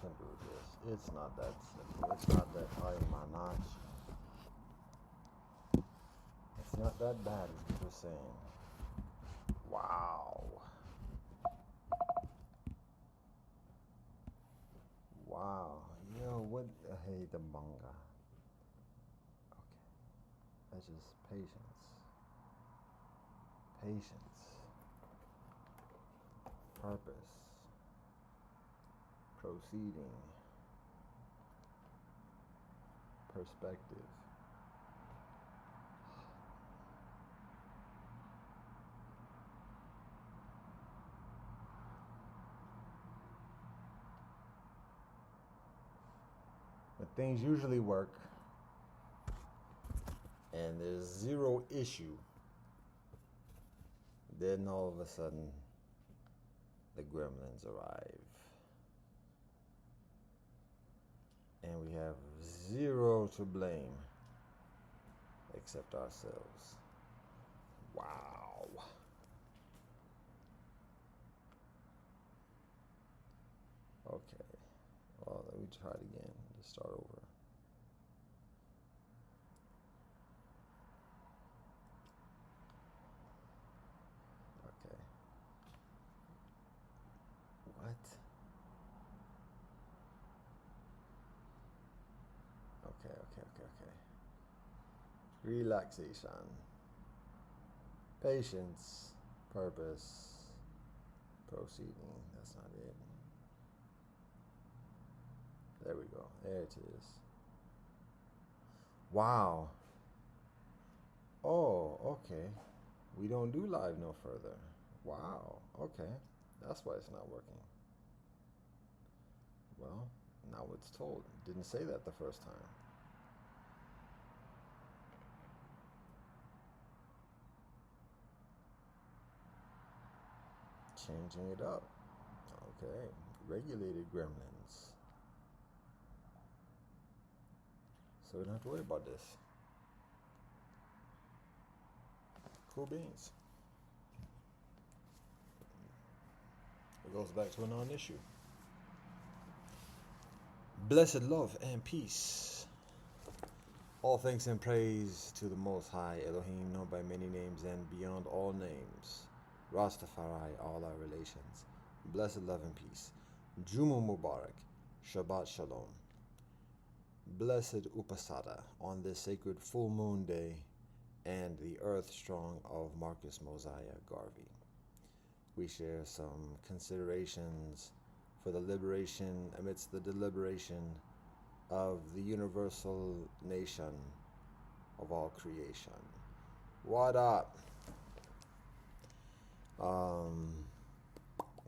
can do this. It's not that simple. It's not that high in my notch. It's not that bad as what you're saying. Wow. Wow. Yo, what? Hey, the manga. Okay. That's just patience. Patience. Purpose. Proceeding. Perspective. But things usually work, and there's zero issue. Then all of a sudden, the gremlins arrive. And we have zero to blame except ourselves. Wow. Okay. Well, let me try it again. Just start over. Okay. What? Okay. Relaxation. Patience. Purpose. Proceeding. That's not it. There we go. There it is. Wow. Oh, okay. We don't do live no further. Wow. Okay. That's why it's not working. Well, now it's told. Didn't say that the first time. Changing it up. Okay. Regulated gremlins. So we don't have to worry about this. Cool beans. It goes back to a non-issue. Blessed love and peace. All thanks and praise to the Most High Elohim, known by many names and beyond all names. Rastafari, all our relations. Blessed love and peace. Juma Mubarak. Shabbat Shalom. Blessed Upasada on this sacred full moon day and the earth strong of Marcus Mosiah Garvey. We share some considerations for the liberation amidst the deliberation of the universal nation of all creation. What up?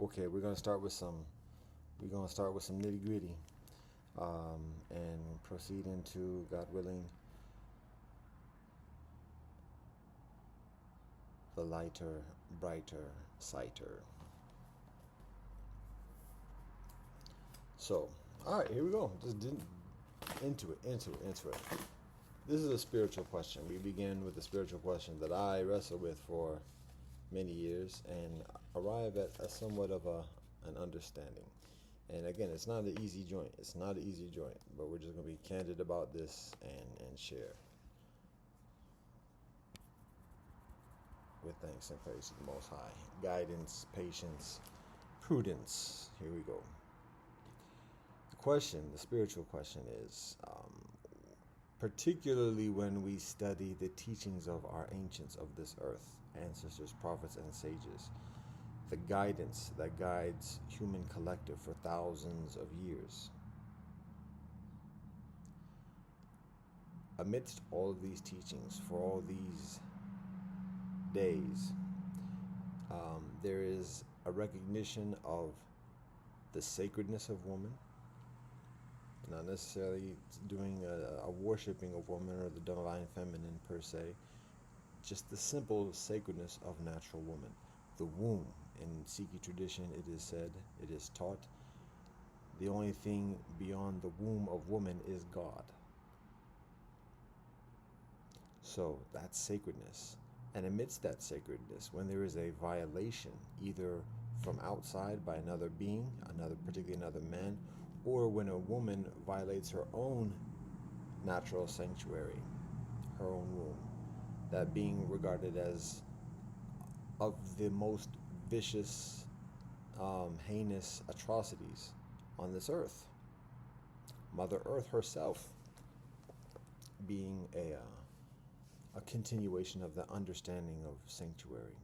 Okay, we're gonna start with some nitty gritty, and proceed into, God willing, the lighter, brighter sighter. So, all right, here we go. Just into it. This is a spiritual question. We begin with the spiritual question that I wrestle with for many years and arrive at a somewhat of an understanding. And again, it's not an easy joint. But we're just going to be candid about this and share. With thanks and praise to the Most High. Guidance, patience, prudence. Here we go. The spiritual question is, particularly when we study the teachings of our ancients of this earth, ancestors, prophets, and sages, the guidance that guides human collective for thousands of years. Amidst all of these teachings, for all these days, there is a recognition of the sacredness of woman, not necessarily doing a worshiping of woman or the divine feminine per se, just the simple sacredness of natural woman. The womb, in Sikh tradition, it is said, it is taught, the only thing beyond the womb of woman is God. So that's sacredness. And amidst that sacredness, when there is a violation, either from outside by another being, particularly another man, or when a woman violates her own natural sanctuary, her own womb, that being regarded as of the most vicious, heinous atrocities on this earth. Mother Earth herself being a continuation of the understanding of sanctuary.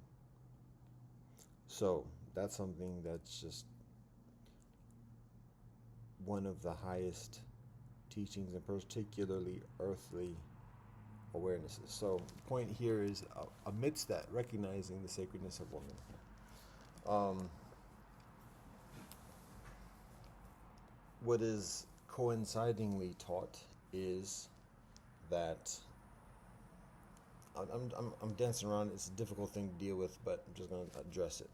So that's something that's just one of the highest teachings and particularly earthly awarenesses. So the point here is amidst that, recognizing the sacredness of woman. What is coincidingly taught is that I'm dancing around. It's a difficult thing to deal with, but I'm just going to address it.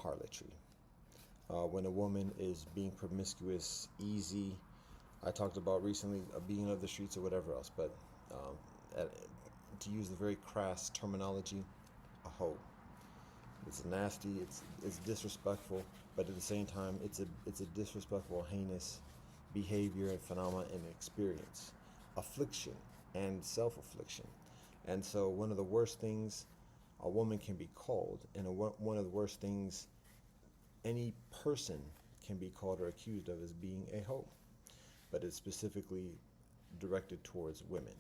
Harlotry. When a woman is being promiscuous, easy. I talked about recently being of the streets or whatever else, but to use the very crass terminology, a hoe. It's nasty. It's disrespectful, but at the same time, it's a disrespectful, heinous behavior and phenomena and experience, affliction and self-affliction. And so, one of the worst things a woman can be called, and one of the worst things any person can be called or accused of, is being a hoe. But it's specifically directed towards women.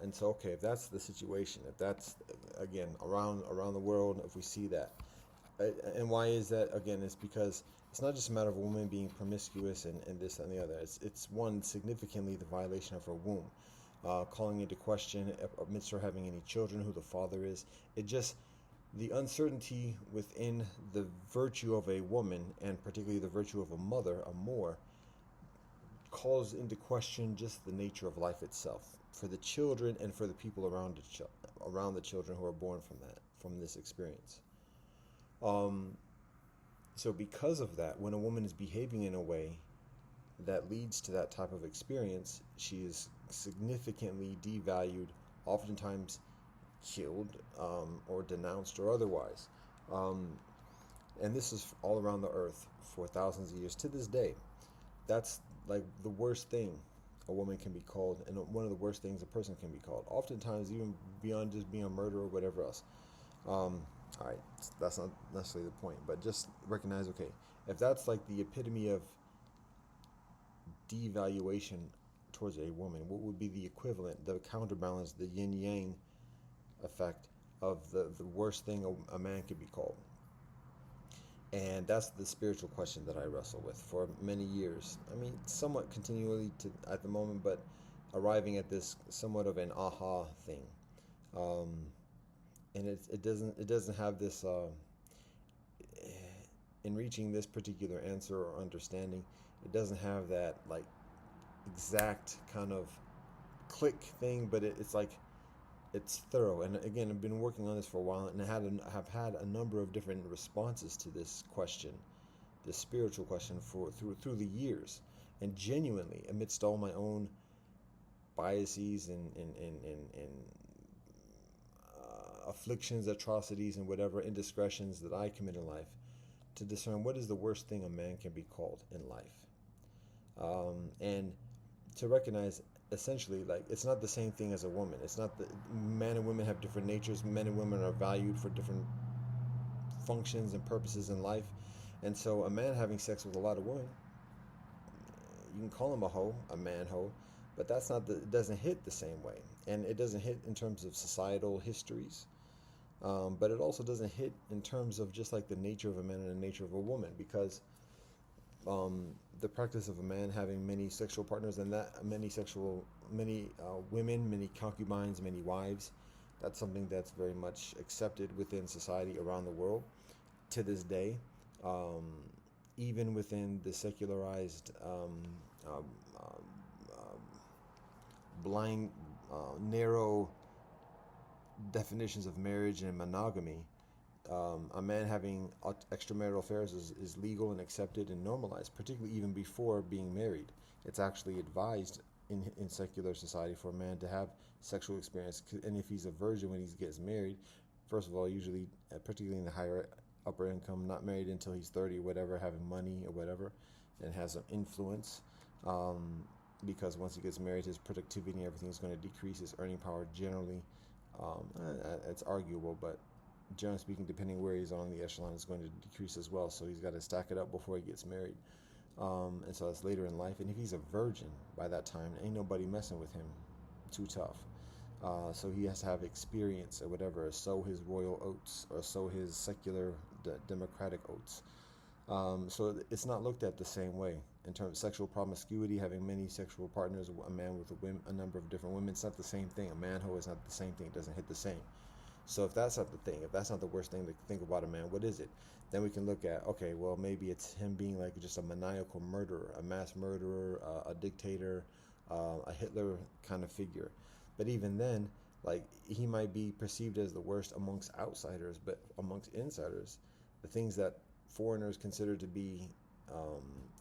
And so, okay, if that's the situation, if that's, again, around the world, if we see that, and why is that? Again, it's because it's not just a matter of a woman being promiscuous and this and the other. It's one, significantly the violation of her womb, calling into question amidst her having any children, who the father is. It just, the uncertainty within the virtue of a woman, and particularly the virtue of a mother, a more, calls into question just the nature of life itself for the children and for the people around the children who are born from this experience. So because of that, when a woman is behaving in a way that leads to that type of experience, she is significantly devalued, oftentimes killed, or denounced or otherwise. And this is all around the earth for thousands of years to this day. That's like the worst thing a woman can be called, and one of the worst things a person can be called, oftentimes even beyond just being a murderer or whatever else. All right, that's not necessarily the point, but just recognize, okay, if that's like the epitome of devaluation towards a woman, what would be the equivalent, the counterbalance, the yin-yang effect of the worst thing a man could be called? And that's the spiritual question that I wrestle with for many years. I mean, somewhat continually at the moment, but arriving at this somewhat of an aha thing. And it doesn't have this, in reaching this particular answer or understanding, it doesn't have that like exact kind of click thing, but it's like, it's thorough. And again, I've been working on this for a while, and I have had a number of different responses to this question, this spiritual question, through the years. And genuinely, amidst all my own biases and afflictions, atrocities, and whatever indiscretions that I commit in life, to discern what is the worst thing a man can be called in life, and to recognize, essentially, like, it's not the same thing as a woman. It's not the men and women have different natures. Men and women are valued for different functions and purposes in life. And so a man having sex with a lot of women, you can call him a hoe, a man hoe, but it doesn't hit the same way. And it doesn't hit in terms of societal histories, but it also doesn't hit in terms of just like the nature of a man and the nature of a woman, because the practice of a man having many sexual partners, and that many women, many concubines, many wives, that's something that's very much accepted within society around the world to this day, even within the secularized, blind, narrow definitions of marriage and monogamy. A man having extramarital affairs is legal and accepted and normalized, particularly even before being married. It's actually advised in secular society for a man to have sexual experience, and if he's a virgin when he gets married, first of all, usually, particularly in the upper income, not married until he's 30 or whatever, having money or whatever, and has some influence. Because once he gets married, his productivity and everything is going to decrease. His earning power generally, it's arguable, but generally speaking, depending where he's on the echelon, is going to decrease as well. So he's got to stack it up before he gets married. And so that's later in life. And if he's a virgin by that time, ain't nobody messing with him. Too tough. So he has to have experience or whatever, or sow his royal oats, or sow his secular democratic oats. So it's not looked at the same way in terms of sexual promiscuity, having many sexual partners, a man with a number of different women. It's not the same thing. A manho is not the same thing. It doesn't hit the same. So if that's not the thing, if that's not the worst thing to think about a man, what is it? Then we can look at, okay, well, maybe it's him being like just a maniacal murderer, a mass murderer, a dictator, a Hitler kind of figure. But even then, like, he might be perceived as the worst amongst outsiders, but amongst insiders, the things that foreigners consider to be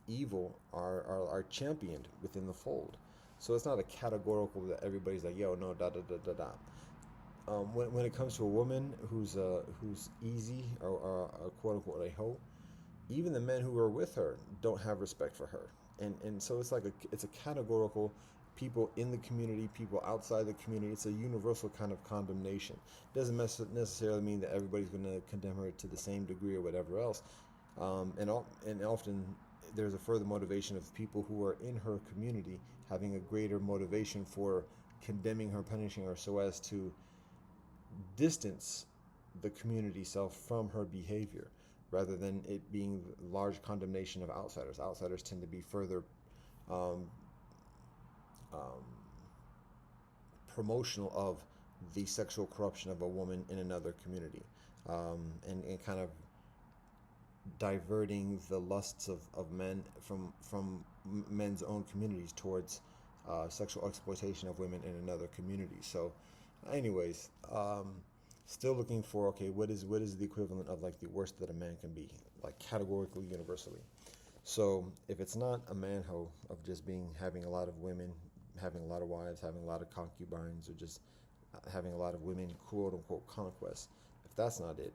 evil are championed within the fold. So it's not a categorical that everybody's like, yo, no, da da da da da. When it comes to a woman who's easy, or quote unquote a hoe, even the men who are with her don't have respect for her, and so it's like it's a categorical. People in the community, people outside the community. It's a universal kind of condemnation. Doesn't necessarily mean that everybody's going to condemn her to the same degree or whatever else. And often there's a further motivation of people who are in her community having a greater motivation for condemning her, punishing her, so as to distance the community self from her behavior, rather than it being large condemnation of outsiders. Outsiders tend to be further promotional of the sexual corruption of a woman in another community, and kind of diverting the lusts of men from men's own communities towards sexual exploitation of women in another community. So anyways, still looking for, okay, what is the equivalent of like the worst that a man can be, like categorically, universally. So if it's not a manho of just having a lot of women, having a lot of wives, having a lot of concubines, or just having a lot of women, quote unquote, conquests, if that's not it,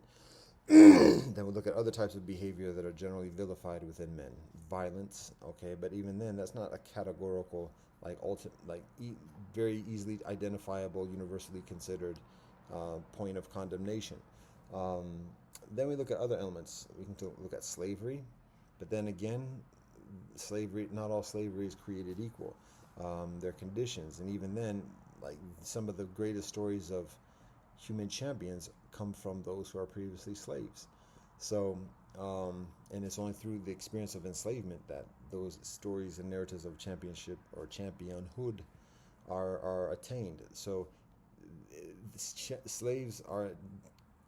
then we look at other types of behavior that are generally vilified within men. Violence, okay, but even then, that's not a categorical, like very easily identifiable, universally considered point of condemnation. Then we look at other elements. We can look at slavery, but then again, slavery, not all slavery is created equal. There are conditions, and even then, like some of the greatest stories of human champions come from those who are previously slaves. So, and it's only through the experience of enslavement that those stories and narratives of championship or championhood are attained. So, slaves are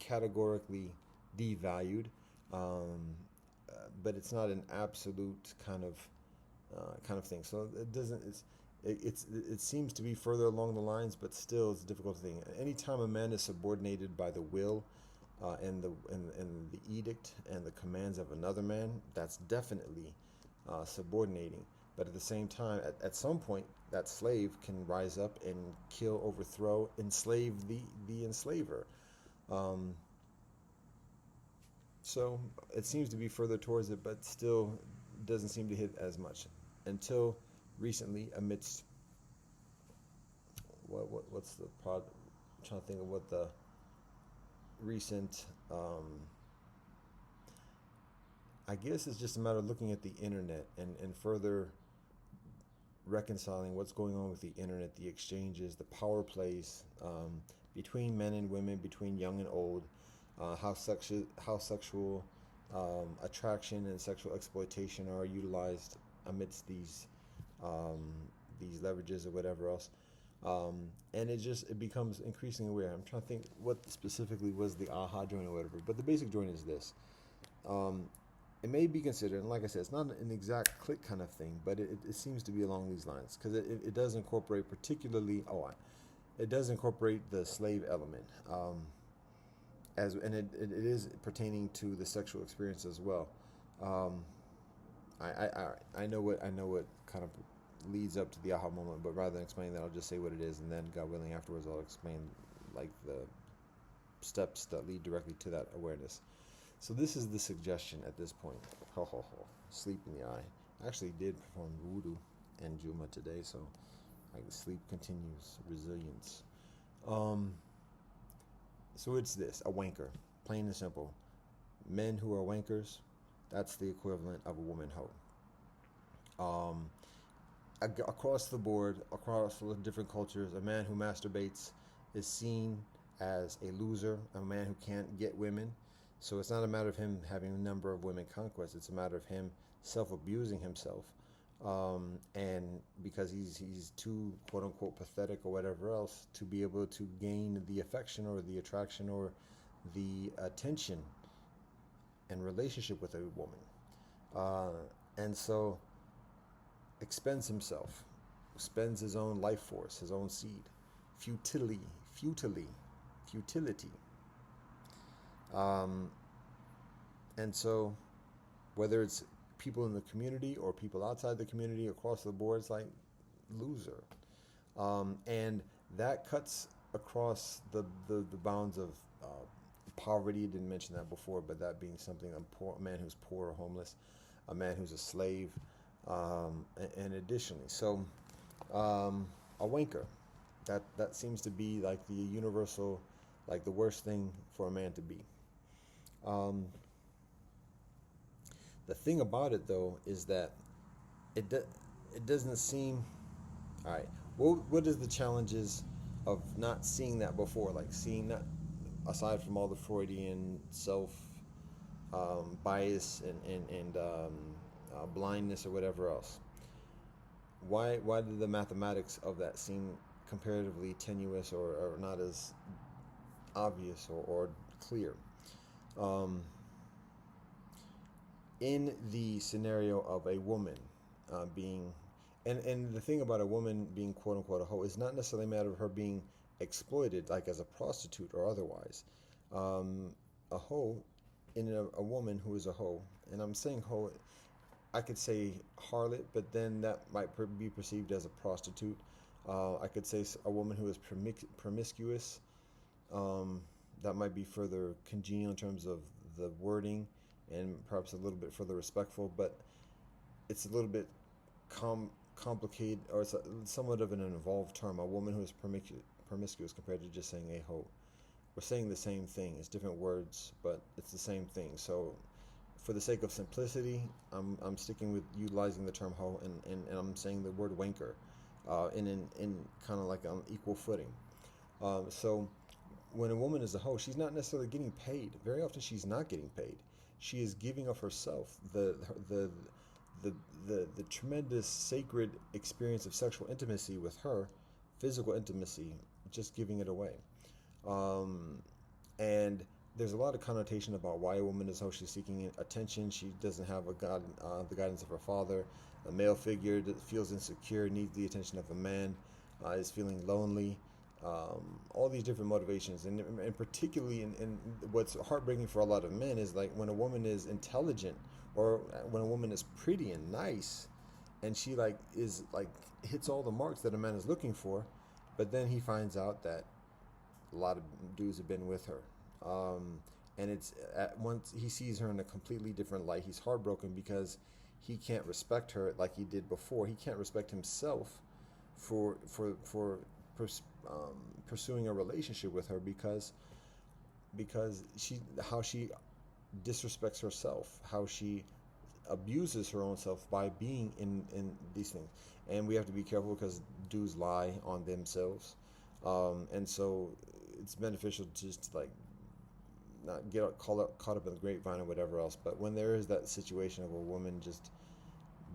categorically devalued, but it's not an absolute kind of thing. So it doesn't. It seems to be further along the lines, but still it's a difficult thing. Anytime a man is subordinated by the will and the edict and the commands of another man, that's definitely subordinating. But at the same time, at some point, that slave can rise up and kill, overthrow, enslave the enslaver. So it seems to be further towards it, but still doesn't seem to hit as much until recently, amidst what's the I'm trying to think of what the recent I guess it's just a matter of looking at the internet and further reconciling what's going on with the internet, the exchanges, the power plays between men and women, between young and old, how sexual attraction and sexual exploitation are utilized amidst these leverages or whatever else, and it becomes increasingly aware. I'm trying to think what specifically was the aha joint or whatever, but the basic joint is this. It may be considered, and like I said, it's not an exact click kind of thing, but it seems to be along these lines, because it does incorporate particularly, it does incorporate the slave element, and it is pertaining to the sexual experience as well. I know what kind of leads up to the aha moment, but rather than explain that, I'll just say what it is, and then God willing, afterwards I'll explain like the steps that lead directly to that awareness. So this is the suggestion at this point. Ho ho ho, sleep in the eye. I actually did perform voodoo and Juma today, so like sleep continues, resilience. Um, so it's this, a wanker, plain and simple. Men who are wankers, that's the equivalent of a woman hoe. Um, Across the board, across the different cultures, a man who masturbates is seen as a loser, a man who can't get women. So it's not a matter of him having a number of women conquests. It's a matter of him self-abusing himself, and because he's too quote unquote pathetic or whatever else to be able to gain the affection or the attraction or the attention and relationship with a woman, and so expends himself, spends his own life force, his own seed, futilely, futilely, futility. Um, and so, whether it's people in the community or people outside the community, across the board, it's like loser. And that cuts across the bounds of poverty. I didn't mention that before, but that being something a man who's poor or homeless, a man who's a slave, and additionally, so a wanker. That seems to be like the universal, like the worst thing for a man to be. Um, the thing about it though is that it doesn't seem all right. What is the challenges of not seeing that before? Like seeing that aside from all the Freudian self bias and blindness or whatever else. Why did the mathematics of that seem comparatively tenuous or not as obvious or clear? Um, in the scenario of a woman being, and the thing about a woman being quote unquote a hoe is not necessarily a matter of her being exploited like as a prostitute or otherwise. A hoe in a woman who is a hoe, and I'm saying hoe, I could say harlot, but then that might be perceived as a prostitute. I could say a woman who is promiscuous. Um, that might be further congenial in terms of the wording and perhaps a little bit further respectful, but it's a little bit complicated, or it's somewhat of an involved term. A woman who is promiscuous compared to just saying a hoe. We're saying the same thing. It's different words, but it's the same thing. So for the sake of simplicity, I'm sticking with utilizing the term hoe, and I'm saying the word wanker in kind of like on equal footing. So when a woman is a hoe, she's not necessarily getting paid. Very often, she's not getting paid. She is giving of herself, the tremendous sacred experience of sexual intimacy with her, physical intimacy, just giving it away. Um, and there's a lot of connotation about why a woman is how she's seeking attention. She doesn't have the guidance of her father. A male figure that feels insecure, needs the attention of a man, is feeling lonely. All these different motivations, and particularly in what's heartbreaking for a lot of men is like when a woman is intelligent or when a woman is pretty and nice, and she like is like hits all the marks that a man is looking for, but then he finds out that a lot of dudes have been with her. And it's at once he sees her in a completely different light. He's heartbroken because he can't respect her like he did before. He can't respect himself for pursuing a relationship with her because she disrespects herself, how she abuses her own self by being in these things. And we have to be careful because dudes lie on themselves, and so it's beneficial to just like not get caught up in the grapevine or whatever else. But when there is that situation of a woman just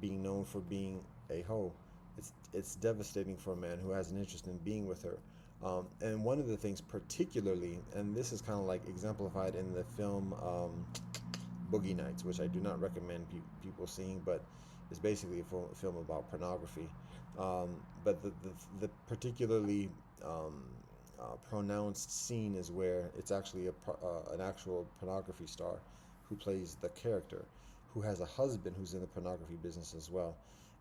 being known for being a hoe, it's devastating for a man who has an interest in being with her. And one of the things particularly, and this is kind of like exemplified in the film Boogie Nights, which I do not recommend people seeing, but it's basically a film about pornography. But the particularly pronounced scene is where it's actually an actual pornography star who plays the character, who has a husband who's in the pornography business as well,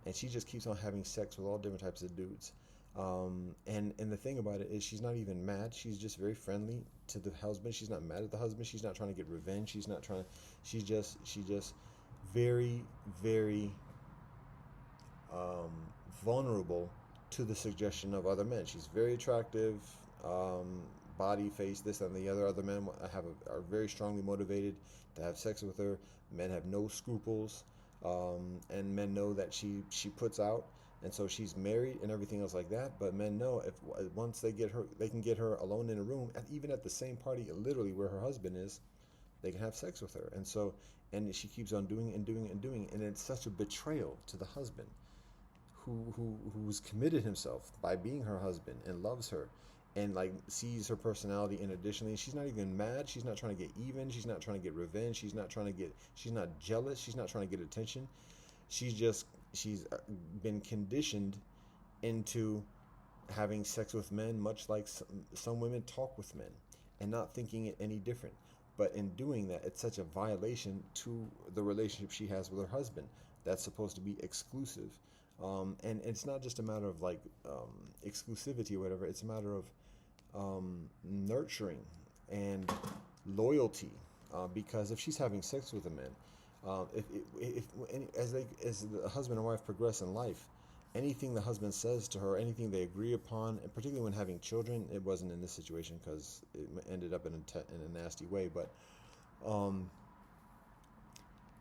and she just keeps on having sex with all different types of dudes. And the thing about it is she's not even mad. She's just very friendly to the husband. She's not mad at the husband. She's not trying to get revenge. She's not trying. She just very very um, vulnerable to the suggestion of other men. She's very attractive, um, body, face, this and the other. Other men are very strongly motivated to have sex with her. Men have no scruples, and men know that she puts out, and so she's married and everything else like that. But men know if once they get her, they can get her alone in a room, even at the same party, literally where her husband is, they can have sex with her. And so, and she keeps on doing and doing and doing, and it's such a betrayal to the husband who's committed himself by being her husband and loves her and like sees her personality. And additionally, she's not even mad, she's not trying to get even, she's not trying to get revenge, she's not jealous, she's not trying to get attention. She's been conditioned into having sex with men, much like some women talk with men, and not thinking it any different. But in doing that, it's such a violation to the relationship she has with her husband that's supposed to be exclusive. And it's not just a matter of like exclusivity or whatever, it's a matter of nurturing and loyalty. Because if she's having sex with a man, if as the husband and wife progress in life, anything the husband says to her, anything they agree upon, and particularly when having children, it wasn't in this situation because it ended up in a nasty way, but um,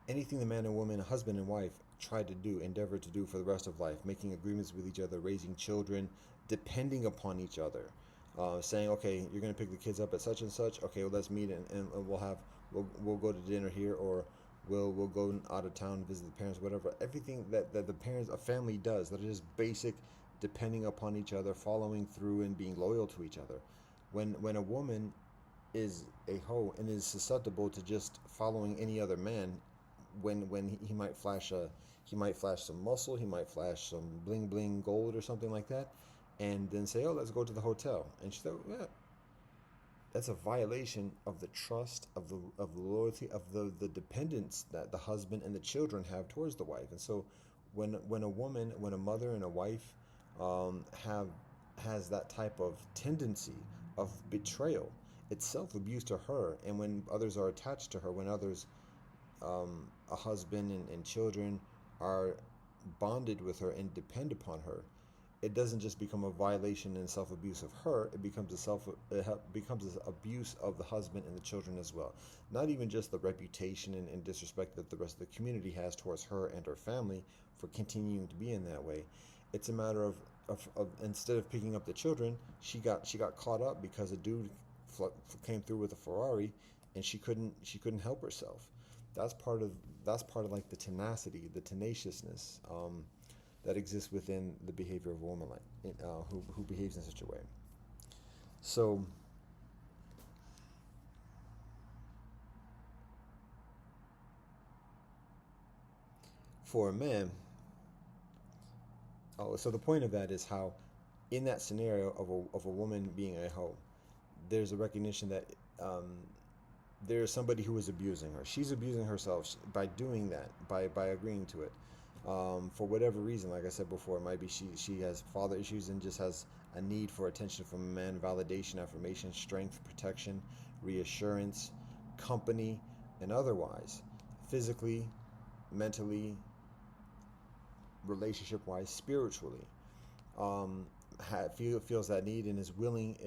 anything the man and woman, husband and wife, try to do, endeavor to do for the rest of life, making agreements with each other, raising children, depending upon each other, saying, okay, you're going to pick the kids up at such and such. Okay, well, let's meet and we'll go to dinner here, or we'll go out of town, visit the parents, whatever. Everything that the parents, a family does, that is basic, depending upon each other, following through, and being loyal to each other. When a woman is a hoe and is susceptible to just following any other man, when he might flash some muscle, he might flash some bling bling gold or something like that, and then say, oh, let's go to the hotel, and she said, yeah, that's a violation of the trust, of the loyalty, of the dependence that the husband and the children have towards the wife. And so when a woman, when a mother and a wife have has that type of tendency of betrayal, it's self-abuse to her. And when others are attached to her, when others, a husband and children, are bonded with her and depend upon her, it doesn't just become a violation and self-abuse of her, it becomes becomes an abuse of the husband and the children as well. Not even just the reputation and disrespect that the rest of the community has towards her and her family for continuing to be in that way. It's a matter of instead of picking up the children, she got caught up because a dude came through with a Ferrari, and she couldn't help herself. That's part of like the tenacity, the tenaciousness, that exists within the behavior of a woman, like who behaves in such a way. So for a man, so the point of that is how, in that scenario of a woman being a hoe, there's a recognition that there's somebody who is abusing her. She's abusing herself by doing that, by agreeing to it. For whatever reason, like I said before, it might be she has father issues and just has a need for attention from a man, validation, affirmation, strength, protection, reassurance, company, and otherwise, physically, mentally, relationship wise, spiritually. Um, feels that need and is willing.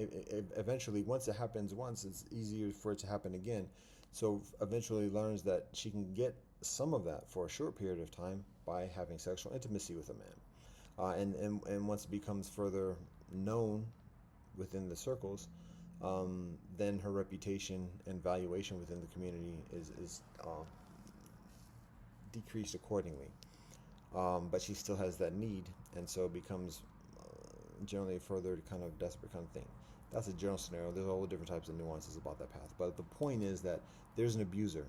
Eventually, once it happens once, it's easier for it to happen again. So eventually learns that she can get some of that for a short period of time by having sexual intimacy with a man. And once it becomes further known within the circles, then her reputation and valuation within the community is decreased accordingly. But she still has that need, and so it becomes generally a further kind of desperate kind of thing. That's a general scenario. There's all different types of nuances about that path. But the point is that there's an abuser.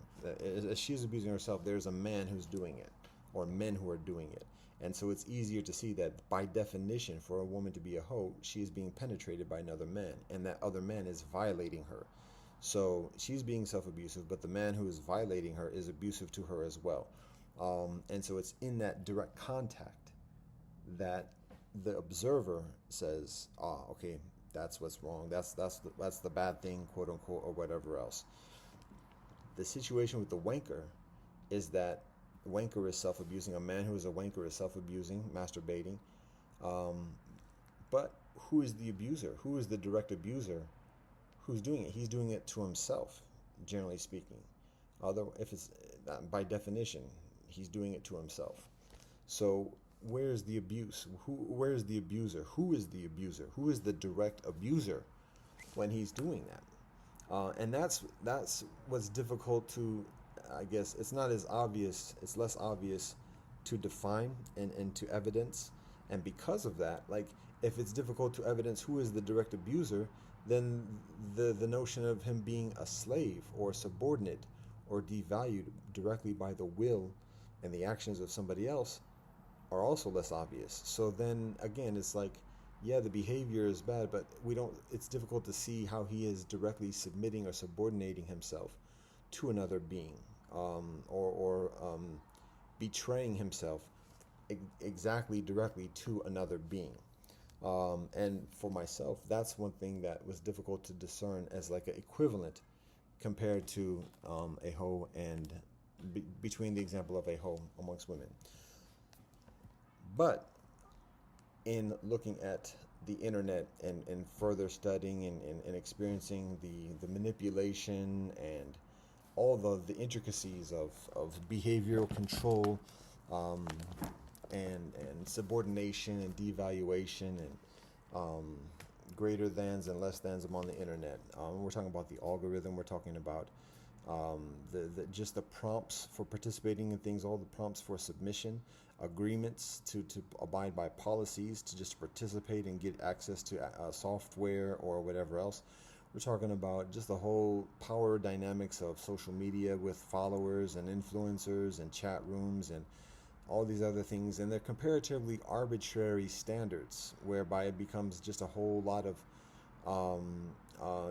As she's abusing herself, there's a man who's doing it, or men who are doing it. And so it's easier to see that by definition, for a woman to be a hoe, she is being penetrated by another man, and that other man is violating her. So she's being self-abusive, but the man who is violating her is abusive to her as well. And so it's in that direct contact that the observer says, okay, that's what's wrong. That's the bad thing, quote unquote, or whatever else. The situation with the wanker is that wanker is self-abusing. A man who is a wanker is self-abusing, masturbating. Um, but who is the abuser? Who is the direct abuser? Who's doing it? He's doing it to himself, generally speaking. Although, if it's by definition, he's doing it to himself. So, where's the abuse? Where's the abuser? Who is the abuser? Who is the direct abuser when he's doing that? And that's what's difficult to, I guess, it's not as obvious, it's less obvious to define and to evidence. And because of that, like, if it's difficult to evidence who is the direct abuser, then the notion of him being a slave or subordinate or devalued directly by the will and the actions of somebody else are also less obvious. So then again, it's like, yeah, the behavior is bad, but we don't, it's difficult to see how he is directly submitting or subordinating himself to another being, or betraying himself exactly directly to another being. And for myself, that's one thing that was difficult to discern as like an equivalent compared to a hoe, and between the example of a hoe amongst women. But in looking at the internet and further studying and experiencing the manipulation and all the intricacies of behavioral control, um, and subordination and devaluation and greater thans and less thans among the internet. We're talking about the algorithm. We're talking about the just the prompts for participating in things, all the prompts for submission, agreements to abide by policies, to just participate and get access to software or whatever else. We're talking about just the whole power dynamics of social media with followers and influencers and chat rooms and all these other things, and they're comparatively arbitrary standards whereby it becomes just a whole lot of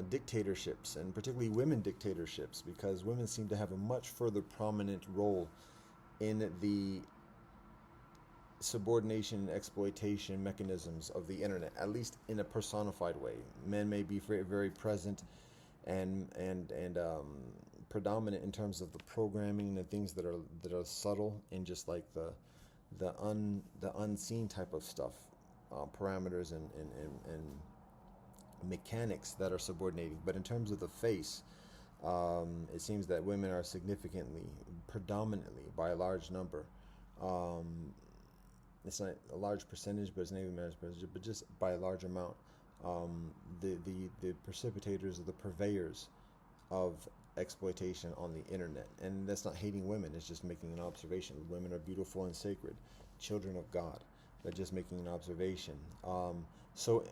dictatorships, and particularly women dictatorships, because women seem to have a much further prominent role in the subordination and exploitation mechanisms of the internet, at least in a personified way. Men may be very, very present and predominant in terms of the programming and things that are subtle and just like the unseen type of stuff, parameters and mechanics that are subordinating. But in terms of the face, it seems that women are significantly, predominantly, by a large number. It's not a large percentage, but it's not even a large percentage, but just by a large amount, the precipitators or the purveyors of exploitation on the internet. And that's not hating women, it's just making an observation. Women are beautiful and sacred, children of God. They're just making an observation. So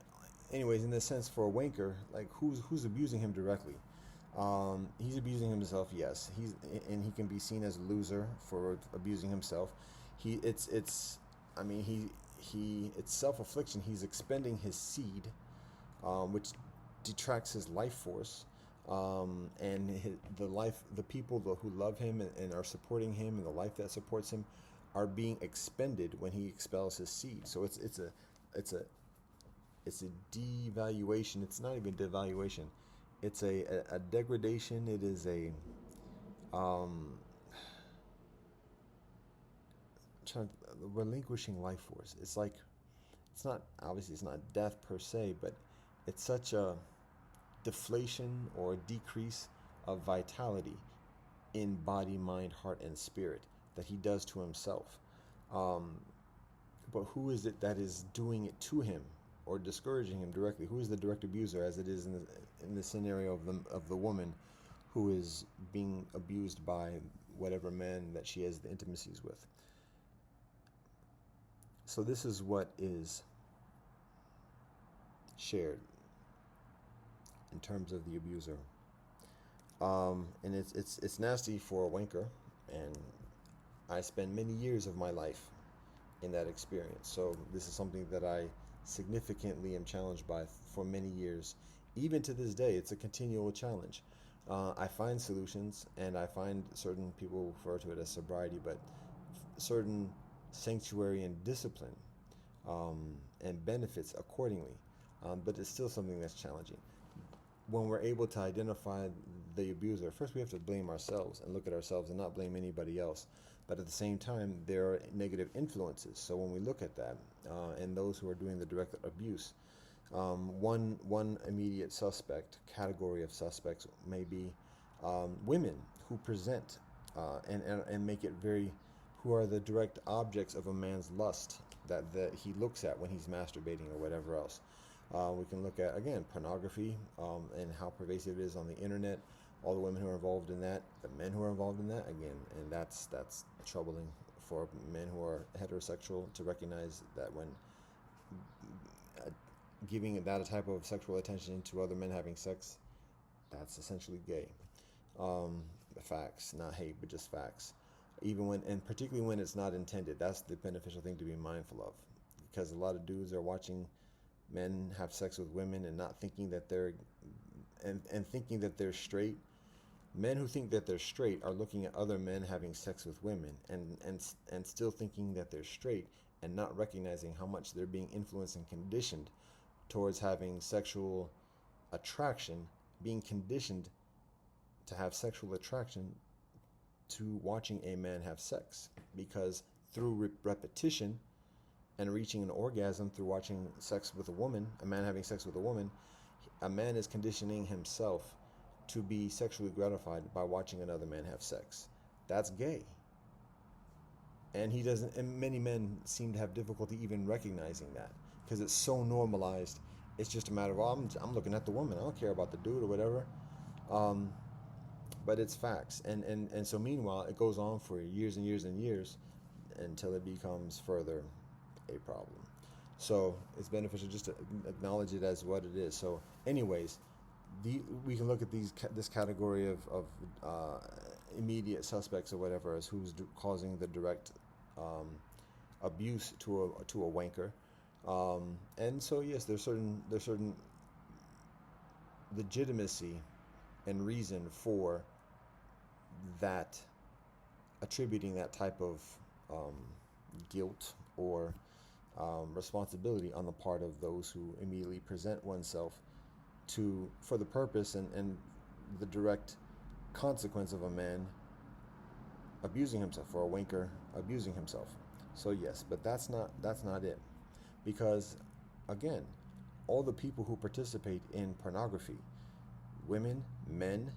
anyways, in this sense, for a wanker, like, who's abusing him directly? He's abusing himself, yes. And he can be seen as a loser for abusing himself. It's self-affliction. He's expending his seed, which detracts his life force, and the people who love him and are supporting him, and the life that supports him, are being expended when he expels his seed. So it's a devaluation. It's not even devaluation. It's a degradation. It is a relinquishing life force. It's like, it's not, obviously it's not death per se, but it's such a deflation or decrease of vitality in body, mind, heart, and spirit that he does to himself. But who is it that is doing it to him or discouraging him directly? Who is the direct abuser, as it is in the scenario of the woman who is being abused by whatever man that she has the intimacies with? So this is what is shared in terms of the abuser, and it's nasty for a wanker, and I spend many years of my life in that experience. So this is something that I significantly am challenged by for many years. Even to this day, it's a continual challenge. I find solutions, and I find, certain people refer to it as sobriety, but certain sanctuary and discipline, and benefits accordingly. But it's still something that's challenging. When we're able to identify the abuser, first we have to blame ourselves and look at ourselves and not blame anybody else. But at the same time, there are negative influences. So when we look at that, and those who are doing the direct abuse, one immediate suspect category of suspects may be women who present and make it very, who are the direct objects of a man's lust that he looks at when he's masturbating or whatever else. We can look at, again, pornography, and how pervasive it is on the internet, all the women who are involved in that, the men who are involved in that, again, and that's troubling for men who are heterosexual to recognize that when giving that type of sexual attention to other men having sex, that's essentially gay. Facts, not hate, but just facts. Even when, and particularly when it's not intended, that's the beneficial thing to be mindful of, because a lot of dudes are watching men have sex with women and not thinking that they're, and thinking that they're straight. Men who think that they're straight are looking at other men having sex with women and still thinking that they're straight, and not recognizing how much they're being influenced and conditioned towards having sexual attraction, being conditioned to have sexual attraction to watching a man have sex, because through repetition and reaching an orgasm through watching sex with a woman, a man having sex with a woman, a man is conditioning himself to be sexually gratified by watching another man have sex. That's gay. And he doesn't, and many men seem to have difficulty even recognizing that, because it's so normalized. It's just a matter of, oh, I'm looking at the woman, I don't care about the dude or whatever. But it's facts. And so meanwhile, it goes on for years and years and years until it becomes further a problem. So it's beneficial just to acknowledge it as what it is. So anyways, we can look at this category of immediate suspects or whatever as who's causing the direct abuse to a wanker. And so yes, there's certain legitimacy and reason for that, attributing that type of guilt or responsibility on the part of those who immediately present oneself for the purpose and the direct consequence of a man abusing himself, or a wanker abusing himself. So yes, but that's not it, because again, all the people who participate in pornography, women, men,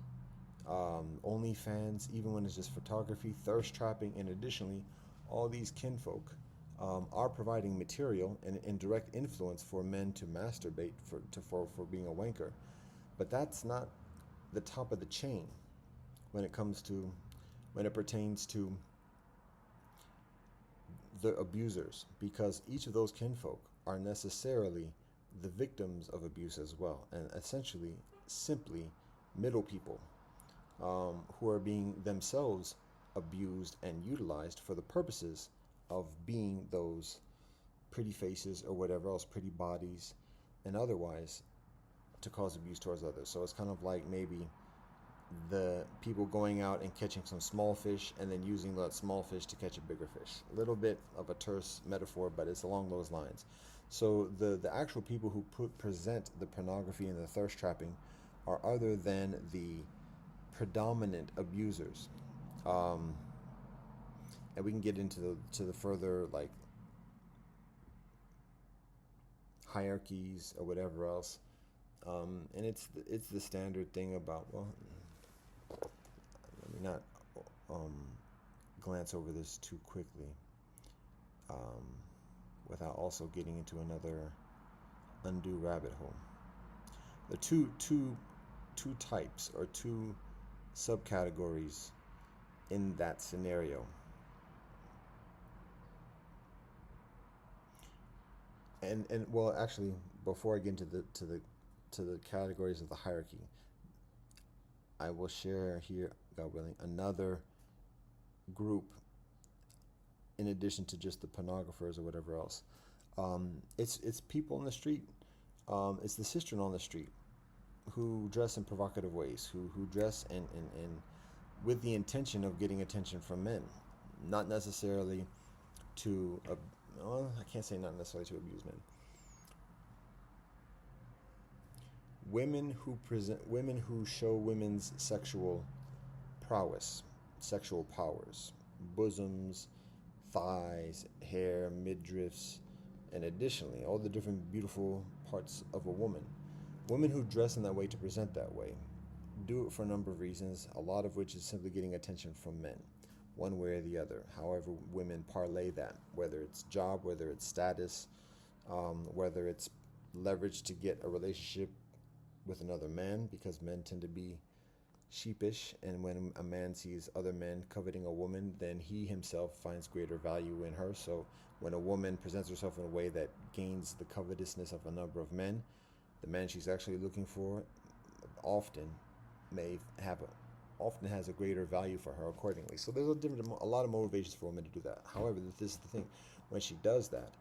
OnlyFans, even when it's just photography, thirst trapping, and additionally, all these kinfolk are providing material and direct influence for men to masturbate for being a wanker. But that's not the top of the chain when it pertains to the abusers, because each of those kinfolk are necessarily the victims of abuse as well, and essentially simply middle people who are being themselves abused and utilized for the purposes of being those pretty faces or whatever else, pretty bodies and otherwise, to cause abuse towards others. So it's kind of like maybe the people going out and catching some small fish and then using that small fish to catch a bigger fish. A little bit of a terse metaphor, but it's along those lines. So the actual people who present the pornography and the thirst trapping are other than the predominant abusers. And we can get into the further like hierarchies or whatever else. And it's the standard thing about, well, let me not glance over this too quickly without also getting into another undue rabbit hole. The two types or two subcategories in that scenario. And well, actually, before I get into the categories of the hierarchy, I will share here, God willing, another group in addition to just the pornographers or whatever else. It's people in the street. It's the sistren on the street who dress in provocative ways, who dress and with the intention of getting attention from men, not necessarily to I can't say not necessarily to abuse men. Women who show women's sexual prowess, sexual powers, bosoms, thighs, hair, midriffs, and additionally all the different beautiful parts of a woman. Women who dress in that way to present that way do it for a number of reasons, a lot of which is simply getting attention from men, one way or the other. However, women parlay that, whether it's job, whether it's status, whether it's leverage to get a relationship with another man, because men tend to be sheepish, and when a man sees other men coveting a woman, then he himself finds greater value in her. So when a woman presents herself in a way that gains the covetousness of a number of men, the man she's actually looking for often may have often has a greater value for her accordingly. So there's a lot of motivations for women to do that. However, this is the thing: when she does that,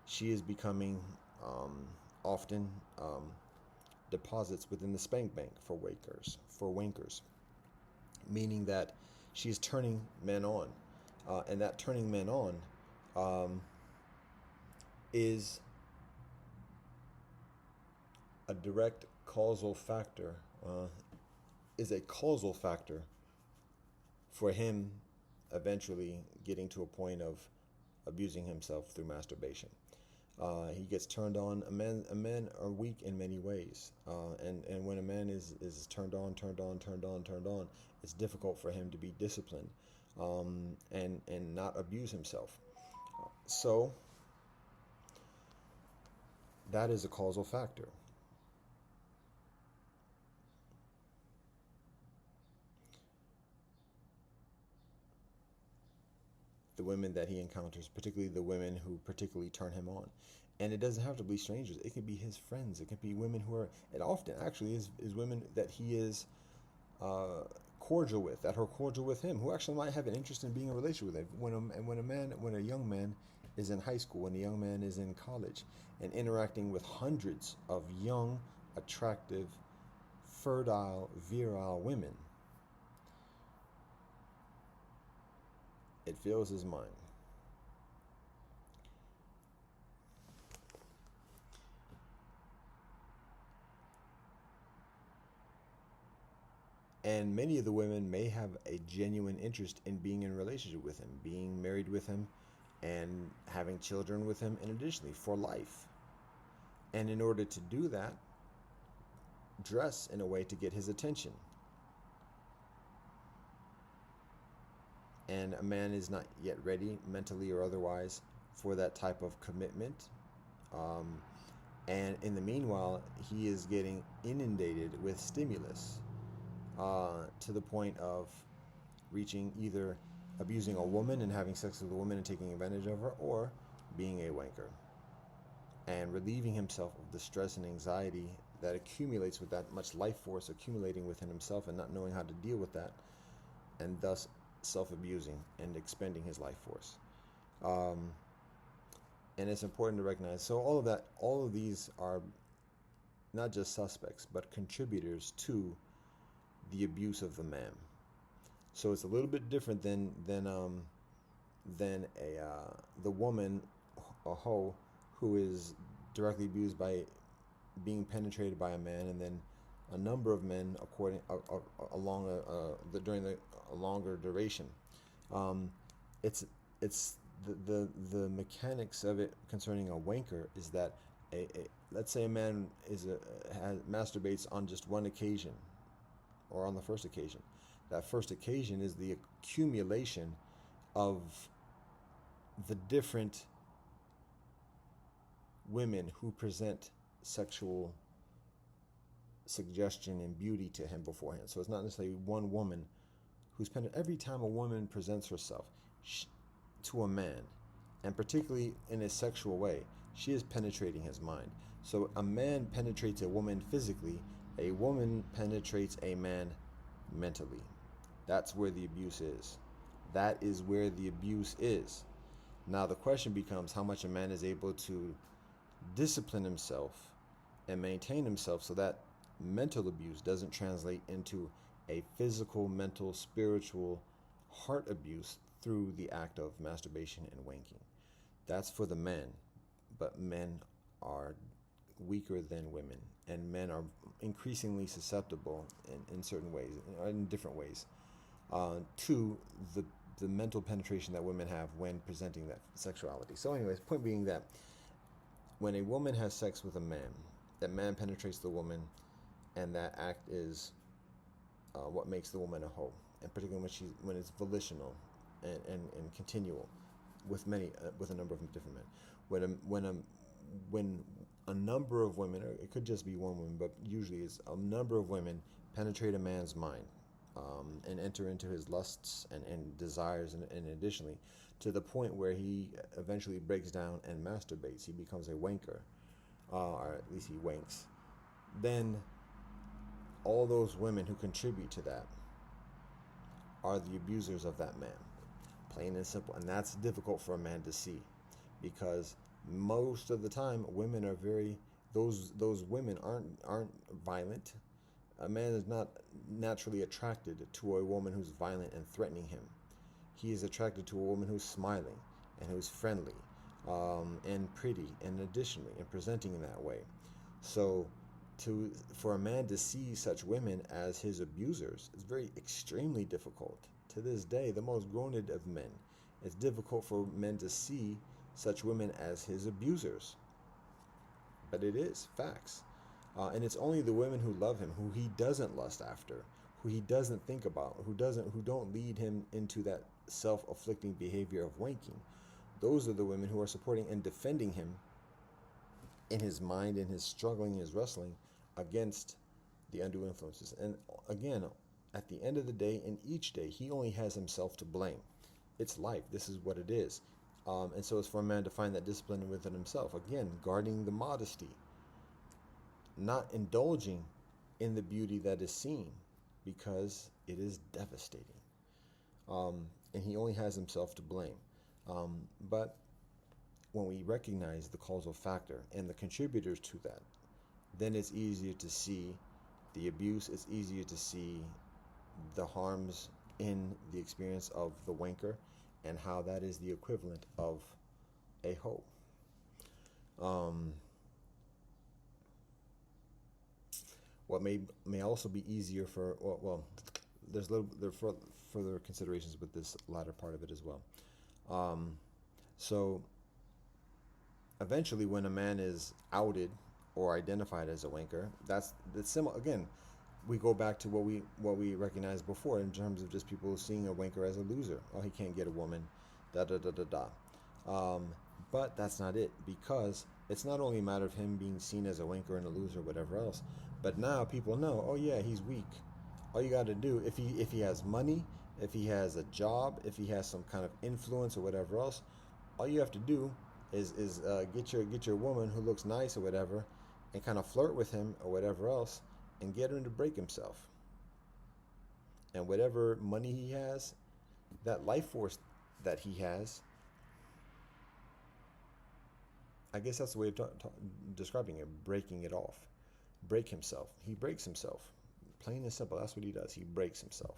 she is becoming often deposits within the spank bank for wankers, meaning that she's turning men on, and that turning men on is a direct causal factor. Is a causal factor for him eventually getting to a point of abusing himself through masturbation. He gets turned on. Men are weak in many ways, and when a man is turned on, it's difficult for him to be disciplined, and not abuse himself. So that is a causal factor. The women that he encounters, particularly the women who particularly turn him on. And it doesn't have to be strangers. It can be his friends. It can be women who are, it often actually is women that he is cordial with, that are cordial with him, who actually might have an interest in being in a relationship with him. When a young man is in high school, when a young man is in college, and interacting with hundreds of young, attractive, fertile, virile women, it fills his mind. And many of the women may have a genuine interest in being in a relationship with him, being married with him, and having children with him, and additionally for life. And in order to do that, dress in a way to get his attention. And a man is not yet ready, mentally or otherwise, for that type of commitment. And in the meanwhile, he is getting inundated with stimulus, to the point of reaching either abusing a woman and having sex with a woman and taking advantage of her, or being a wanker, and relieving himself of the stress and anxiety that accumulates with that much life force accumulating within himself, and not knowing how to deal with that, and thus self-abusing and expending his life force. And it's important to recognize, so all of these are not just suspects, but contributors to the abuse of the man. So it's a little bit different than the woman, a hoe, who is directly abused by being penetrated by a man, and then a number of men during a longer duration. It's the mechanics of it concerning a wanker is that let's say a man masturbates on just one occasion, or on the first occasion. That first occasion is the accumulation of the different women who present sexual suggestion and beauty to him beforehand. So it's not necessarily one woman who's every time a woman presents herself to a man, and particularly in a sexual way, she is penetrating his mind. So a man penetrates a woman physically, a woman penetrates a man mentally. That's where the abuse is. That is where the abuse is. Now the question becomes how much a man is able to discipline himself and maintain himself so that mental abuse doesn't translate into a physical, mental, spiritual, heart abuse through the act of masturbation and wanking. That's for the men, but men are weaker than women and men are increasingly susceptible in certain ways, in different ways, to the mental penetration that women have when presenting that sexuality. So, anyways, point being that when a woman has sex with a man, that man penetrates the woman, and that act is what makes the woman a hoe, and particularly when it's volitional and continual with with a number of different men. When a number of women, or it could just be one woman, but usually it's a number of women, penetrate a man's mind, and enter into his lusts and desires, and additionally, to the point where he eventually breaks down and masturbates. He becomes a wanker, or at least he wanks. Then all those women who contribute to that are the abusers of that man, plain and simple. And that's difficult for a man to see, because most of the time women are those women aren't violent. A man is not naturally attracted to a woman who's violent and threatening him. He is attracted to a woman who's smiling and who's friendly, and pretty, and additionally, and presenting in that way. So for a man to see such women as his abusers is very extremely difficult. To this day, the most grown of men, it's difficult for men to see such women as his abusers. But it is facts. And it's only the women who love him, who he doesn't lust after, who he doesn't think about, who don't lead him into that self-afflicting behavior of wanking. Those are the women who are supporting and defending him in his mind, in his struggling, his wrestling against the undue influences. And again, at the end of the day, in each day, he only has himself to blame. It's life. This is what it is. And so it's for a man to find that discipline within himself. Again, guarding the modesty, not indulging in the beauty that is seen, because it is devastating. And he only has himself to blame. But when we recognize the causal factor and the contributors to that, then it's easier to see the abuse. It's easier to see the harms in the experience of the wanker, and how that is the equivalent of a hoe. What may also be easier for, there's further considerations with this latter part of it as well. So eventually, when a man is outed or identified as a wanker, that's similar. Again, we go back to what we recognized before in terms of just people seeing a wanker as a loser. Oh, he can't get a woman, da da da da da. But that's not it, because it's not only a matter of him being seen as a wanker and a loser or whatever else, but now people know, oh yeah, he's weak. All you got to do, if he has money, if he has a job, if he has some kind of influence or whatever else, all you have to do is get your woman who looks nice or whatever, and kind of flirt with him or whatever else, and get him to break himself. And whatever money he has, that life force that he has, I guess that's the way of describing it, breaking it off. Break himself. He breaks himself. Plain and simple, that's what he does. He breaks himself.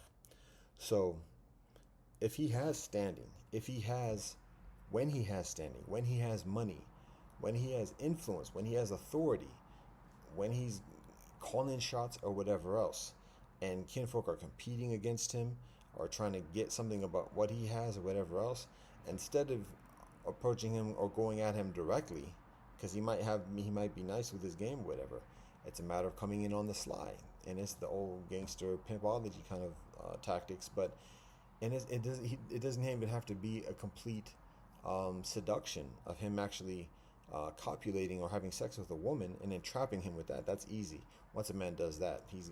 So if he has standing, when he has standing, when he has money, when he has influence, when he has authority, when he's calling shots or whatever else, and kinfolk are competing against him or trying to get something about what he has or whatever else, instead of approaching him or going at him directly, because he might be nice with his game or whatever, it's a matter of coming in on the sly. And it's the old gangster pimpology kind of tactics, but it doesn't even have to be a complete seduction of him actually copulating or having sex with a woman and then trapping him with that. That's easy. Once a man does that, he's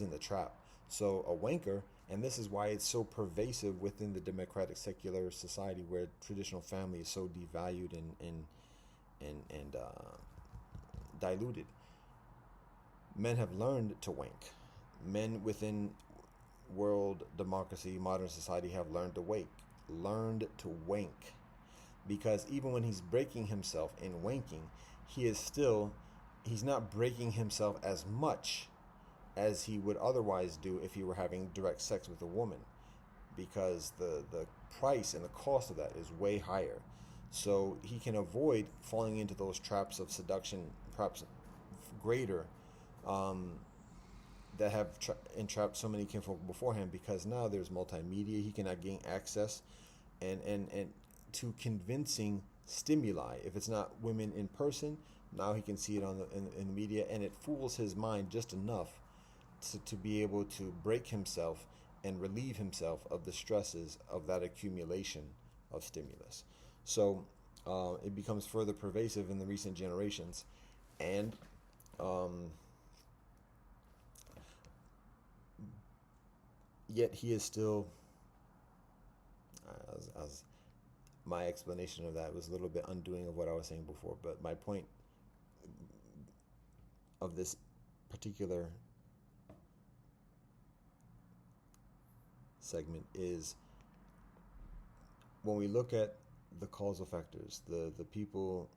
in the trap. So a wanker, and this is why it's so pervasive within the democratic secular society where traditional family is so devalued and diluted. Men have learned to wank. Men within world democracy, modern society have learned to wank. Because even when he's breaking himself in wanking, he's not breaking himself as much as he would otherwise do if he were having direct sex with a woman, because the price and the cost of that is way higher. So he can avoid falling into those traps of seduction, perhaps greater, um, that have entrapped so many kinfolk before him, because now there's multimedia. He cannot gain access and to convincing stimuli. If it's not women in person, now he can see it on in the media, and it fools his mind just enough to be able to break himself and relieve himself of the stresses of that accumulation of stimulus. So it becomes further pervasive in the recent generations, and yet he is still, as my explanation of that was a little bit undoing of what I was saying before, but my point of this particular segment is, when we look at the causal factors, the people,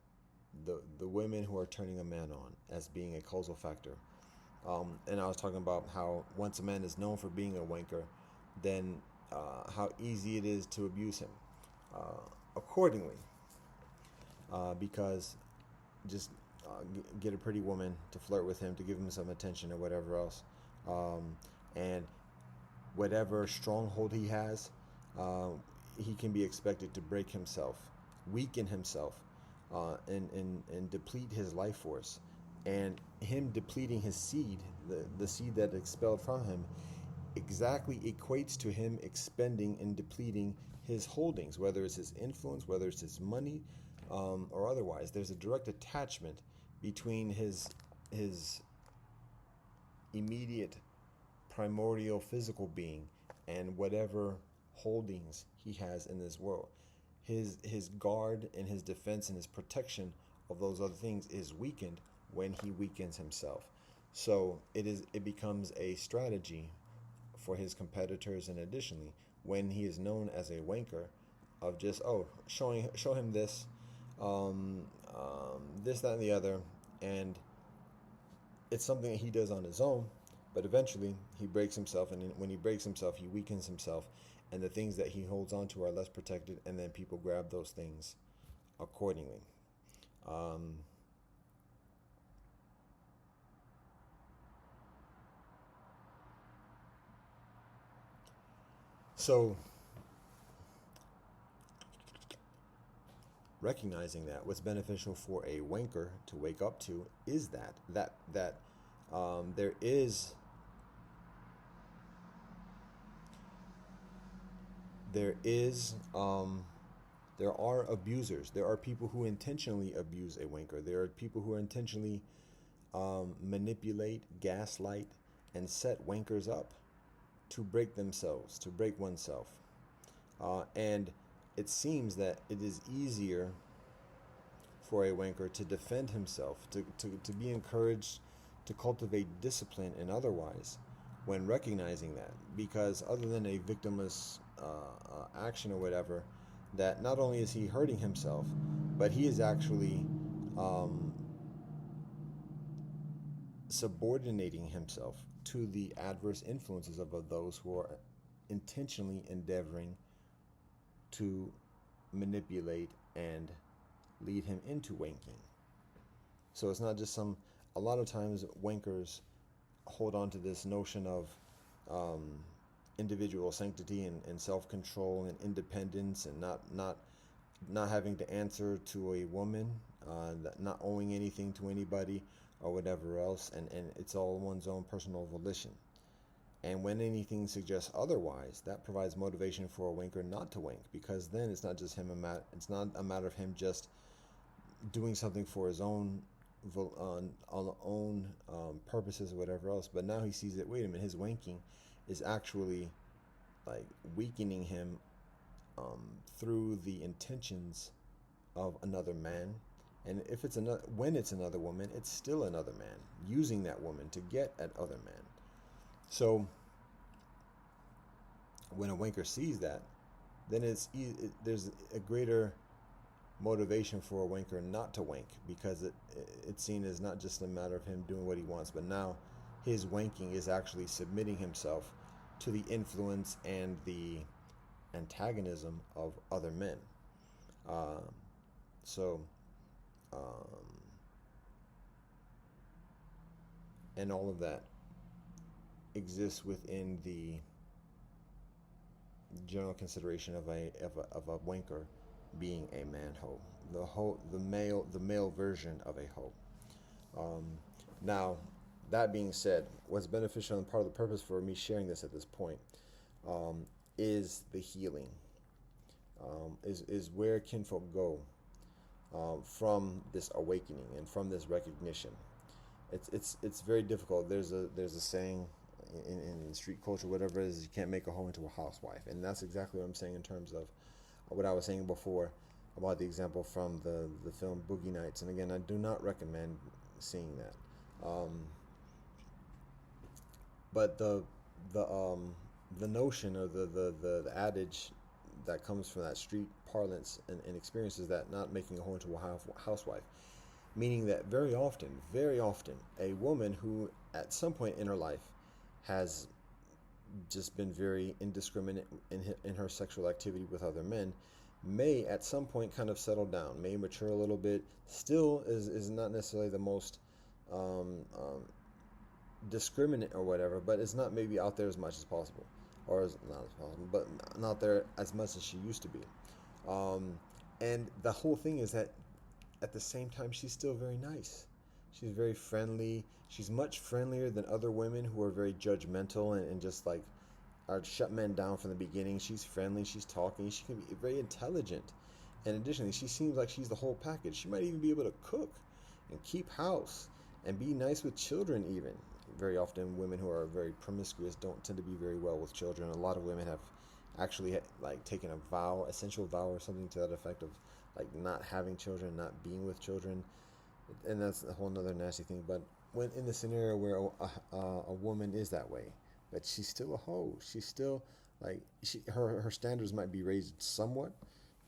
the women who are turning a man on as being a causal factor, and I was talking about how once a man is known for being a wanker, then how easy it is to abuse him accordingly, because just get a pretty woman to flirt with him, to give him some attention or whatever else, and whatever stronghold he has, he can be expected to break himself, weaken himself, and deplete his life force. And him depleting his seed, the seed that expelled from him, exactly equates to him expending and depleting his holdings, whether it's his influence, whether it's his money, or otherwise. There's a direct attachment between his immediate primordial physical being and whatever holdings he has in this world. His guard and his defense and his protection of those other things is weakened when he weakens himself. So it becomes a strategy for his competitors, and additionally, when he is known as a wanker, of just show him this, this, that, and the other, and it's something that he does on his own. But eventually, he breaks himself, and when he breaks himself, he weakens himself, and the things that he holds on to are less protected, and then people grab those things accordingly. So, recognizing that, what's beneficial for a wanker to wake up to is that there is there are abusers. There are people who intentionally abuse a wanker. There are people who intentionally manipulate, gaslight, and set wankers up to break themselves, to break oneself. And it seems that it is easier for a wanker to defend himself, to be encouraged to cultivate discipline and otherwise, when recognizing that, because other than a victimless action or whatever, that not only is he hurting himself, but he is actually subordinating himself to the adverse influences of those who are intentionally endeavoring to manipulate and lead him into wanking. So it's not just a lot of times wankers hold on to this notion of individual sanctity and self-control and independence, and not having to answer to a woman, not owing anything to anybody or whatever else, and it's all one's own personal volition. And when anything suggests otherwise, that provides motivation for a wanker not to wank, because then it's not just him. It's not a matter of him just doing something for his own purposes or whatever else. But now he sees that, wait a minute, his wanking is actually like weakening him through the intentions of another man. And if it's when it's another woman, it's still another man using that woman to get at other men. So when a wanker sees that, then there's a greater motivation for a wanker not to wank, because it's seen as not just a matter of him doing what he wants, but now his wanking is actually submitting himself to the influence and the antagonism of other men. So and all of that exists within the general consideration of a wanker being a man hoe, the male version of a hoe. Um, Now, that being said, what's beneficial and part of the purpose for me sharing this at this point um, is the healing. Is where kinfolk go from this awakening and from this recognition. It's very difficult. There's a saying in street culture, whatever it is, you can't make a hoe into a housewife, and that's exactly what I'm saying in terms of what I was saying before about the example from the film Boogie Nights. And again, I do not recommend seeing that. Um, but the notion or the adage that comes from that street parlance and experiences that not making a hoe into a housewife, meaning that very often, a woman who at some point in her life has just been very indiscriminate in her sexual activity with other men may at some point kind of settle down, may mature a little bit, still is not necessarily the most um, um, discriminate or whatever, but it's not maybe out there as much as possible, or as not as possible, but not there as much as she used to be. Um, and the whole thing is that at the same time, she's still very nice. She's very friendly. She's much friendlier than other women who are very judgmental and just like are shut men down from the beginning. She's friendly. She's talking. She can be very intelligent. And additionally, she seems like she's the whole package. She might even be able to cook and keep house and be nice with children even. Very often women who are very promiscuous don't tend to be very well with children. A lot of women have actually like taken a vow, essential vow or something to that effect of like not having children, not being with children, and that's a whole nother nasty thing. But when in the scenario where a woman is that way, but she's still a hoe, she's still like her standards might be raised somewhat,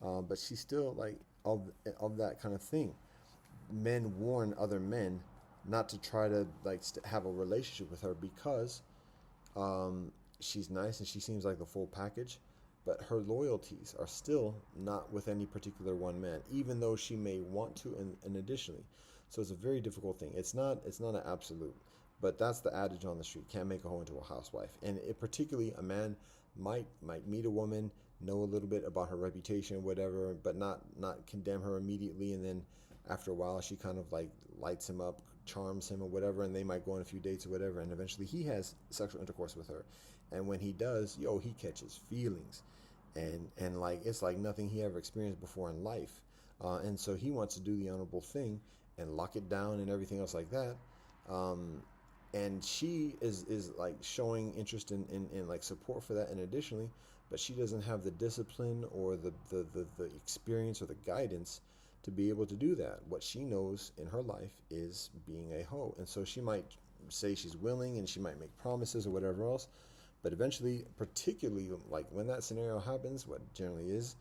but she's still like of that kind of thing. Men warn other men not to try to like have a relationship with her because um, she's nice and she seems like the full package, but her loyalties are still not with any particular one man, even though she may want to. And additionally, so it's a very difficult thing. It's not an absolute, but that's the adage on the street: can't make a hoe into a housewife. And it, particularly, a man might meet a woman, know a little bit about her reputation, whatever, but not condemn her immediately, and then after a while she kind of like lights him up, charms him or whatever, and they might go on a few dates or whatever, and eventually he has sexual intercourse with her. And when he does, he catches feelings, and like it's like nothing he ever experienced before in life, and so he wants to do the honorable thing and lock it down and everything else like that. um, and she is like showing interest in like support for that, and additionally, but she doesn't have the discipline or the experience or the guidance to be able to do that. What she knows in her life is being a hoe, and so she might say she's willing and she might make promises or whatever else, but eventually, particularly like when that scenario happens, what generally is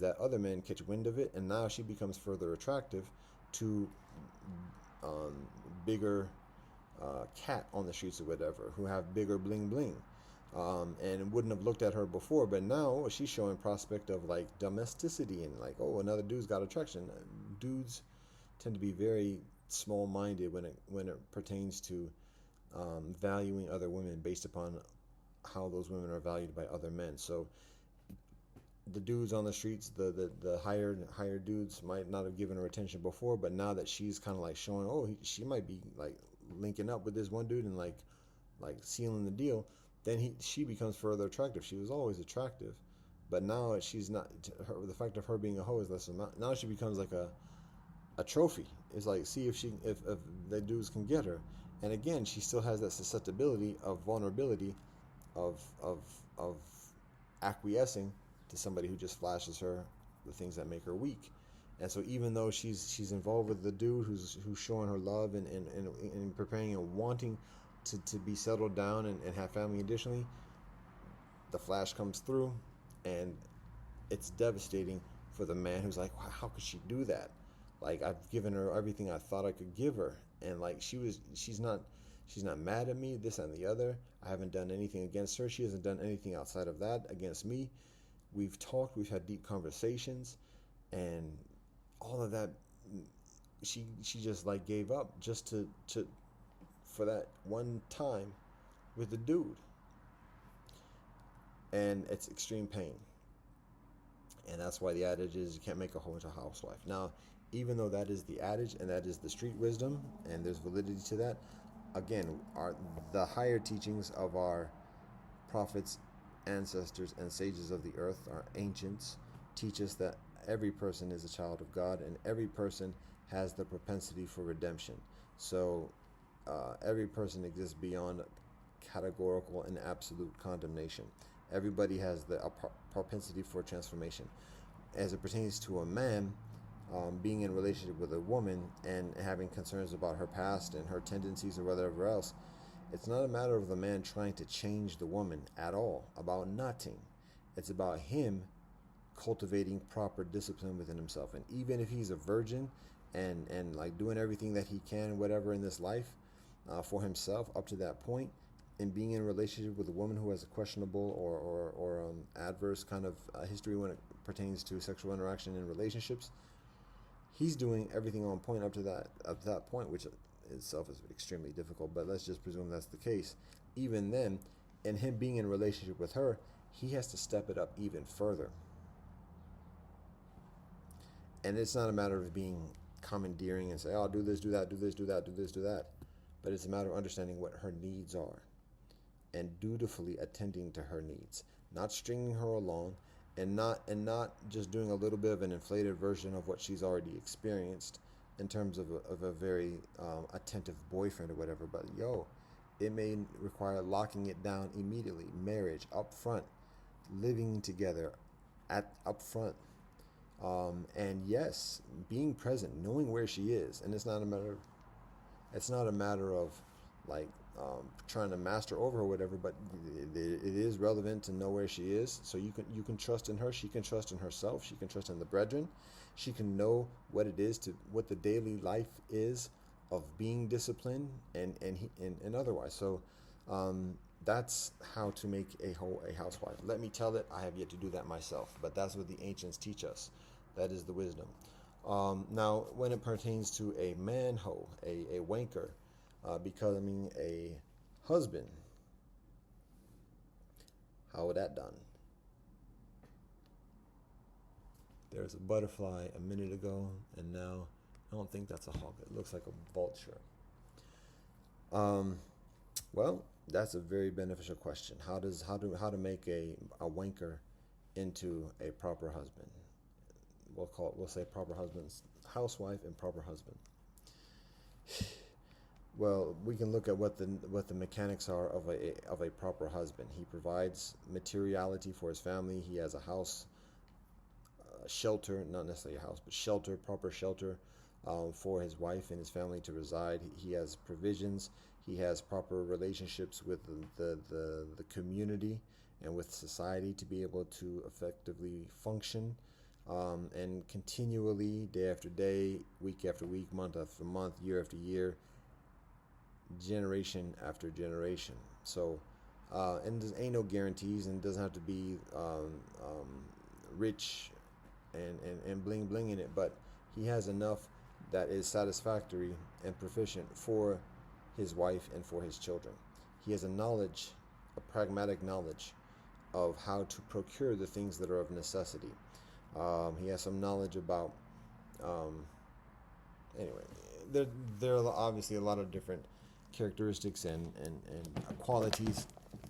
that other men catch wind of it, and now she becomes further attractive to um, bigger cat on the streets or whatever, who have bigger bling bling, and wouldn't have looked at her before, but now she's showing prospect of like domesticity and like, oh, another dude's got attraction. Dudes tend to be very small minded when it pertains to valuing other women based upon how those women are valued by other men. So the dudes on the streets, the higher dudes might not have given her attention before, but now that she's kind of like showing, oh, she might be like linking up with this one dude and like sealing the deal, then she becomes further attractive. She was always attractive, but now she's not. The fact of her being a hoe is less amount. Now she becomes like a trophy. It's like, see if the dudes can get her, and again she still has that susceptibility of vulnerability of of of acquiescing to somebody who just flashes her the things that make her weak. And so even though she's involved with the dude who's showing her love and preparing and wanting to be settled down and have family additionally, the flash comes through, and it's devastating for the man who's like, wow, how could she do that? Like, I've given her everything I thought I could give her, and like she's not mad at me, this and the other. I haven't done anything against her. She hasn't done anything outside of that against me. We've talked, we've had deep conversations, and all of that, she just like gave up just to for that one time with the dude, and it's extreme pain. And that's why the adage is you can't make a hoe into a housewife. Now, even though that is the adage and that is the street wisdom, and there's validity to that, again, the higher teachings of our prophets, ancestors, and sages of the earth, our ancients, teach us that every person is a child of God and every person has the propensity for redemption. So every person exists beyond categorical and absolute condemnation. Everybody has the propensity for transformation. As it pertains to a man, being in a relationship with a woman and having concerns about her past and her tendencies or whatever else, it's not a matter of the man trying to change the woman at all, about nothing. It's about him cultivating proper discipline within himself. And even if he's a virgin and like doing everything that he can, whatever in this life for himself up to that point, and being in a relationship with a woman who has a questionable or adverse kind of history when it pertains to sexual interaction in relationships, he's doing everything on point up to that point, which itself is extremely difficult, but let's just presume that's the case. Even then, and him being in a relationship with her, he has to step it up even further. And it's not a matter of being commandeering and say, oh, do this, do that, do this, do that, do this, do that. But it's a matter of understanding what her needs are and dutifully attending to her needs, not stringing her along, and not just doing a little bit of an inflated version of what she's already experienced in terms of a very attentive boyfriend or whatever. But it may require locking it down immediately, marriage up front, living together up front, and yes, being present, knowing where she is. And it's not a matter of like trying to master over her or whatever, but it is relevant to know where she is, so you can trust in her, she can trust in herself, she can trust in the brethren, she can know what it is what the daily life is of being disciplined and otherwise. So that's how to make a housewife. Let me tell it, I have yet to do that myself, but that's what the ancients teach us. That is the wisdom. Now, when it pertains to a man-hoe, a wanker, becoming a husband, how would that done? There's a butterfly a minute ago, and now I don't think that's a hawk. It looks like a vulture. Well, that's a very beneficial question. How to make a wanker into a proper husband? We'll say proper husband's housewife and proper husband. Well, we can look at what the mechanics are of a proper husband. He provides materiality for his family. He has a house, shelter, not necessarily a house, but shelter, proper shelter for his wife and his family to reside. He has provisions. He has proper relationships with the community and with society to be able to effectively function. And continually, day after day, week after week, month after month, year after year, generation after generation. So, and there ain't no guarantees, and it doesn't have to be rich and bling bling in it, but he has enough that is satisfactory and proficient for his wife and for his children. He has a pragmatic knowledge of how to procure the things that are of necessity. He has some knowledge about, anyway, there are obviously a lot of different characteristics and qualities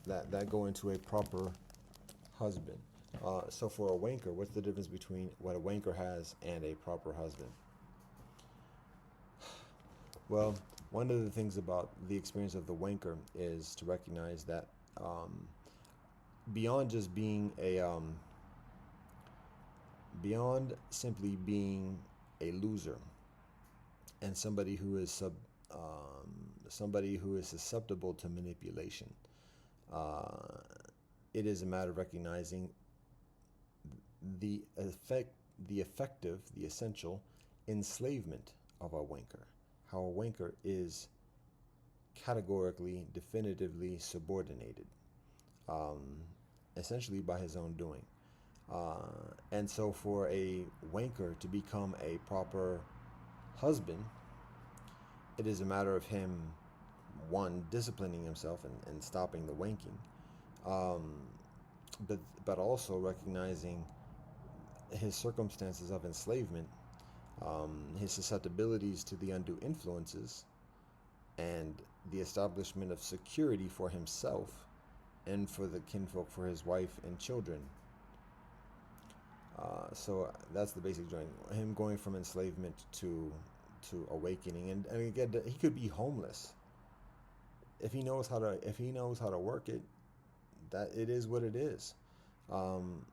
that go into a proper husband. So for a wanker, what's the difference between what a wanker has and a proper husband? Well, one of the things about the experience of the wanker is to recognize that beyond just being beyond simply being a loser and somebody who is susceptible to manipulation, it is a matter of recognizing the essential enslavement of a wanker. How a wanker is categorically, definitively subordinated, essentially by his own doing. And so for a wanker to become a proper husband, it is a matter of him one, disciplining himself and stopping the wanking, um, but also recognizing his circumstances of enslavement, his susceptibilities to the undue influences, and the establishment of security for himself and for the kinfolk, for his wife and children. So that's the basic joint. Him going from enslavement to awakening, and again, he could be homeless if he knows how to work it. That it is what it is. Um,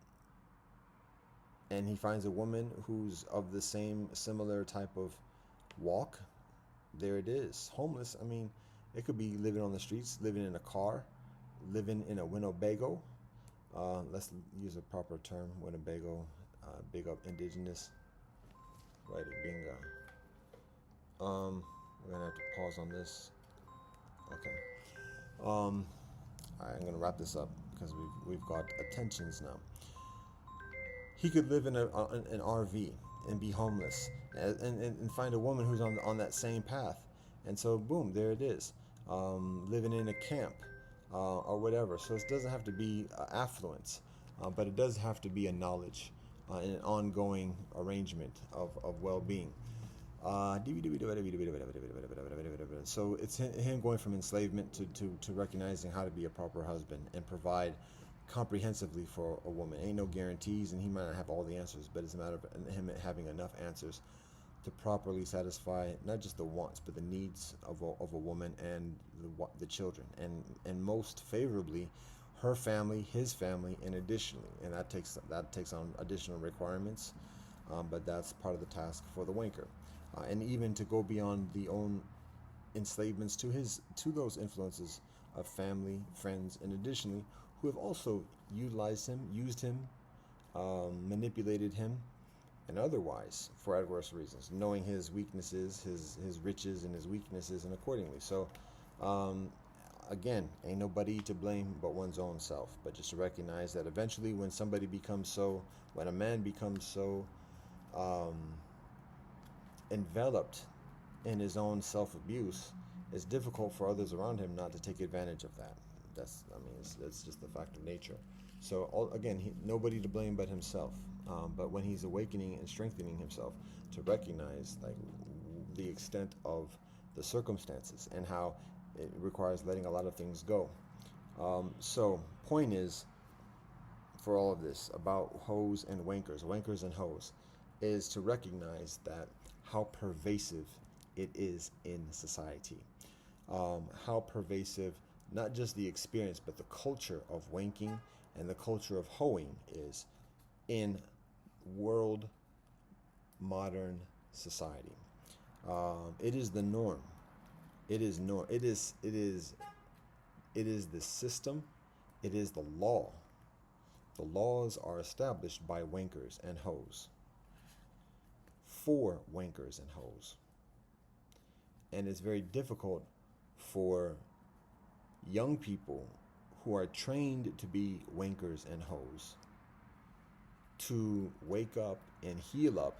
and he finds a woman who's of the same similar type of walk. There it is. Homeless. I mean, it could be living on the streets, living in a car, living in a Winnebago. Let's use a proper term, Winnebago. Big up indigenous. Right, bingo. We're gonna have to pause on this. Okay. All right, I'm gonna wrap this up because we've got attentions now. He could live in an RV and be homeless, and find a woman who's on that same path, and so boom, there it is. Living in a camp or whatever. So it doesn't have to be affluence, but it does have to be a knowledge and an ongoing arrangement of well-being. So it's him going from enslavement to recognizing how to be a proper husband and provide comprehensively for a woman. Ain't no guarantees, and he might not have all the answers, but it's a matter of him having enough answers to properly satisfy not just the wants but the needs of a woman and the children, and most favorably her family, his family, and additionally, and that takes on additional requirements, but that's part of the task for the wanker, and even to go beyond the own enslavements to those influences of family, friends, and additionally who have also utilized him, used him, manipulated him, and otherwise for adverse reasons, knowing his weaknesses, his riches, and his weaknesses, and accordingly. So, again, ain't nobody to blame but one's own self. But just to recognize that eventually, when a man becomes so enveloped in his own self-abuse, it's difficult for others around him not to take advantage of that. It's just the fact of nature. So again, nobody to blame but himself. But when he's awakening and strengthening himself to recognize like the extent of the circumstances and how it requires letting a lot of things go. So point is, for all of this about hoes and wankers and hoes, is to recognize that how pervasive it is in society. How pervasive not just the experience but the culture of wanking and the culture of hoeing is in world modern society. It is the norm. It is the system. It is the law. The laws are established by wankers and hoes for wankers and hoes, and it's very difficult for young people who are trained to be wankers and hoes to wake up and heal up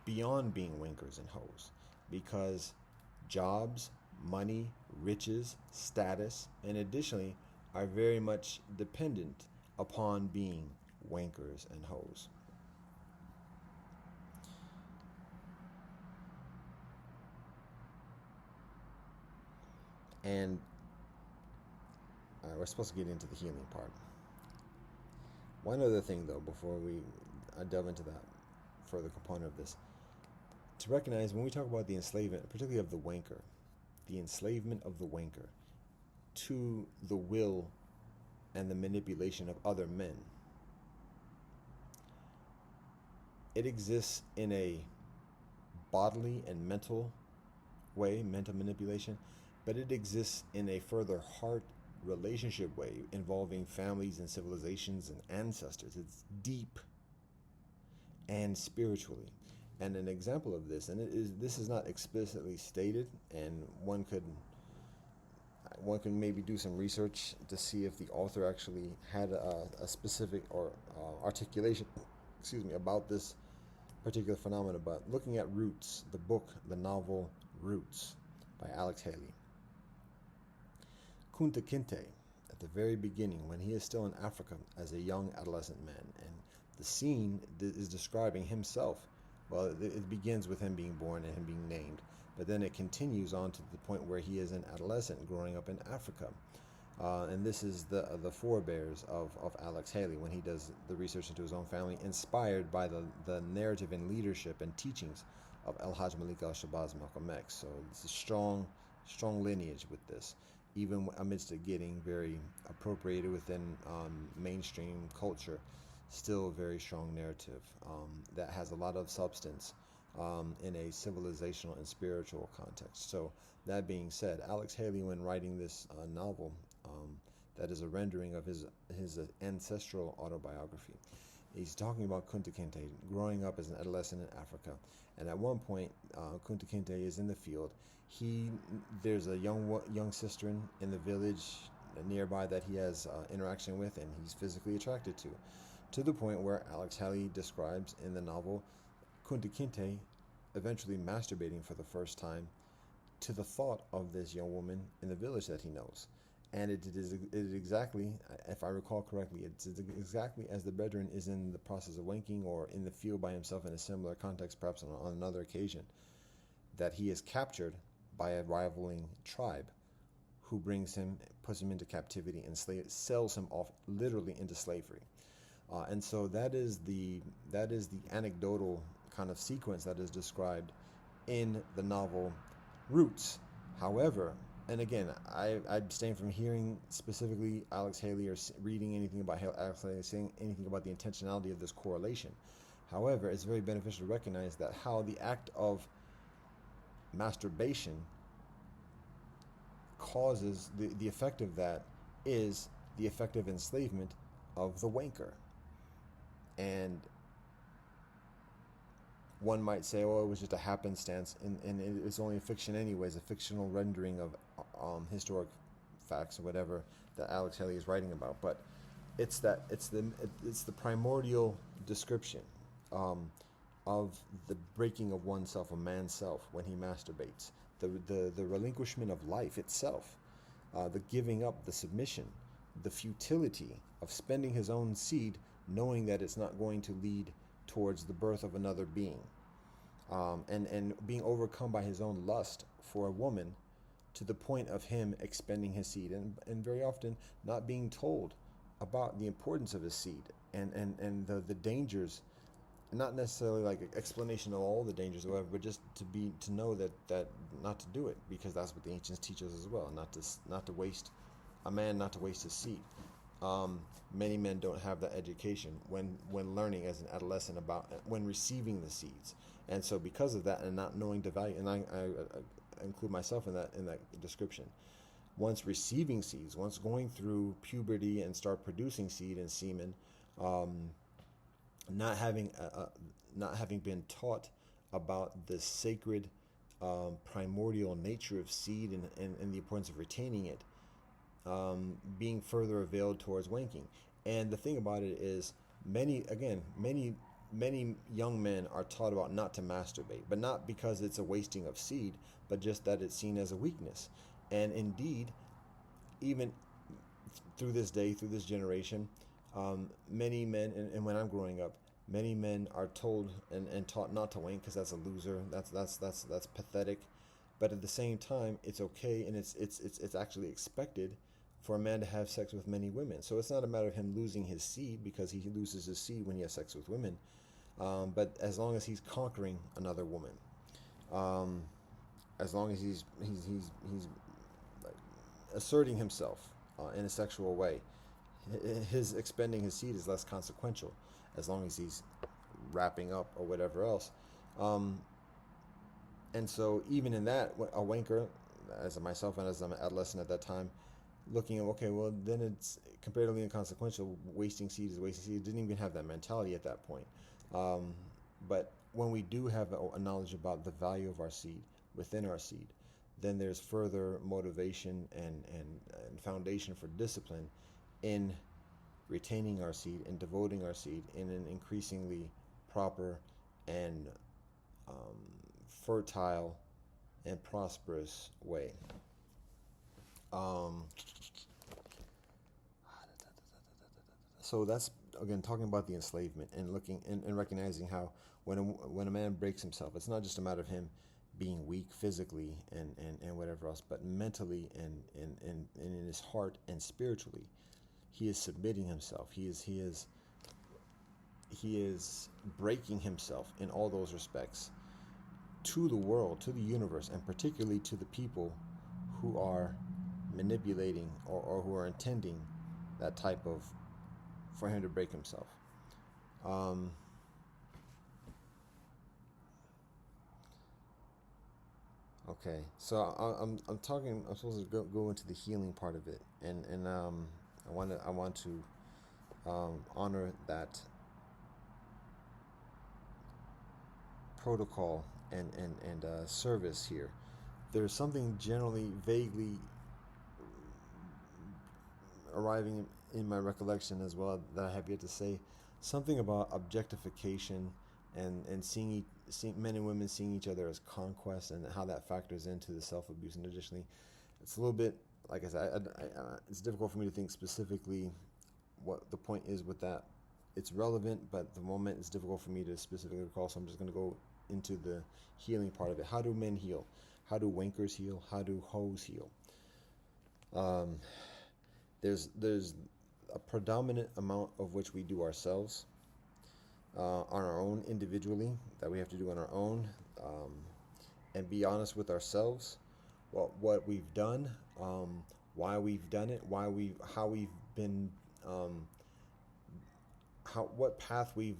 beyond being wankers and hoes, because jobs, money, riches, status, and additionally are very much dependent upon being wankers and hoes. And we're supposed to get into the healing part. One other thing, though, before I delve into that further component of this, to recognize when we talk about the enslavement, particularly of the wanker, the enslavement of the wanker to the will and the manipulation of other men, it exists in a bodily and mental way, mental manipulation, but it exists in a further heart relationship way involving families and civilizations and ancestors. It's deep and spiritually. And an example of this, and this is not explicitly stated, and one can maybe do some research to see if the author actually had a specific or articulation, about this particular phenomena. But looking at Roots, the novel Roots by Alex Haley, Kunta Kinte at the very beginning, when he is still in Africa as a young adolescent man. And the scene is describing himself. Well, it begins with him being born and him being named, but then it continues on to the point where he is an adolescent growing up in Africa. And this is the forebears of Alex Haley when he does the research into his own family, inspired by the narrative and leadership and teachings of El Hajj Malik al-Shabazz Malcolm X. So it's a strong lineage with this, even amidst it getting very appropriated within mainstream culture. Still a very strong narrative that has a lot of substance in a civilizational and spiritual context. So that being said, Alex Haley, when writing this novel, that is a rendering of his ancestral autobiography, he's talking about Kunta Kinte growing up as an adolescent in Africa. And at one point, Kunta Kinte is in the field. There's a young sister in the village nearby that he has interaction with, and he's physically attracted to the point where Alex Haley describes in the novel Kunta Kinte eventually masturbating for the first time to the thought of this young woman in the village that he knows. And it is exactly, if I recall correctly, it's exactly as the Bedouin is in the process of wanking or in the field by himself in a similar context, perhaps on another occasion, that he is captured by a rivaling tribe who puts him into captivity and sells him off literally into slavery. And so that is the anecdotal kind of sequence that is described in the novel Roots. However, and again, I abstain from hearing specifically Alex Haley or reading anything about Alex Haley, saying anything about the intentionality of this correlation. However, it's very beneficial to recognize that how the act of masturbation causes the effect of that is the effective enslavement of the wanker. And one might say, oh, it was just a happenstance, and it's only a fiction anyways, a fictional rendering of historic facts or whatever that Alex Haley is writing about. But it's the primordial description of the breaking of oneself, a man's self, when he masturbates, the relinquishment of life itself, the giving up, the submission, the futility of spending his own seed, knowing that it's not going to lead towards the birth of another being, and being overcome by his own lust for a woman to the point of him expending his seed, and very often not being told about the importance of his seed and the dangers, not necessarily like an explanation of all the dangers or whatever, but just to know that not to do it, because that's what the ancients teach us as well, not to waste his seed. Many men don't have that education when learning as an adolescent about when receiving the seeds, and so because of that and not knowing the value, and I include myself in that description. Once receiving seeds, once going through puberty and start producing seed and semen, not having been taught about the sacred primordial nature of seed and the importance of retaining it, being further availed towards wanking. And the thing about it is, many young men are taught about not to masturbate, but not because it's a wasting of seed, but just that it's seen as a weakness. And indeed, even through this day, through this generation, many men, and when I'm growing up, many men are told and taught not to wank because that's a loser, that's pathetic. But at the same time, it's okay, and it's actually expected for a man to have sex with many women. So it's not a matter of him losing his seed, because he loses his seed when he has sex with women. But as long as he's conquering another woman, as long as he's asserting himself in a sexual way, his expending his seed is less consequential, as long as he's wrapping up or whatever else. And so even in that, a wanker, as myself and as an adolescent at that time, looking at, okay, well, then it's comparatively inconsequential. Wasting seed is wasting seed. Didn't even have that mentality at that point. But when we do have a knowledge about the value of our seed within our seed, then there's further motivation and foundation for discipline in retaining our seed and devoting our seed in an increasingly proper and fertile and prosperous way. So that's again talking about the enslavement and looking and recognizing how when a man breaks himself, it's not just a matter of him being weak physically and whatever else, but mentally and in his heart and spiritually, he is submitting himself. He is breaking himself in all those respects to the world, to the universe, and particularly to the people who are manipulating or who are intending that type of for him to break himself. Um, okay, so I'm talking. I'm supposed to go into the healing part of it, and I want to honor that protocol and service here. There's something generally vaguely arriving in my recollection as well that I have yet to say, something about objectification and seeing men and women seeing each other as conquest and how that factors into the self-abuse. And additionally, it's a little bit, like I said, it's difficult for me to think specifically what the point is with that. It's relevant, but the moment is difficult for me to specifically recall, so I'm just going to go into the healing part of it. How do men heal? How do wankers heal? How do hoes heal? Um, there's a predominant amount of which we do ourselves on our own individually, that we have to do on our own, and be honest with ourselves, what we've done, why we've done it, how we've been, what path we've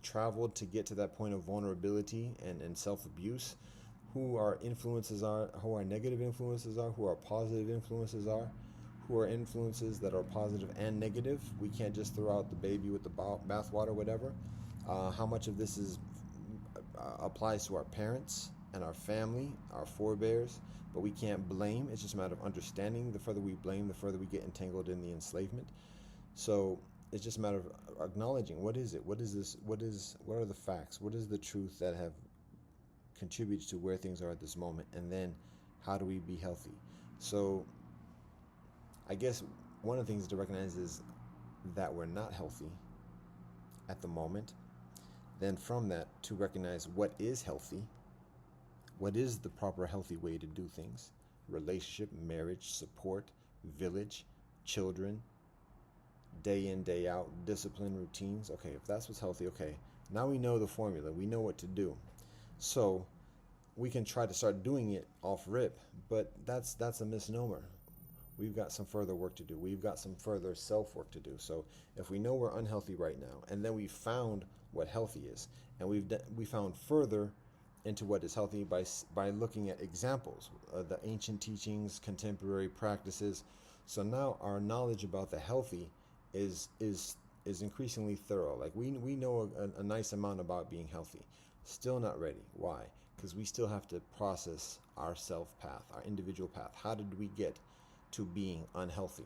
traveled to get to that point of vulnerability and self-abuse, who our influences are, who our negative influences are, who our positive influences are, who are influences that are positive and negative. We can't just throw out the baby with the bathwater, whatever. How much of this applies to our parents and our family, our forebears, but we can't blame. It's just a matter of understanding. The further we blame, the further we get entangled in the enslavement. So it's just a matter of acknowledging, what is it? What is this? What are the facts? What is the truth that have contributed to where things are at this moment? And then how do we be healthy? So I guess one of the things to recognize is that we're not healthy at the moment. Then from that, to recognize what is healthy, what is the proper healthy way to do things: relationship, marriage, support, village, children, day in, day out, discipline, routines. Okay, if that's what's healthy, okay, now we know the formula, we know what to do. So we can try to start doing it off rip, but that's a misnomer. We've got some further work to do. We've got some further self-work to do. So if we know we're unhealthy right now, and then we found what healthy is, and we found further into what is healthy by looking at examples, the ancient teachings, contemporary practices. So now our knowledge about the healthy is increasingly thorough. Like we know a nice amount about being healthy. Still not ready. Why? Because we still have to process our self path, our individual path. How did we get to being unhealthy?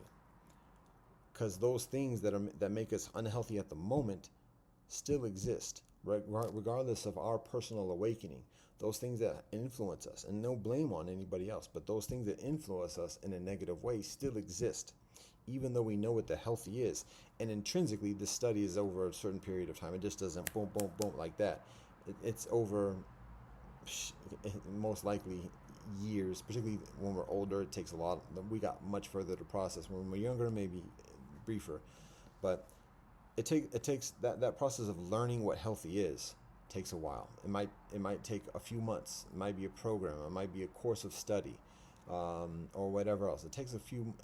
Because those things that make us unhealthy at the moment still exist, regardless of our personal awakening. Those things that influence us, and no blame on anybody else, but those things that influence us in a negative way still exist, even though we know what the healthy is. And intrinsically, this study is over a certain period of time. It just doesn't boom, boom, boom like that. It's over most likely years, particularly when we're older. It takes a lot. We got much further to process. When we're younger, maybe briefer, but it takes that process of learning what healthy is takes a while. It might take a few months. It might be a program. It might be a course of study, or whatever else. It takes a few.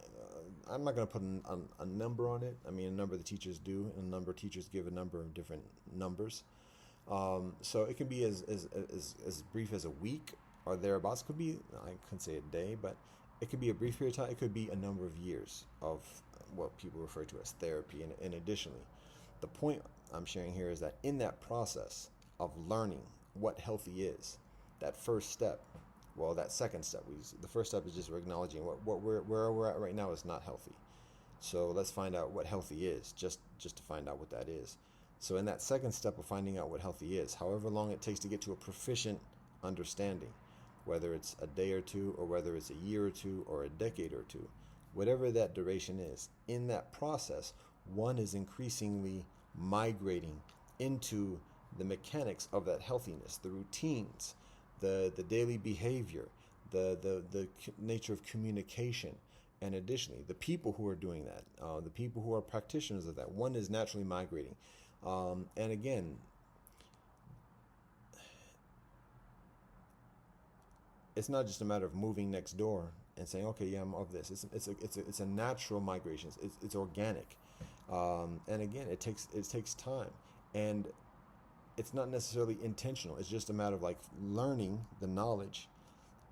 I'm not going to put a number on it. I mean, a number of the teachers do, and a number of teachers give a number of different numbers. So it can be as brief as a week or thereabouts. It could be, I couldn't say a day, but it could be a brief period of time. It could be a number of years of what people refer to as therapy. And additionally, the point I'm sharing here is that in that process of learning what healthy is, that first step, well, that second step, the first step is just acknowledging where we're at right now is not healthy. So let's find out what healthy is, just to find out what that is. So in that second step of finding out what healthy is, however long it takes to get to a proficient understanding, whether it's a day or two, or whether it's a year or two, or a decade or two, whatever that duration is, in that process, one is increasingly migrating into the mechanics of that healthiness, the routines, the daily behavior, the nature of communication, and additionally, the people who are doing that, the people who are practitioners of that, one is naturally migrating. And again, it's not just a matter of moving next door and saying, okay, yeah, I'm of this. It's a natural migration. It's organic, and again, it takes time, and it's not necessarily intentional. It's just a matter of like learning the knowledge,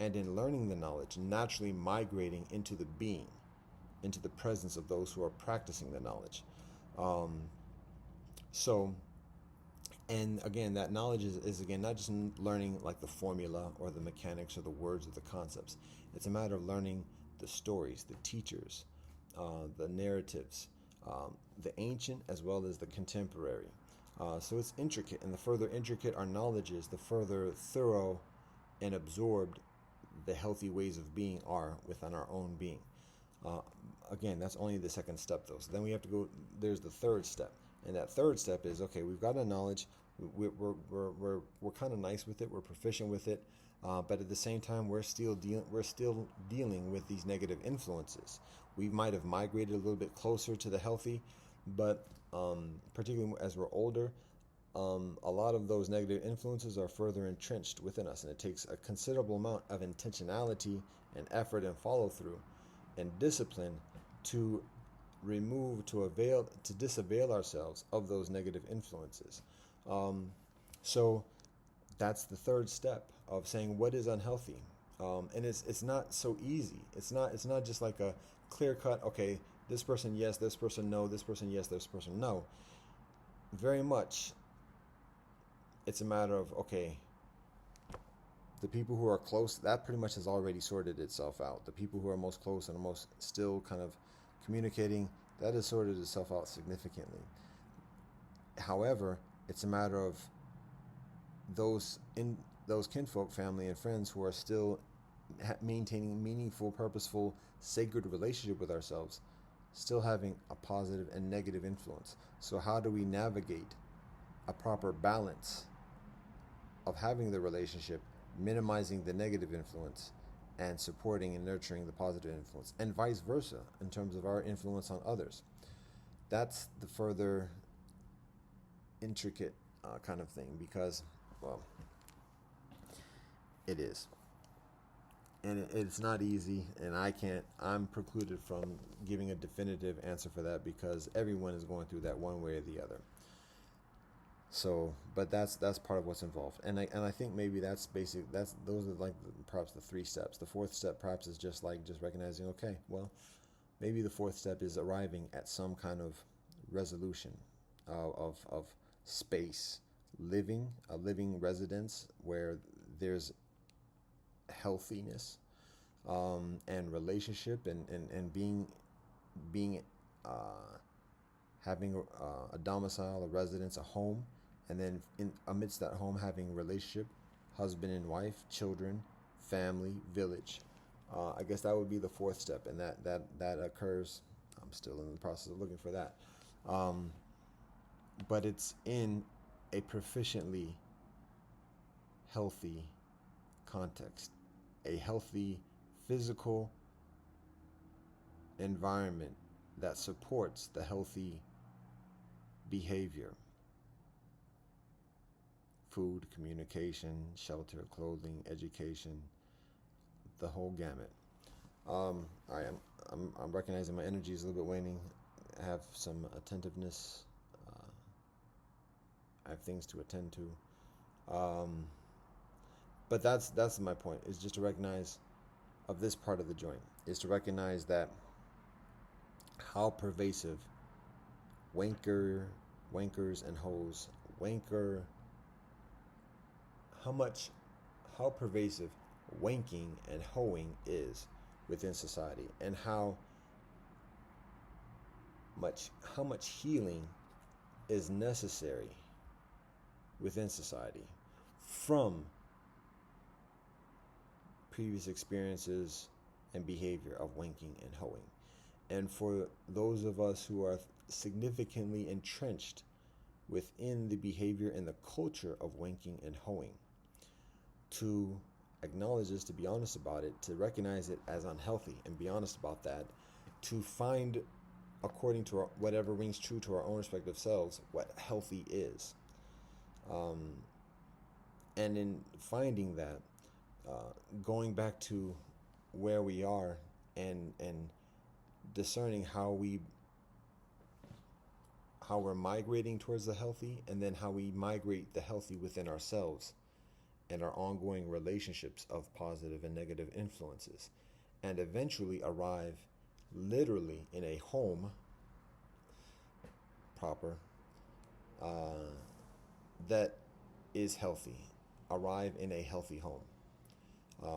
and in learning the knowledge, naturally migrating into the being, into the presence of those who are practicing the knowledge. Um, so and again, that knowledge is again not just learning like the formula or the mechanics or the words or the concepts. It's a matter of learning the stories, the teachers, the narratives, the ancient as well as the contemporary. So it's intricate, and the further intricate our knowledge is, the further thorough and absorbed the healthy ways of being are within our own being. Uh, Again, that's only the second step, though. So then we have to go. There's the third step, and that third step is, okay, we've got a knowledge. We're kind of nice with it. We're proficient with it, but at the same time, we're still dealing with these negative influences. We might have migrated a little bit closer to the healthy, but particularly as we're older, a lot of those negative influences are further entrenched within us, and it takes a considerable amount of intentionality and effort and follow through and discipline to disavail ourselves of those negative influences. So that's the third step of saying what is unhealthy, and it's not so easy. It's not just like a clear cut. Okay, this person yes, this person no, this person yes, this person no. Very much, it's a matter of, okay, the people who are close, that pretty much has already sorted itself out. The people who are most close and are most still kind of communicating, that has sorted itself out significantly. However, it's a matter of those kinfolk, family, and friends who are still maintaining meaningful, purposeful, sacred relationship with ourselves, still having a positive and negative influence. So how do we navigate a proper balance of having the relationship, minimizing the negative influence, and supporting and nurturing the positive influence, and vice versa in terms of our influence on others? That's the further intricate kind of thing, because, well, it is. And it's not easy, and I'm precluded from giving a definitive answer for that, because everyone is going through that one way or the other. So, but that's part of what's involved, and I think maybe those are like perhaps the three steps. The fourth step perhaps is just recognizing, okay, well, maybe the fourth step is arriving at some kind of resolution of space, a living residence where there's healthiness, and relationship, and being having a domicile, a residence, a home, and then amidst that home having relationship, husband and wife, children, family, village. I guess that would be the fourth step, and that occurs. I'm still in the process of looking for that, but it's in a proficiently healthy context, a healthy physical environment that supports the healthy behavior. Food, communication, shelter, clothing, education, the whole gamut. All right, I'm recognizing my energy is a little bit waning. I have some attentiveness. I have things to attend to. But that's my point. Is just to recognize of this part of the joint. Is to recognize that how pervasive wankers and hoes, how pervasive wanking and hoeing is within society, and how much healing is necessary within society from previous experiences and behavior of wanking and hoeing. And for those of us who are significantly entrenched within the behavior and the culture of wanking and hoeing. To acknowledge this, to be honest about it, to recognize it as unhealthy and be honest about that, to find, according to whatever rings true to our own respective selves, what healthy is. And in finding that, going back to where we are and discerning how we're migrating towards the healthy, and then how we migrate the healthy within ourselves and our ongoing relationships of positive and negative influences, and eventually arrive literally in a home proper that is healthy. Arrive in a healthy home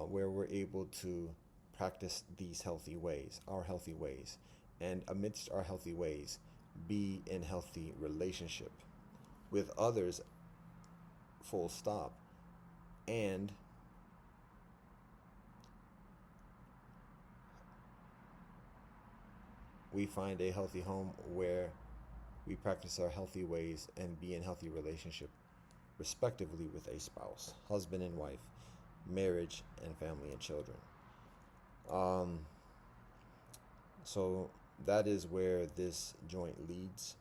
where we're able to practice these healthy ways, our healthy ways, and amidst our healthy ways, be in healthy relationship with others, full stop. And we find a healthy home where we practice our healthy ways and be in healthy relationship, respectively, with a spouse, husband and wife, marriage, and family and children. So that is where this joint leads.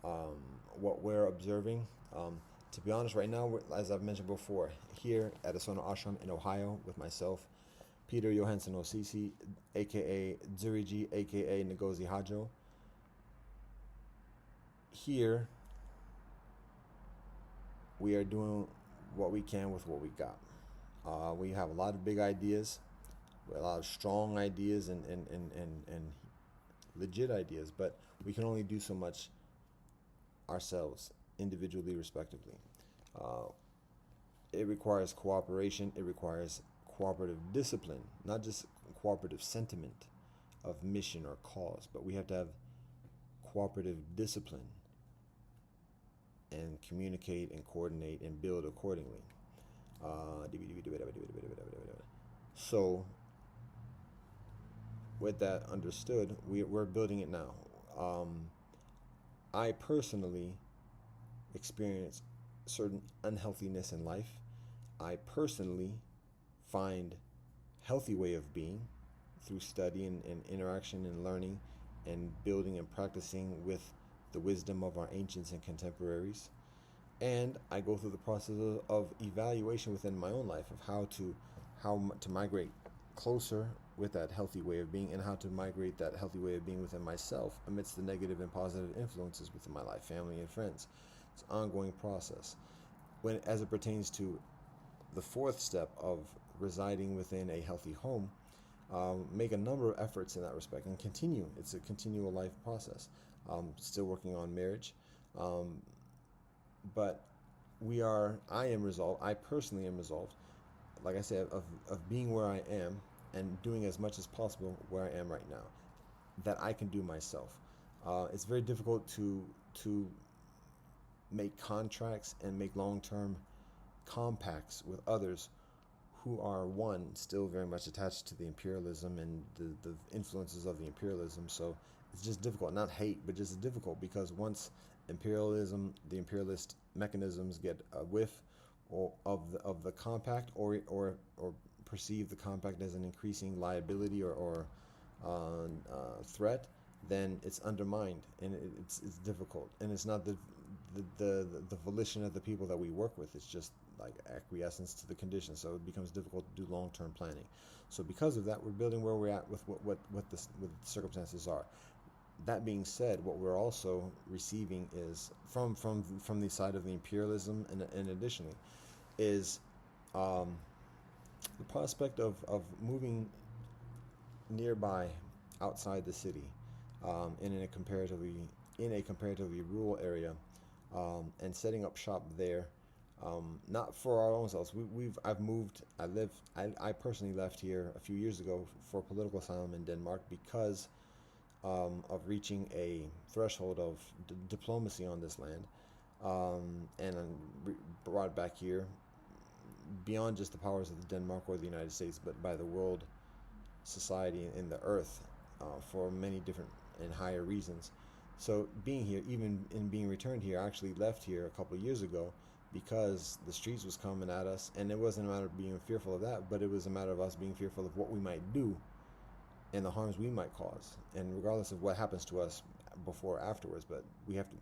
What we're observing, to be honest, right now, as I've mentioned before, here at Asono Ashram in Ohio with myself, Peter Johansson Osisi, aka Zuriji, aka Ngozi Hajo. Here, we are doing what we can with what we got. We have a lot of big ideas, a lot of strong ideas and legit ideas, but we can only do so much ourselves, individually, respectively. It requires cooperation. It requires cooperative discipline, not just cooperative sentiment of mission or cause, but we have to have cooperative discipline and communicate and coordinate and build accordingly. So, with that understood, we're building it now. I personally experience certain unhealthiness in life. I personally find healthy way of being through study and interaction and learning and building and practicing with the wisdom of our ancients and contemporaries. And I go through the process of evaluation within my own life of how to migrate closer with that healthy way of being, and how to migrate that healthy way of being within myself amidst the negative and positive influences within my life, family and friends. It's an ongoing process. As it pertains to the fourth step of residing within a healthy home, make a number of efforts in that respect and continue. It's a continual life process. Still working on marriage, but I personally am resolved, like I said, of being where I am and doing as much as possible where I am right now that I can do myself. It's very difficult to make contracts and make long-term compacts with others who are, one, still very much attached to the imperialism and the influences of the imperialism. So it's just difficult, not hate, but just difficult, because once imperialism, the imperialist mechanisms get a whiff of the compact, or perceive the compact as an increasing liability or threat, then it's undermined, and it's difficult, and it's not the volition of the people that we work with. It's just like acquiescence to the conditions, so it becomes difficult to do long-term planning. So because of that, we're building where we're at with what the circumstances are. That being said, what we're also receiving is from the side of the imperialism, and additionally, is the prospect of moving nearby, outside the city, in a comparatively rural area, and setting up shop there. Not for our own selves. I personally left here a few years ago for political asylum in Denmark because of reaching a threshold of diplomacy on this land, and I'm brought back here beyond just the powers of Denmark or the United States, but by the world society and the earth, for many different and higher reasons. So being here, even in being returned here, I actually left here a couple of years ago because the streets was coming at us, and it wasn't a matter of being fearful of that, but it was a matter of us being fearful of what we might do and the harms we might cause, and regardless of what happens to us before or afterwards. But we have to.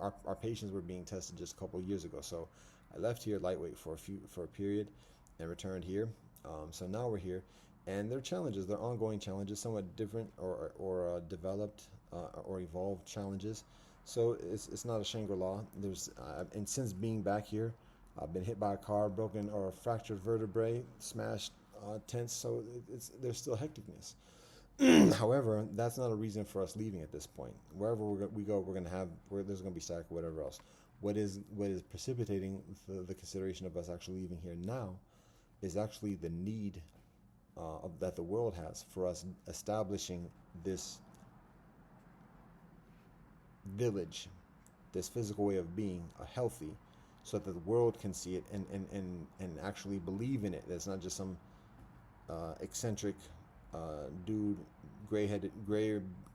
Our patience were being tested just a couple of years ago, so I left here lightweight for a period, and returned here. So now we're here, and there are challenges. They're ongoing challenges, somewhat different or developed or evolved challenges. So it's not a Shangri-La. And since being back here, I've been hit by a car, broken or fractured vertebrae, smashed tents. So there's still hecticness. However, that's not a reason for us leaving at this point. Wherever we go, there's going to be static or whatever else. What is precipitating the consideration of us actually leaving here now is actually the need that the world has for us establishing this village, this physical way of being, healthy, so that the world can see it and actually believe in it. That's not just some eccentric dude, gray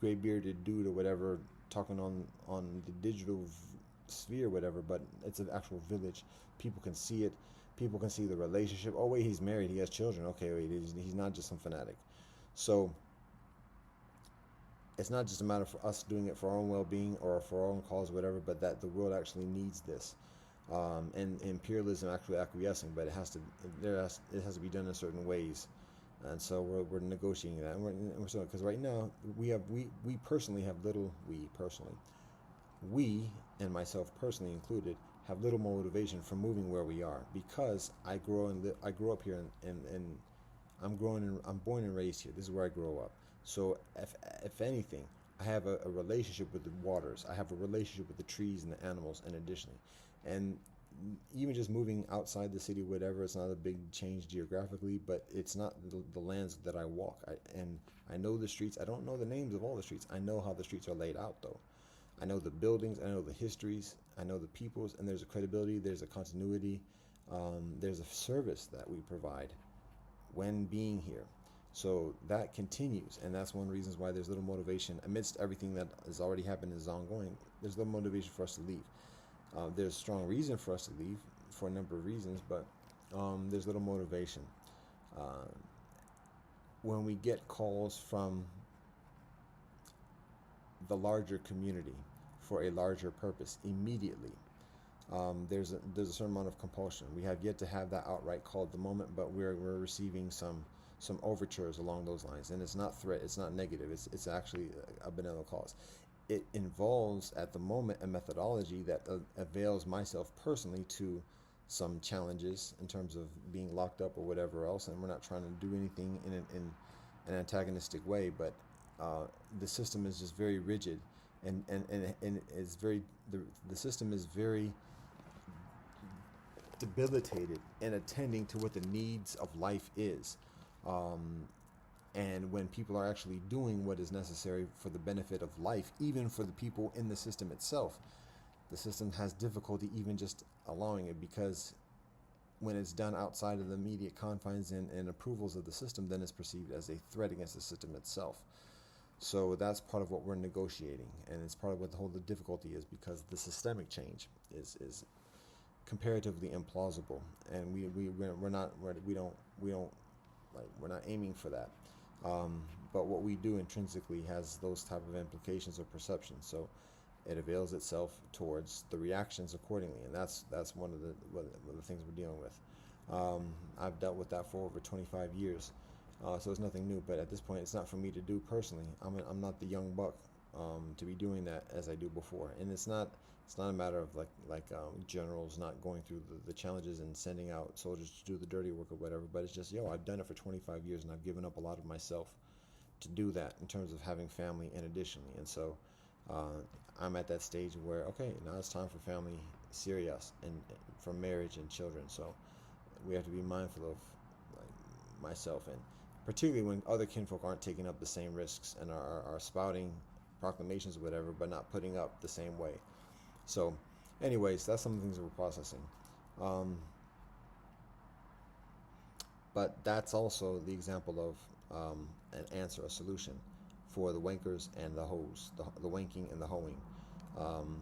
bearded dude or whatever, talking on the digital sphere, whatever. But it's an actual village. People can see it. People can see the relationship. Oh wait, he's married. He has children. Okay, wait, he's not just some fanatic. So it's not just a matter for us doing it for our own well-being or for our own cause, or whatever, but that the world actually needs this. And imperialism actually acquiescing, but it has to be done in certain ways. And so we're negotiating that, and we're so, because right now we personally have little. We and myself personally included have little motivation for moving where we are, because I grew up here, and I'm born and raised here. This is where I grow up. So if anything, I have a relationship with the waters. I have a relationship with the trees and the animals, and additionally, and even just moving outside the city, whatever, it's not a big change geographically, but it's not the lands that I walk. I know the streets. I don't know the names of all the streets. I know how the streets are laid out, though. I know the buildings. I know the histories. I know the peoples, and there's a credibility. There's a continuity. There's a service that we provide when being here. So that continues, and that's one of the reasons why there's little motivation amidst everything that has already happened and is ongoing. There's little motivation for us to leave. There's strong reason for us to leave for a number of reasons, but there's little motivation. When we get calls from the larger community for a larger purpose, immediately there's a certain amount of compulsion. We have yet to have that outright call at the moment, but we're receiving some overtures along those lines, and it's not threat, it's not negative, it's actually a benevolent cause. It involves at the moment a methodology that avails myself personally to some challenges in terms of being locked up or whatever else, and we're not trying to do anything in an antagonistic way, but the system is just very rigid, and it's very the system is very debilitated in attending to what the needs of life is. And when people are actually doing what is necessary for the benefit of life, even for the people in the system itself, the system has difficulty even just allowing it, because when it's done outside of the immediate confines and approvals of the system, then it's perceived as a threat against the system itself. So that's part of what we're negotiating, and it's part of what the difficulty is, because the systemic change is comparatively implausible, and we're not aiming for that. But what we do intrinsically has those type of implications or perceptions. So it avails itself towards the reactions accordingly, and that's one of the things we're dealing with. I've dealt with that for over 25 years, so it's nothing new. But at this point, it's not for me to do personally. I'm not the young buck to be doing that as I do before, and it's not a matter of like generals not going through the challenges and sending out soldiers to do the dirty work or whatever, but it's just, I've done it for 25 years, and I've given up a lot of myself to do that in terms of having family and additionally. And so I'm at that stage where, okay, now it's time for family serious and for marriage and children. So we have to be mindful of myself, and particularly when other kinfolk aren't taking up the same risks and are spouting proclamations or whatever, but not putting up the same way. So anyways, that's some of the things that we're processing. But that's also the example of an answer, a solution for the wankers and the hoes, the wanking and the hoeing. Um,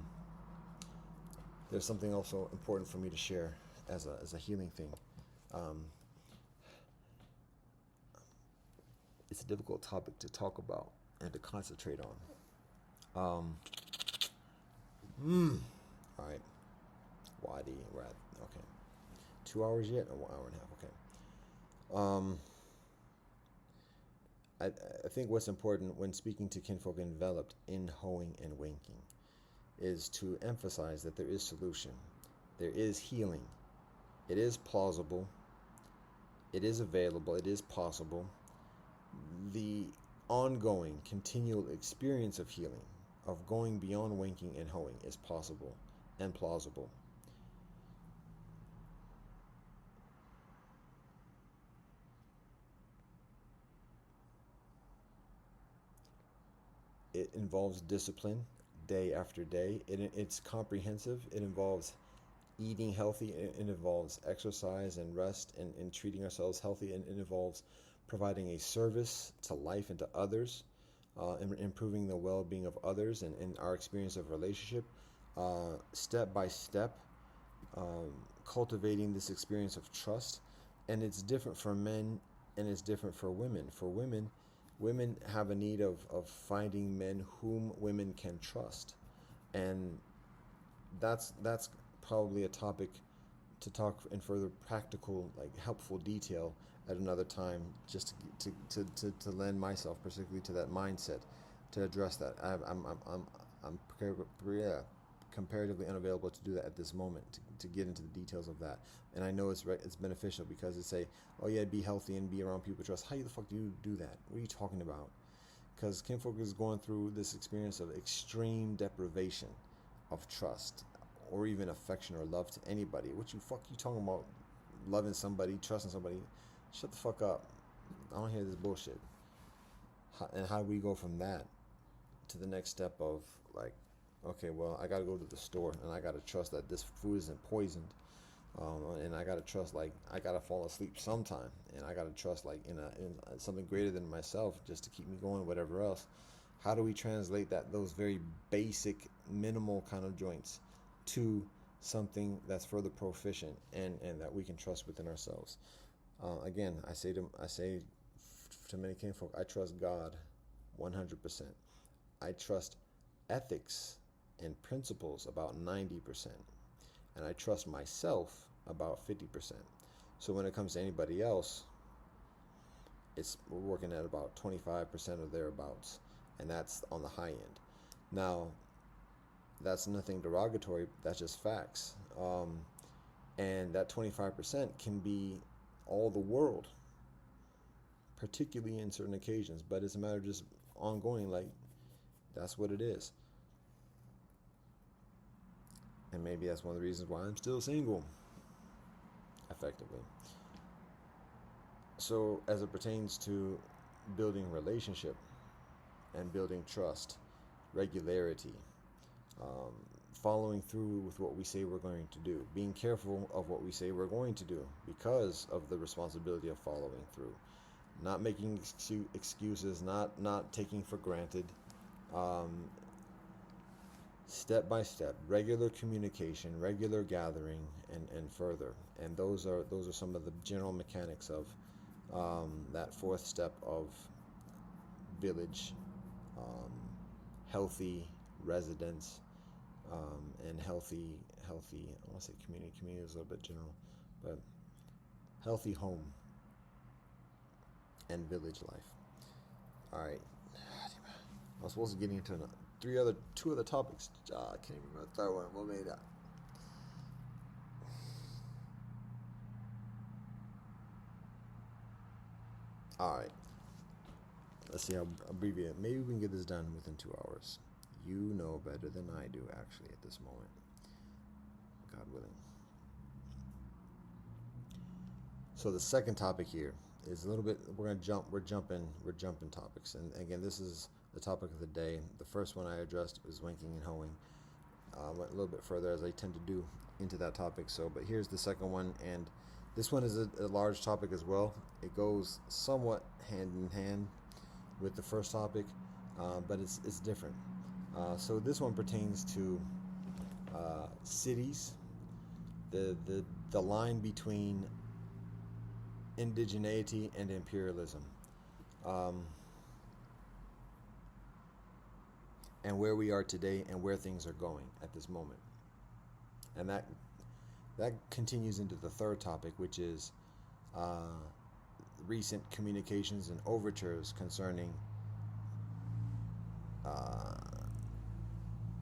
there's something also important for me to share as a healing thing. Um, it's a difficult topic to talk about and to concentrate on. All right. Wadi, we're at, okay. 2 hours yet? Or 1 hour and a half, okay. I think what's important when speaking to kinfolk enveloped in hoeing and wanking is to emphasize that there is solution. There is healing. It is plausible. It is available. It is possible. The ongoing, continual experience of healing, of going beyond wanking and hoeing, is possible and plausible. It involves discipline day after day. It's comprehensive. It involves eating healthy. It involves exercise and rest and treating ourselves healthy. And it involves providing a service to life and to others, and improving the well-being of others and our experience of relationship, step by step, cultivating this experience of trust. And it's different for men and it's different for women. For women, women have a need of finding men whom women can trust. And that's probably a topic to talk in further practical, like helpful detail at another time, just to lend myself particularly to that mindset, to address that. I'm comparatively unavailable to do that at this moment, to get into the details of that. And I know it's beneficial because it's oh yeah, be healthy and be around people trust. How the fuck do you do that? What are you talking about? Because kinfolk is going through this experience of extreme deprivation of trust or even affection or love to anybody. What you talking about? Loving somebody, trusting somebody? Shut the fuck up. I don't hear this bullshit. And how do we go from that to the next step of like, okay, well, I gotta go to the store and I gotta trust that this food isn't poisoned, and I gotta trust, like, I gotta fall asleep sometime, and I gotta trust, like, in something greater than myself just to keep me going, whatever else. How do we translate those very basic, minimal kind of joints to something that's further proficient and that we can trust within ourselves? Again, I say to many kinfolk, I trust God 100%. I trust ethics and principles about 90%. And I trust myself about 50%. So when it comes to anybody else, we're working at about 25% or thereabouts. And that's on the high end. Now, that's nothing derogatory. That's just facts. And that 25% can be all the world, particularly in certain occasions. But it's a matter of just ongoing, like, that's what it is. And maybe that's one of the reasons why I'm still single, effectively. So as it pertains to building relationship and building trust, regularity, following through with what we say we're going to do, being careful of what we say we're going to do because of the responsibility of following through, not making excuses, not taking for granted, step by step, regular communication, regular gathering, and further. And those are some of the general mechanics of that fourth step of village, healthy residence, and healthy. I want to say community. Community is a little bit general, but healthy home and village life. All right. I was supposed to get into two other topics. I can't even remember the third one. What made that? All right. Let's see how abbreviate. Maybe we can get this done within 2 hours. You know better than I do, actually, at this moment. God willing. So the second topic here is a little bit. We're jumping topics, and again, this is the topic of the day. The first one I addressed was wanking and hoeing. Went a little bit further, as I tend to do, into that topic. So, but here's the second one, and this one is a large topic as well. It goes somewhat hand in hand with the first topic. but it's different. So this one pertains to cities, the line between indigeneity and imperialism, um, and where we are today and where things are going at this moment. And that continues into the third topic, which is recent communications and overtures concerning uh,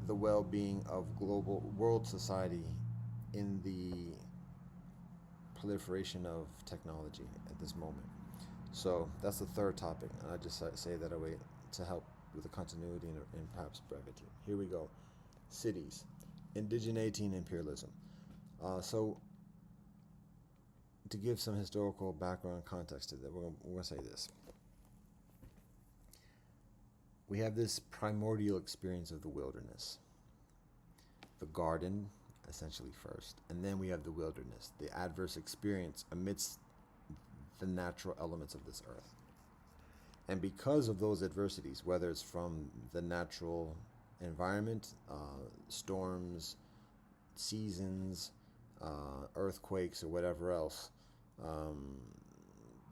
the well-being of global world society in the proliferation of technology at this moment. So that's the third topic, and I just say that away to help with the continuity and perhaps brevity. Here we go. Cities, indigeneity and imperialism. So to give some historical background context to that, we're going to say this. We have this primordial experience of the wilderness, the garden, essentially first, and then we have the wilderness, the adverse experience amidst the natural elements of this earth. And because of those adversities, whether it's from the natural environment, storms, seasons, earthquakes, or whatever else, um,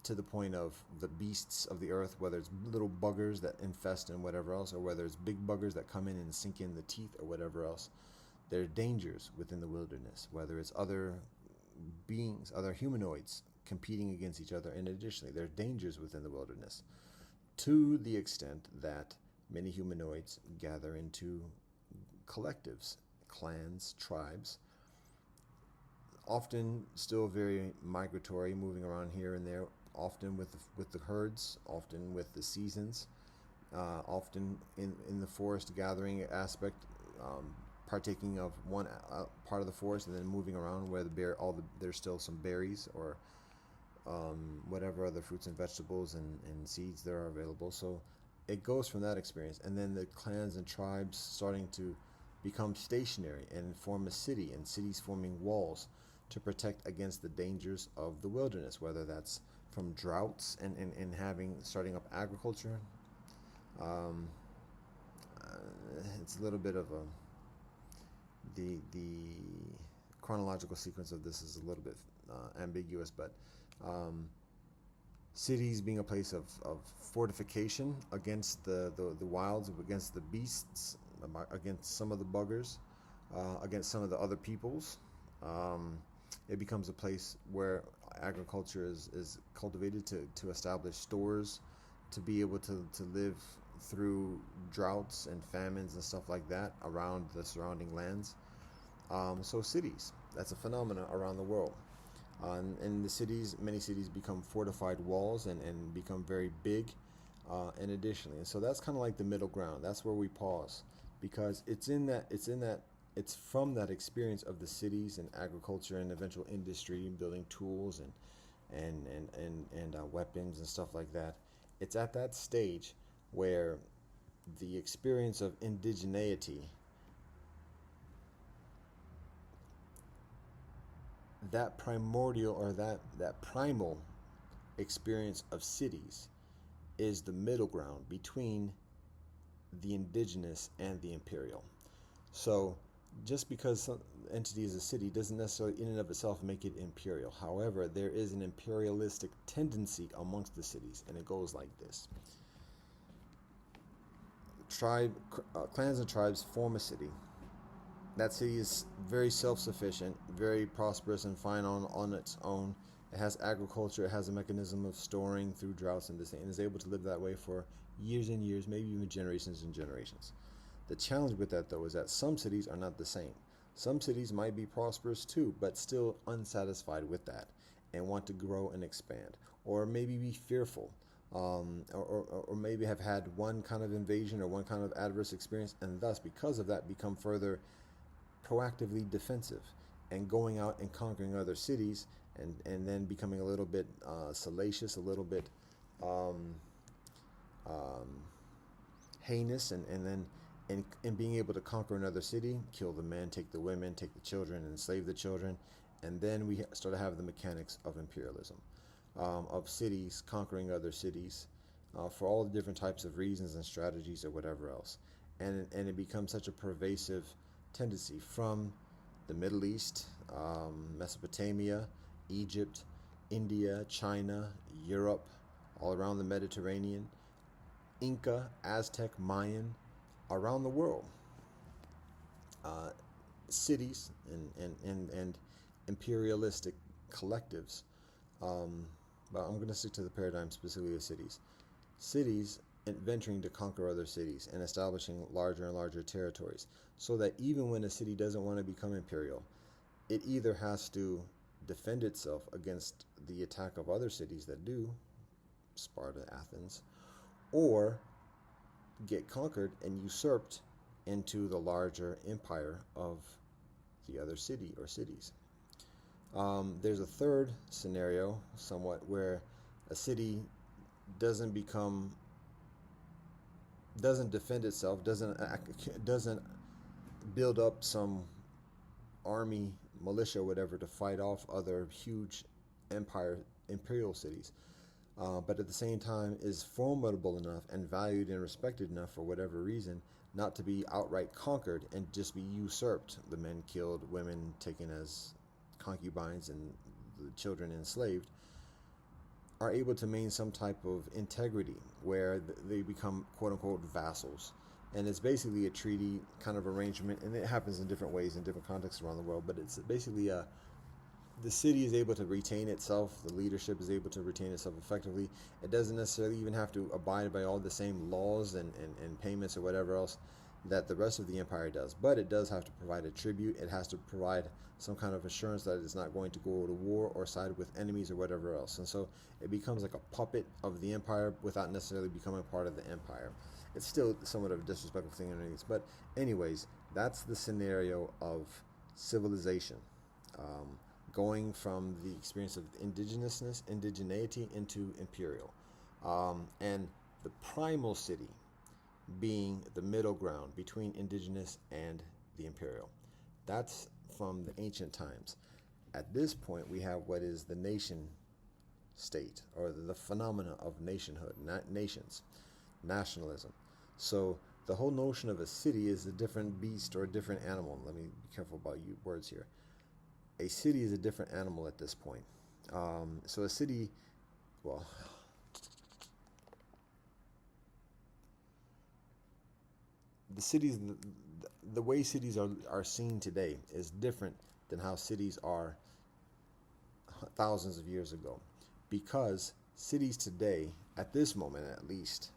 to the point of the beasts of the earth, whether it's little buggers that infest and whatever else, or whether it's big buggers that come in and sink in the teeth or whatever else, there are dangers within the wilderness, whether it's other beings, other humanoids competing against each other. And additionally, there are dangers within the wilderness to the extent that many humanoids gather into collectives, clans, tribes, often still very migratory, moving around here and there, often with the herds, often with the seasons, often in the forest gathering aspect, partaking of one part of the forest and then moving around where there's still some berries or whatever other fruits and vegetables and seeds there are available. So it goes from that experience, and then the clans and tribes starting to become stationary and form a city, and cities forming walls to protect against the dangers of the wilderness, whether that's from droughts and starting up agriculture. Um, it's a little bit of the chronological sequence of this is a little bit ambiguous, but cities being a place of fortification against the wilds, against the beasts, against some of the buggers, against some of the other peoples. It becomes a place where agriculture is cultivated to establish stores, to be able to live through droughts and famines and stuff like that around the surrounding lands. So cities, that's a phenomenon around the world. In the cities, many cities become fortified walls and become very big, and additionally. And so that's kind of like the middle ground. That's where we pause, because it's from that experience of the cities and agriculture and eventual industry and building tools and weapons and stuff like that. It's at that stage where the experience of indigeneity, that primordial or that primal experience of cities, is the middle ground between the indigenous and the imperial. So just because some entity is a city doesn't necessarily in and of itself make it imperial. However, there is an imperialistic tendency amongst the cities, and it goes like this. Clans and tribes form a city. That city is very self-sufficient, very prosperous and fine on its own. It has agriculture, it has a mechanism of storing through droughts and this thing, and is able to live that way for years and years, maybe even generations and generations. The challenge with that, though, is that some cities are not the same. Some cities might be prosperous too, but still unsatisfied with that and want to grow and expand, or maybe be fearful, or maybe have had one kind of invasion or one kind of adverse experience, and thus, because of that, become further proactively defensive and going out and conquering other cities, and then becoming a little bit salacious, a little bit heinous, and then in being able to conquer another city, kill the men, take the women, take the children, enslave the children. And then we start to have the mechanics of imperialism, of cities conquering other cities, for all the different types of reasons and strategies or whatever else. And it becomes such a pervasive tendency from the Middle East, Mesopotamia, Egypt, India, China, Europe, all around the Mediterranean, Inca, Aztec, Mayan, around the world. Uh, Cities and imperialistic collectives. Um, but I'm going to stick to the paradigm specifically of cities. Cities venturing to conquer other cities and establishing larger and larger territories, so that even when a city doesn't want to become imperial, it either has to defend itself against the attack of other cities that do, Sparta, Athens, or get conquered and usurped into the larger empire of the other city or cities. There's a third scenario, somewhat, where a city doesn't defend itself, doesn't build up some army, militia, whatever, to fight off other huge imperial cities, but at the same time is formidable enough and valued and respected enough for whatever reason not to be outright conquered and just be usurped, the men killed, women taken as concubines, and the children enslaved, are able to maintain some type of integrity where they become quote-unquote vassals. And it's basically a treaty kind of arrangement, and it happens in different ways in different contexts around the world, but it's basically the city is able to retain itself, the leadership is able to retain itself effectively. It doesn't necessarily even have to abide by all the same laws and payments or whatever else that the rest of the empire does, but it does have to provide a tribute. It has to provide some kind of assurance that it's not going to go to war or side with enemies or whatever else. And so it becomes like a puppet of the empire without necessarily becoming part of the empire. It's still somewhat of a disrespectful thing underneath, but anyways, that's the scenario of civilization. Going from the experience of indigeneity into imperial. And the primal city being the middle ground between indigenous and the imperial. That's from the ancient times. At this point, we have what is the nation state, or the phenomena of nationhood, nations, nationalism. So the whole notion of a city is a different beast or a different animal. Let me be careful about words here. A city is a different animal at this point. So a city, well, the way cities are seen today is different than how cities are thousands of years ago, because cities today, at this moment at least,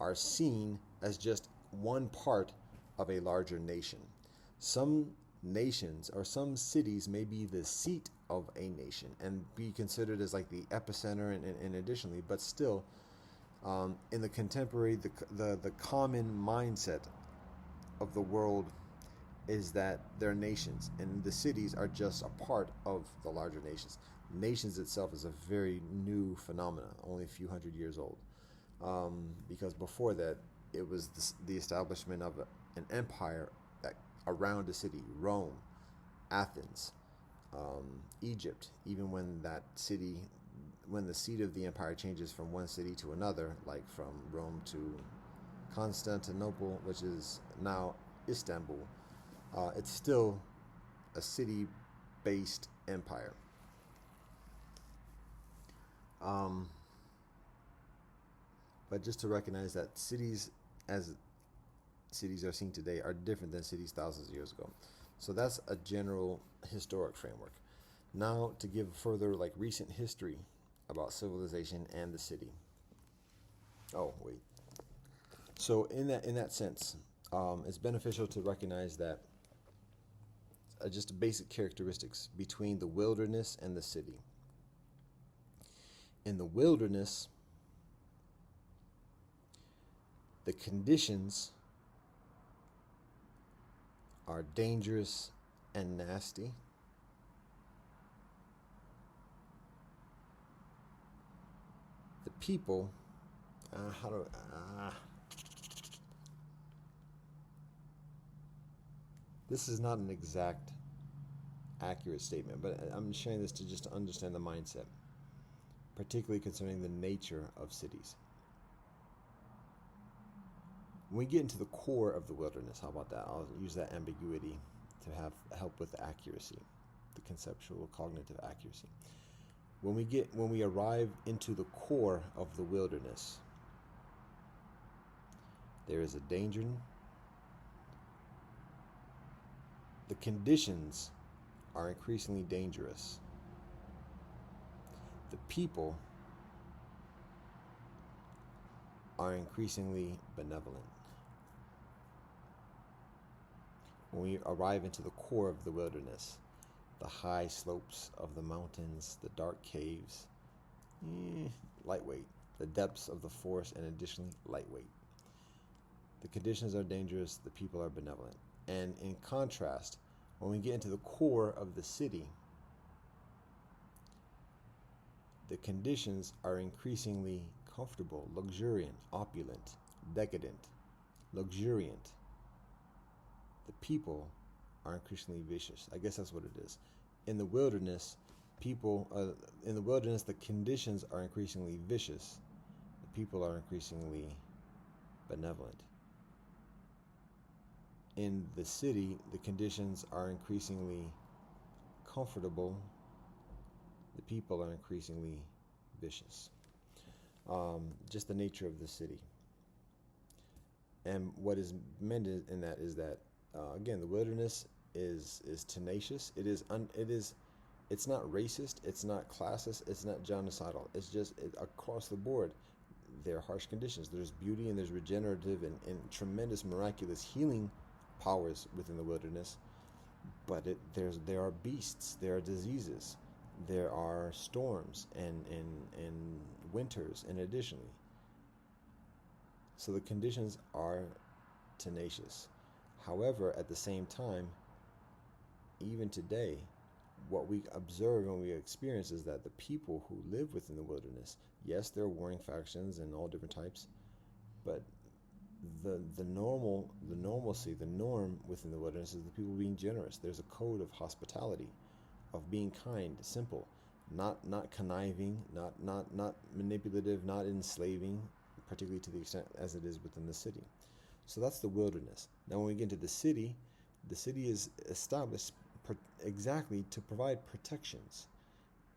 are seen as just one part of a larger nation. Some nations or some cities may be the seat of a nation and be considered as like the epicenter and additionally, but still, in the contemporary, the common mindset of the world is that they're nations, and the cities are just a part of the larger nations. Nations itself is a very new phenomenon, only a few hundred years old, because before that, it was the establishment of an empire around a city. Rome, Athens, Egypt. Even when the seat of the empire changes from one city to another, like from Rome to Constantinople, which is now Istanbul, it's still a city-based empire. But just to recognize that cities, as cities are seen today, are different than cities thousands of years ago. So that's a general historic framework. Now to give further recent history about civilization and the city. Oh, wait. So in that sense, it's beneficial to recognize that just basic characteristics between the wilderness and the city. In the wilderness, the conditions are dangerous and nasty. The people, this is not an exact, accurate statement, but I'm sharing this to just understand the mindset, particularly concerning the nature of cities. When we get into the core of the wilderness, how about that? I'll use that ambiguity to have help with the accuracy, the conceptual cognitive accuracy. When we arrive into the core of the wilderness, there is a danger. The conditions are increasingly dangerous. The people are increasingly benevolent. When we arrive into the core of the wilderness, the high slopes of the mountains, the dark caves, lightweight. The depths of the forest, and additionally, lightweight. The conditions are dangerous, the people are benevolent. And in contrast, when we get into the core of the city, the conditions are increasingly comfortable, luxuriant, opulent, decadent, luxuriant. The people are increasingly vicious. I guess that's what it is. In the wilderness, the conditions are increasingly vicious. The people are increasingly benevolent. In the city, the conditions are increasingly comfortable. The people are increasingly vicious. Just the nature of the city. And what is meant in that is that again, the wilderness is tenacious. It's not racist. It's not classist. It's not genocidal. It's just across the board. There are harsh conditions. There's beauty and there's regenerative and tremendous miraculous healing powers within the wilderness. But there are beasts. There are diseases. There are storms and winters, and additionally. So the conditions are tenacious. However, at the same time, even today, what we observe and we experience is that the people who live within the wilderness, yes, there are warring factions and all different types, but the normalcy, the norm within the wilderness is the people being generous. There's a code of hospitality, of being kind, simple, not conniving, not manipulative, not enslaving, particularly to the extent as it is within the city. So that's the wilderness. Now when we get into the city is established exactly to provide protections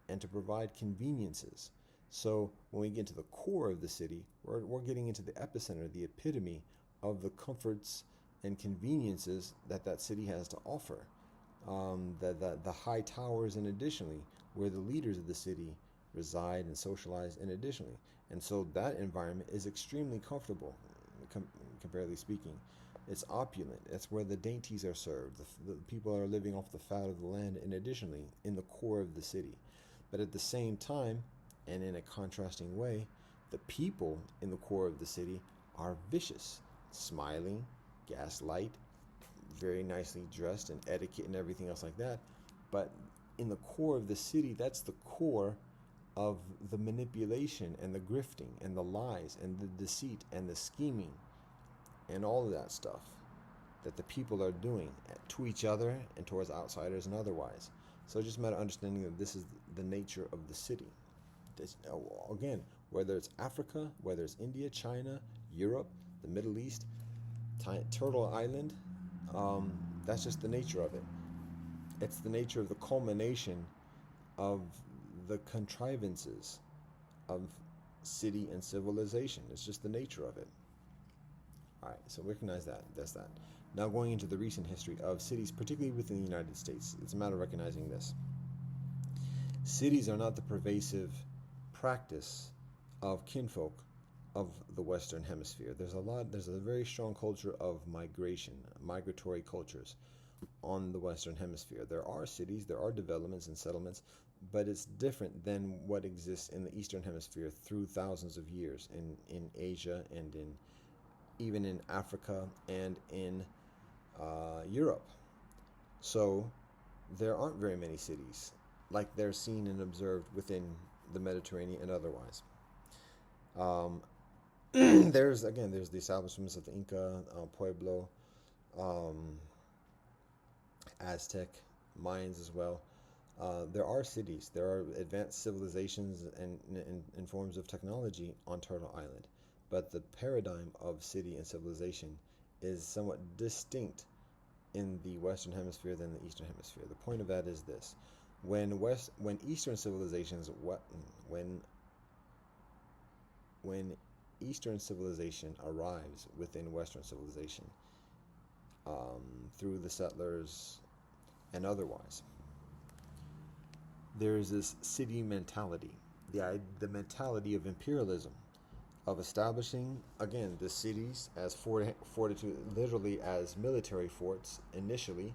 and to provide conveniences. So when we get into the core of the city, we're getting into the epicenter, the epitome of the comforts and conveniences that city has to offer. The high towers, and additionally, where the leaders of the city reside and socialize, and additionally. And so that environment is extremely comfortable, comparatively speaking. It's opulent. That's where the dainties are served. The people are living off the fat of the land, and additionally, in the core of the city. But at the same time, and in a contrasting way, the people in the core of the city are vicious, smiling, gaslight, very nicely dressed, and etiquette and everything else like that. But in the core of the city, that's the core of the manipulation and the grifting and the lies and the deceit and the scheming and all of that stuff that the people are doing to each other and towards outsiders and otherwise. So it's just a matter of understanding that this is the nature of the city. Again, whether it's Africa, whether it's India, China, Europe, the Middle East, Turtle Island, that's just the nature of it. It's the nature of the culmination of the contrivances of city and civilization. It's just the nature of it. All right, so recognize that. That's that. Now going into the recent history of cities, particularly within the United States, it's a matter of recognizing this. Cities are not the pervasive practice of kinfolk of the Western Hemisphere. There's a very strong culture of migration, migratory cultures on the Western Hemisphere. There are cities, there are developments and settlements, but it's different than what exists in the Eastern Hemisphere through thousands of years in Asia and even in Africa and in Europe. So there aren't very many cities like they're seen and observed within the Mediterranean and otherwise. There's the establishments of the Inca, Pueblo, Aztec, Mayans as well. There are cities, there are advanced civilizations and forms of technology on Turtle Island, but the paradigm of city and civilization is somewhat distinct in the Western Hemisphere than the Eastern Hemisphere. The point of that is this: when Eastern civilizations, when Eastern civilization arrives within Western civilization, through the settlers and otherwise, there is this city mentality, the mentality of imperialism, of establishing, again, the cities as fortitude, literally as military forts initially,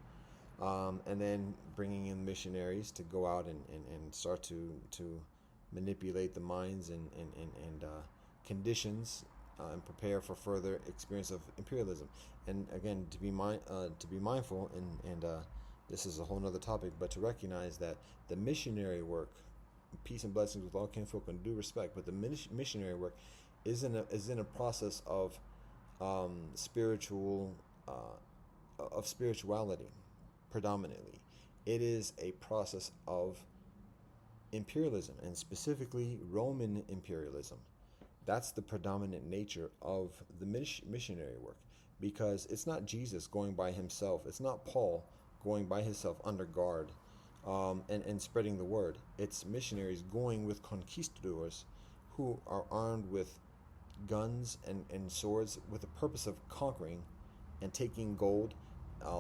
and then bringing in missionaries to go out and start to manipulate the minds and conditions, and prepare for further experience of imperialism. And again, to be mindful, and this is a whole nother topic, but to recognize that the missionary work, peace and blessings with all kinfolk and due respect, but the missionary work is in a process of spiritual of spirituality predominantly. It is a process of imperialism, and specifically Roman imperialism. That's the predominant nature of the missionary work, because it's not Jesus going by himself. It's not Paul going by himself under guard, and spreading the word. It's missionaries going with conquistadors who are armed with guns and swords with the purpose of conquering and taking gold,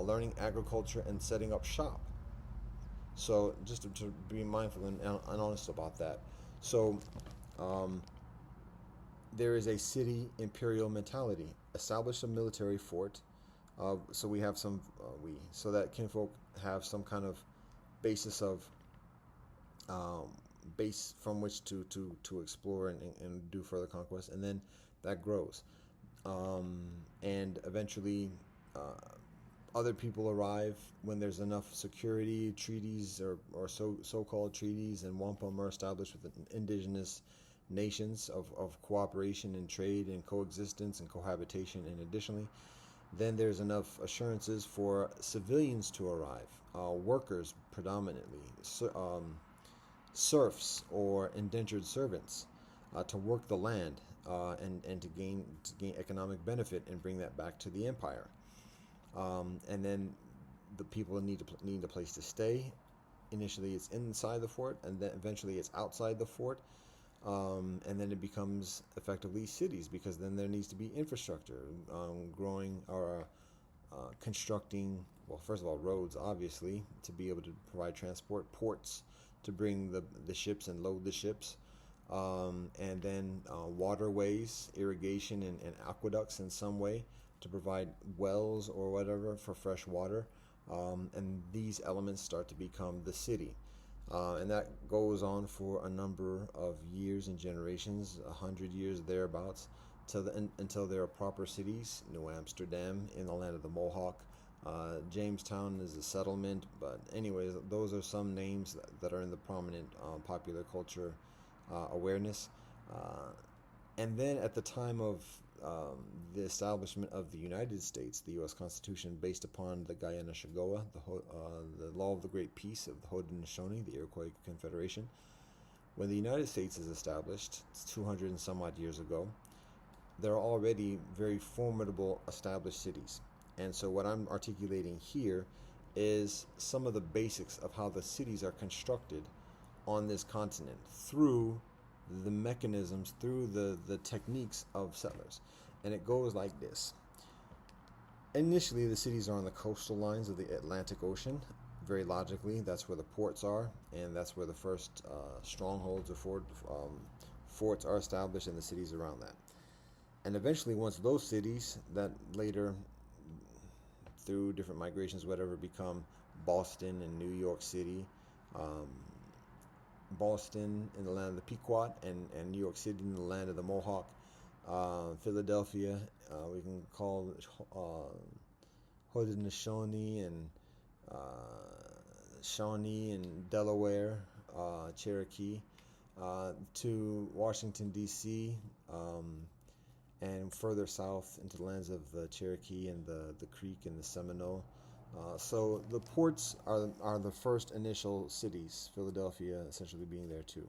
learning agriculture, and setting up shop. So just to be mindful and honest about that. So there is a city imperial mentality. Establish a military fort. So we have so that kinfolk have some kind of basis of base from which to explore and do further conquest, and then that grows, and eventually other people arrive when there's enough security. Treaties or so-called treaties and wampum are established with indigenous nations of cooperation and trade and coexistence and cohabitation, and additionally then there's enough assurances for civilians to arrive, workers predominantly, serfs or indentured servants, to work the land, and to gain economic benefit and bring that back to the empire. And then the people need a place to stay. Initially it's inside the fort, and then eventually it's outside the fort, and then it becomes effectively cities, because then there needs to be infrastructure, growing or constructing, well, first of all, roads, obviously, to be able to provide transport, ports to bring the ships and load the ships, and then waterways, irrigation, and aqueducts in some way to provide wells or whatever for fresh water, and these elements start to become the city. And that goes on for a number of years and generations, 100 years thereabouts, until there are proper cities. New Amsterdam in the land of the Mohawk. Jamestown is a settlement, but anyways, those are some names that are in the prominent popular culture awareness. And then at the time of the establishment of the United States, the U.S. Constitution, based upon the Guyana-Shigoa, the Law of the Great Peace of the Haudenosaunee, the Iroquois Confederation. When the United States is established, it's 200 and some odd years ago, there are already very formidable established cities. And so what I'm articulating here is some of the basics of how the cities are constructed on this continent through the mechanisms, through the techniques of settlers. And it goes like this. Initially, the cities are on the coastal lines of the Atlantic Ocean. Very logically, that's where the ports are, and that's where the first strongholds or forts are established, and the cities around that. And eventually, once those cities that later, through different migrations, whatever, become Boston and New York City, Boston in the land of the Pequot, and New York City in the land of the Mohawk, Philadelphia, we can call Haudenosaunee and Shawnee and Delaware, Cherokee, to Washington, D.C., and further south into the lands of the Cherokee and the Creek and the Seminole. So the ports are the first initial cities, Philadelphia essentially being there too.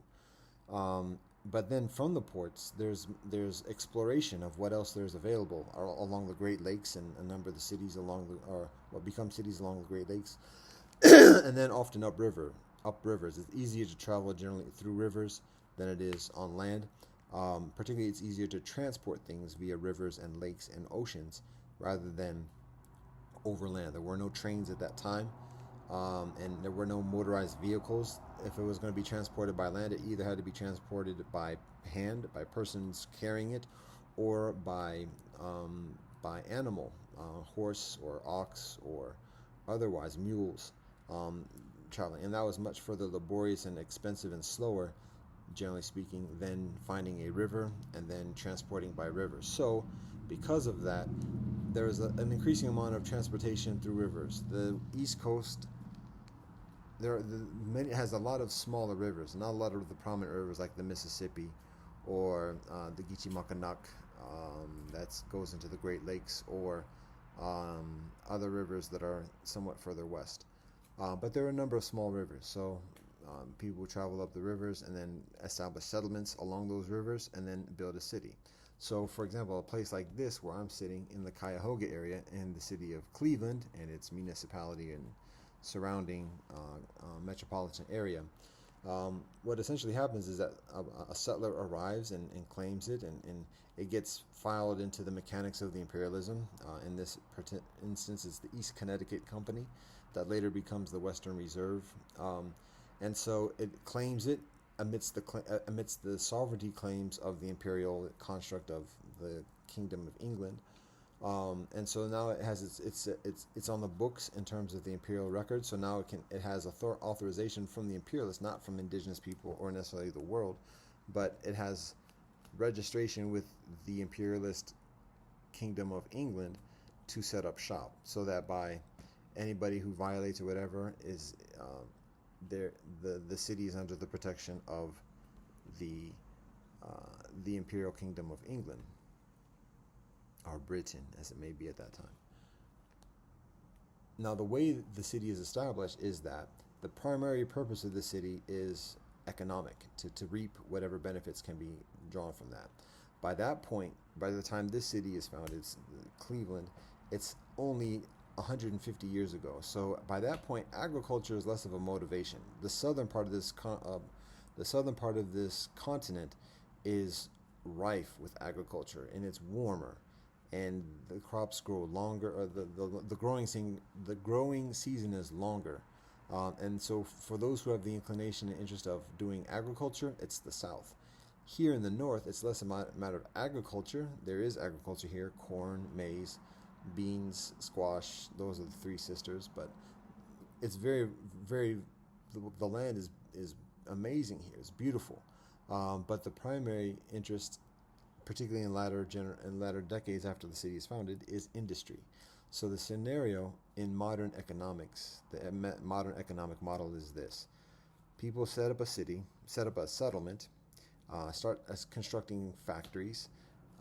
But then from the ports, there's exploration of what else there's available along the Great Lakes and a number of the cities along the or what become cities along the Great Lakes, and then often up rivers. It's easier to travel generally through rivers than it is on land. Particularly, it's easier to transport things via rivers and lakes and oceans rather than overland. There were no trains at that time, and there were no motorized vehicles. If it was going to be transported by land, it either had to be transported by hand, by persons carrying it, or by animal, horse or ox or otherwise mules, um, traveling. And that was much further laborious and expensive and slower, generally speaking, than finding a river and then transporting by river. So, because of that, there is an increasing amount of transportation through rivers. The East Coast has a lot of smaller rivers, not a lot of the prominent rivers like the Mississippi or the Gichimacanuck that goes into the Great Lakes, or other rivers that are somewhat further west. But there are a number of small rivers, so people travel up the rivers and then establish settlements along those rivers and then build a city. So, for example, a place like this where I'm sitting in the Cuyahoga area in the city of Cleveland and its municipality and surrounding metropolitan area, what essentially happens is that a settler arrives and claims it, and it gets filed into the mechanics of the imperialism. In this instance, it's the East Connecticut Company that later becomes the Western Reserve. And so it claims it amidst the sovereignty claims of the imperial construct of the Kingdom of England. And so now it has it's on the books in terms of the imperial record. So now it has authorization from the imperialists, not from indigenous people or necessarily the world, but it has registration with the imperialist Kingdom of England to set up shop, so that by anybody who violates or whatever is the city is under the protection of the Imperial Kingdom of England, or Britain, as it may be at that time. Now, the way the city is established is that the primary purpose of the city is economic, to reap whatever benefits can be drawn from that. By that point, by the time this city is founded, Cleveland, it's only 150 years ago. So by that point, agriculture is less of a motivation. The southern part of this continent is rife with agriculture, and it's warmer, and the crops grow longer. Or the growing season is longer, and so for those who have the inclination and interest of doing agriculture, it's the South. Here in the North, it's less a matter of agriculture. There is agriculture here: corn, maize, beans, squash. Those are the three sisters. But it's very, very. The land is amazing here. It's beautiful. But the primary interest, particularly in latter decades after the city is founded, is industry. So the scenario in modern economics, the modern economic model is this: people set up a city, set up a settlement, start constructing factories,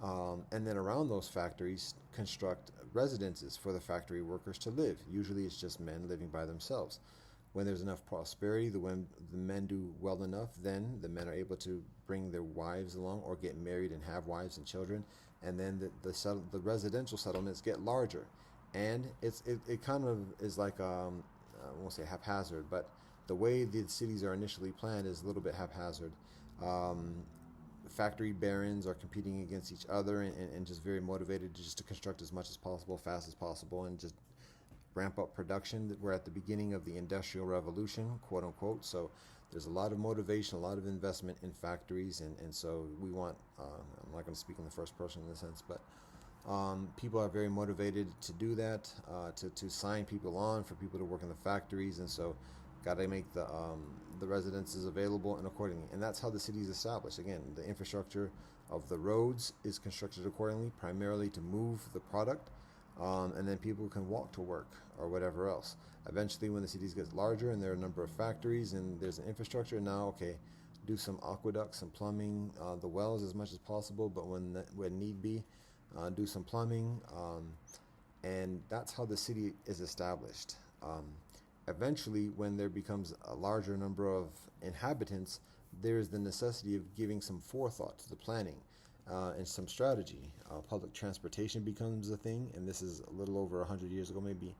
and then around those factories construct residences for the factory workers to live. Usually it's just men living by themselves. When there's enough prosperity, when the men do well enough, then the men are able to bring their wives along or get married and have wives and children, and then the residential settlements get larger. And it kind of is like, I won't say haphazard, but the way the cities are initially planned is a little bit haphazard. Factory barons are competing against each other and just very motivated to construct as much as possible, fast as possible, and just ramp up production. We're at the beginning of the Industrial Revolution, quote unquote. So there's a lot of motivation, a lot of investment in factories, and so we want, I'm not going to speak in the first person in a sense, but people are very motivated to do that, to sign people on, for people to work in the factories, and so got to make the residences available and accordingly. And that's how the city is established. Again, the infrastructure of the roads is constructed accordingly, primarily to move the product, and then people can walk to work or whatever else. Eventually, when the cities get larger and there are a number of factories and there's an infrastructure, now, okay, do some aqueducts and plumbing, the wells as much as possible, but when need be, do some plumbing, and that's how the city is established. Eventually, when there becomes a larger number of inhabitants, there is the necessity of giving some forethought to the planning and some strategy. Public transportation becomes a thing, and this is a little over 100 years ago, maybe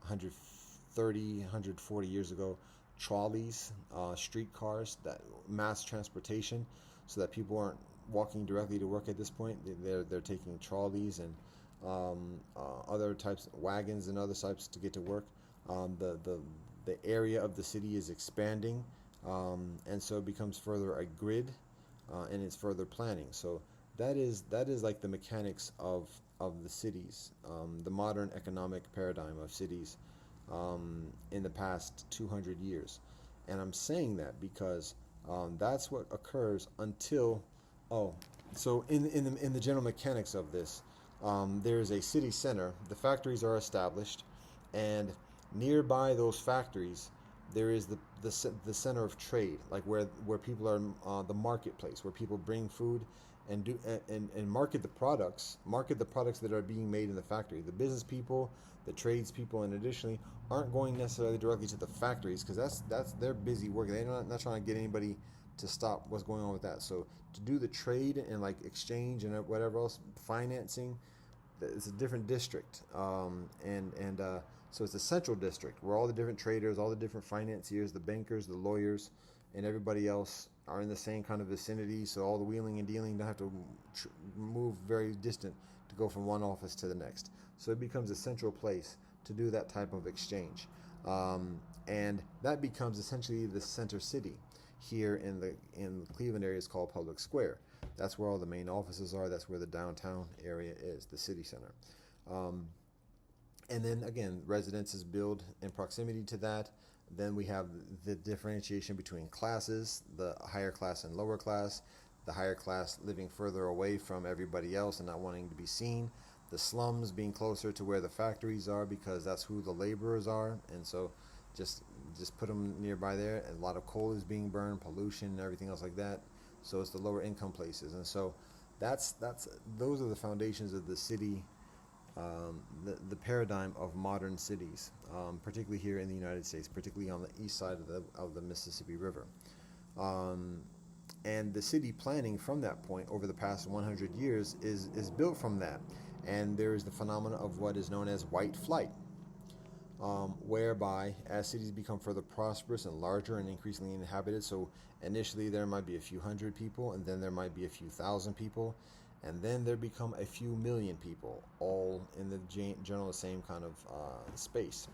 130, 140 years ago. Trolleys, streetcars, that mass transportation, so that people aren't walking directly to work at this point. They're taking trolleys and other types of wagons and other types to get to work. The area of the city is expanding, and so it becomes further a grid, and it's further planning. So that is like the mechanics of the cities, the modern economic paradigm of cities in the past 200 years. And I'm saying that because that's what occurs until, oh, so in the general mechanics of this, there is a city center, the factories are established, and nearby those factories, there is the center of trade, like where people are, the marketplace, where people bring food and do and market the products that are being made in the factory. The business people, the trades people, and additionally aren't going necessarily directly to the factories, because that's their busy work. They're not trying to get anybody to stop what's going on with that. So to do the trade and like exchange and whatever else, financing, it's a different district, so it's a central district where all the different traders, all the different financiers, the bankers, the lawyers, and everybody else are in the same kind of vicinity. So all the wheeling and dealing don't have to move very distant to go from one office to the next. So it becomes a central place to do that type of exchange, and that becomes essentially the center city. Here in the Cleveland area is called Public Square. That's where all the main offices are. That's where the downtown area is, the city center. And then again, residences build in proximity to that. Then we have the differentiation between classes, the higher class and lower class, the higher class living further away from everybody else and not wanting to be seen, the slums being closer to where the factories are because that's who the laborers are, and so just put them nearby there. And a lot of coal is being burned, pollution and everything else like that. So it's the lower income places, and so that's those are the foundations of the city, the paradigm of modern cities, particularly here in the United States, particularly on the east side of the Mississippi River. And the city planning from that point over the past 100 years is built from that. And there is the phenomena of what is known as white flight, whereby as cities become further prosperous and larger and increasingly inhabited, so initially there might be a few hundred people, and then there might be a few thousand people, and then there become a few million people, all in the general same kind of space.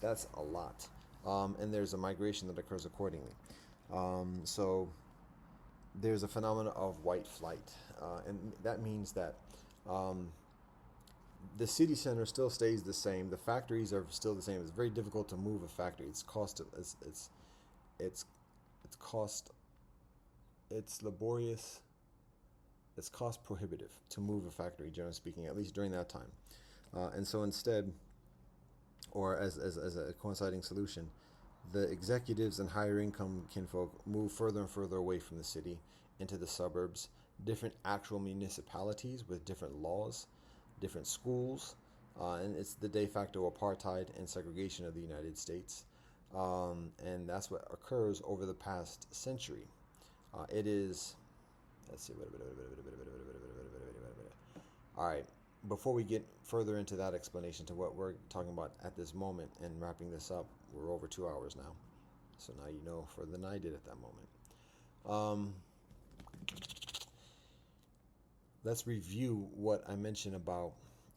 That's a lot. And there's a migration that occurs accordingly. So there's a phenomenon of white flight, and that means that the city center still stays the same. The factories are still the same. It's very difficult to move a factory. It's laborious. It's cost prohibitive to move a factory, generally speaking, at least during that time. And so instead, or as a coinciding solution, the executives and higher income kinfolk move further and further away from the city into the suburbs, different actual municipalities with different laws, different schools, and it's the de facto apartheid and segregation of the United States. And that's what occurs over the past century. It is, let's see, all right, before we get further into that explanation to what we're talking about at this moment and wrapping this up, we're over 2 hours now. So now you know further than I did at that moment. Let's review what I mentioned about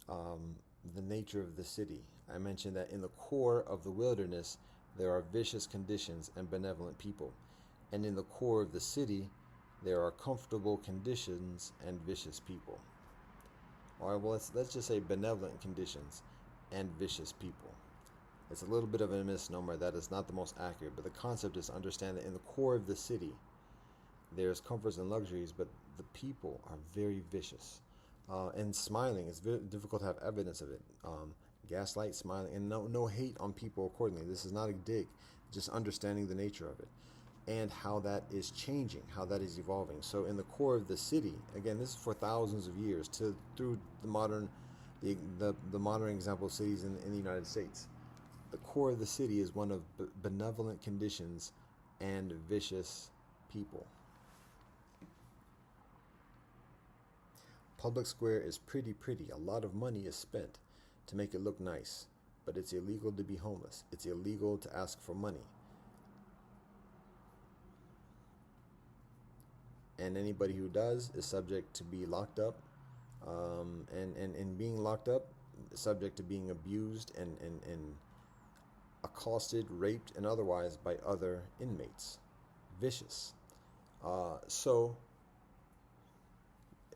the nature of the city. I mentioned that in the core of the wilderness, there are vicious conditions and benevolent people. And in the core of the city, there are comfortable conditions and vicious people. All right, well, let's just say benevolent conditions and vicious people. It's a little bit of a misnomer. That is not the most accurate, but the concept is to understand that in the core of the city, there's comforts and luxuries, but the people are very vicious. And smiling, it's very difficult to have evidence of it. Gaslight, smiling, and no hate on people accordingly. This is not a dig, just understanding the nature of it and how that is changing, how that is evolving. So in the core of the city, again, this is for thousands of years through the modern example of cities in the United States. The core of the city is one of benevolent conditions and vicious people. Public square is pretty. A lot of money is spent to make it look nice, but it's illegal to be homeless. It's illegal to ask for money. And anybody who does is subject to be locked up, and being locked up, subject to being abused and accosted, raped, and otherwise by other inmates. Vicious. So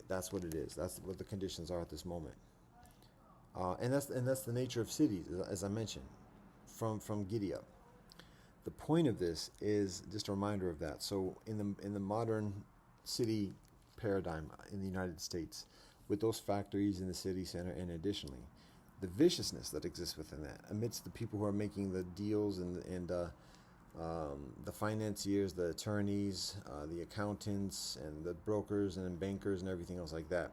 that's what it is. That's what the conditions are at this moment. And that's the nature of cities, as I mentioned, from Giddy Up. The point of this is just a reminder of that. So in the modern city paradigm in the United States, with those factories in the city center, and additionally, the viciousness that exists within that, amidst the people who are making the deals and the financiers, the attorneys, the accountants, and the brokers and bankers and everything else like that,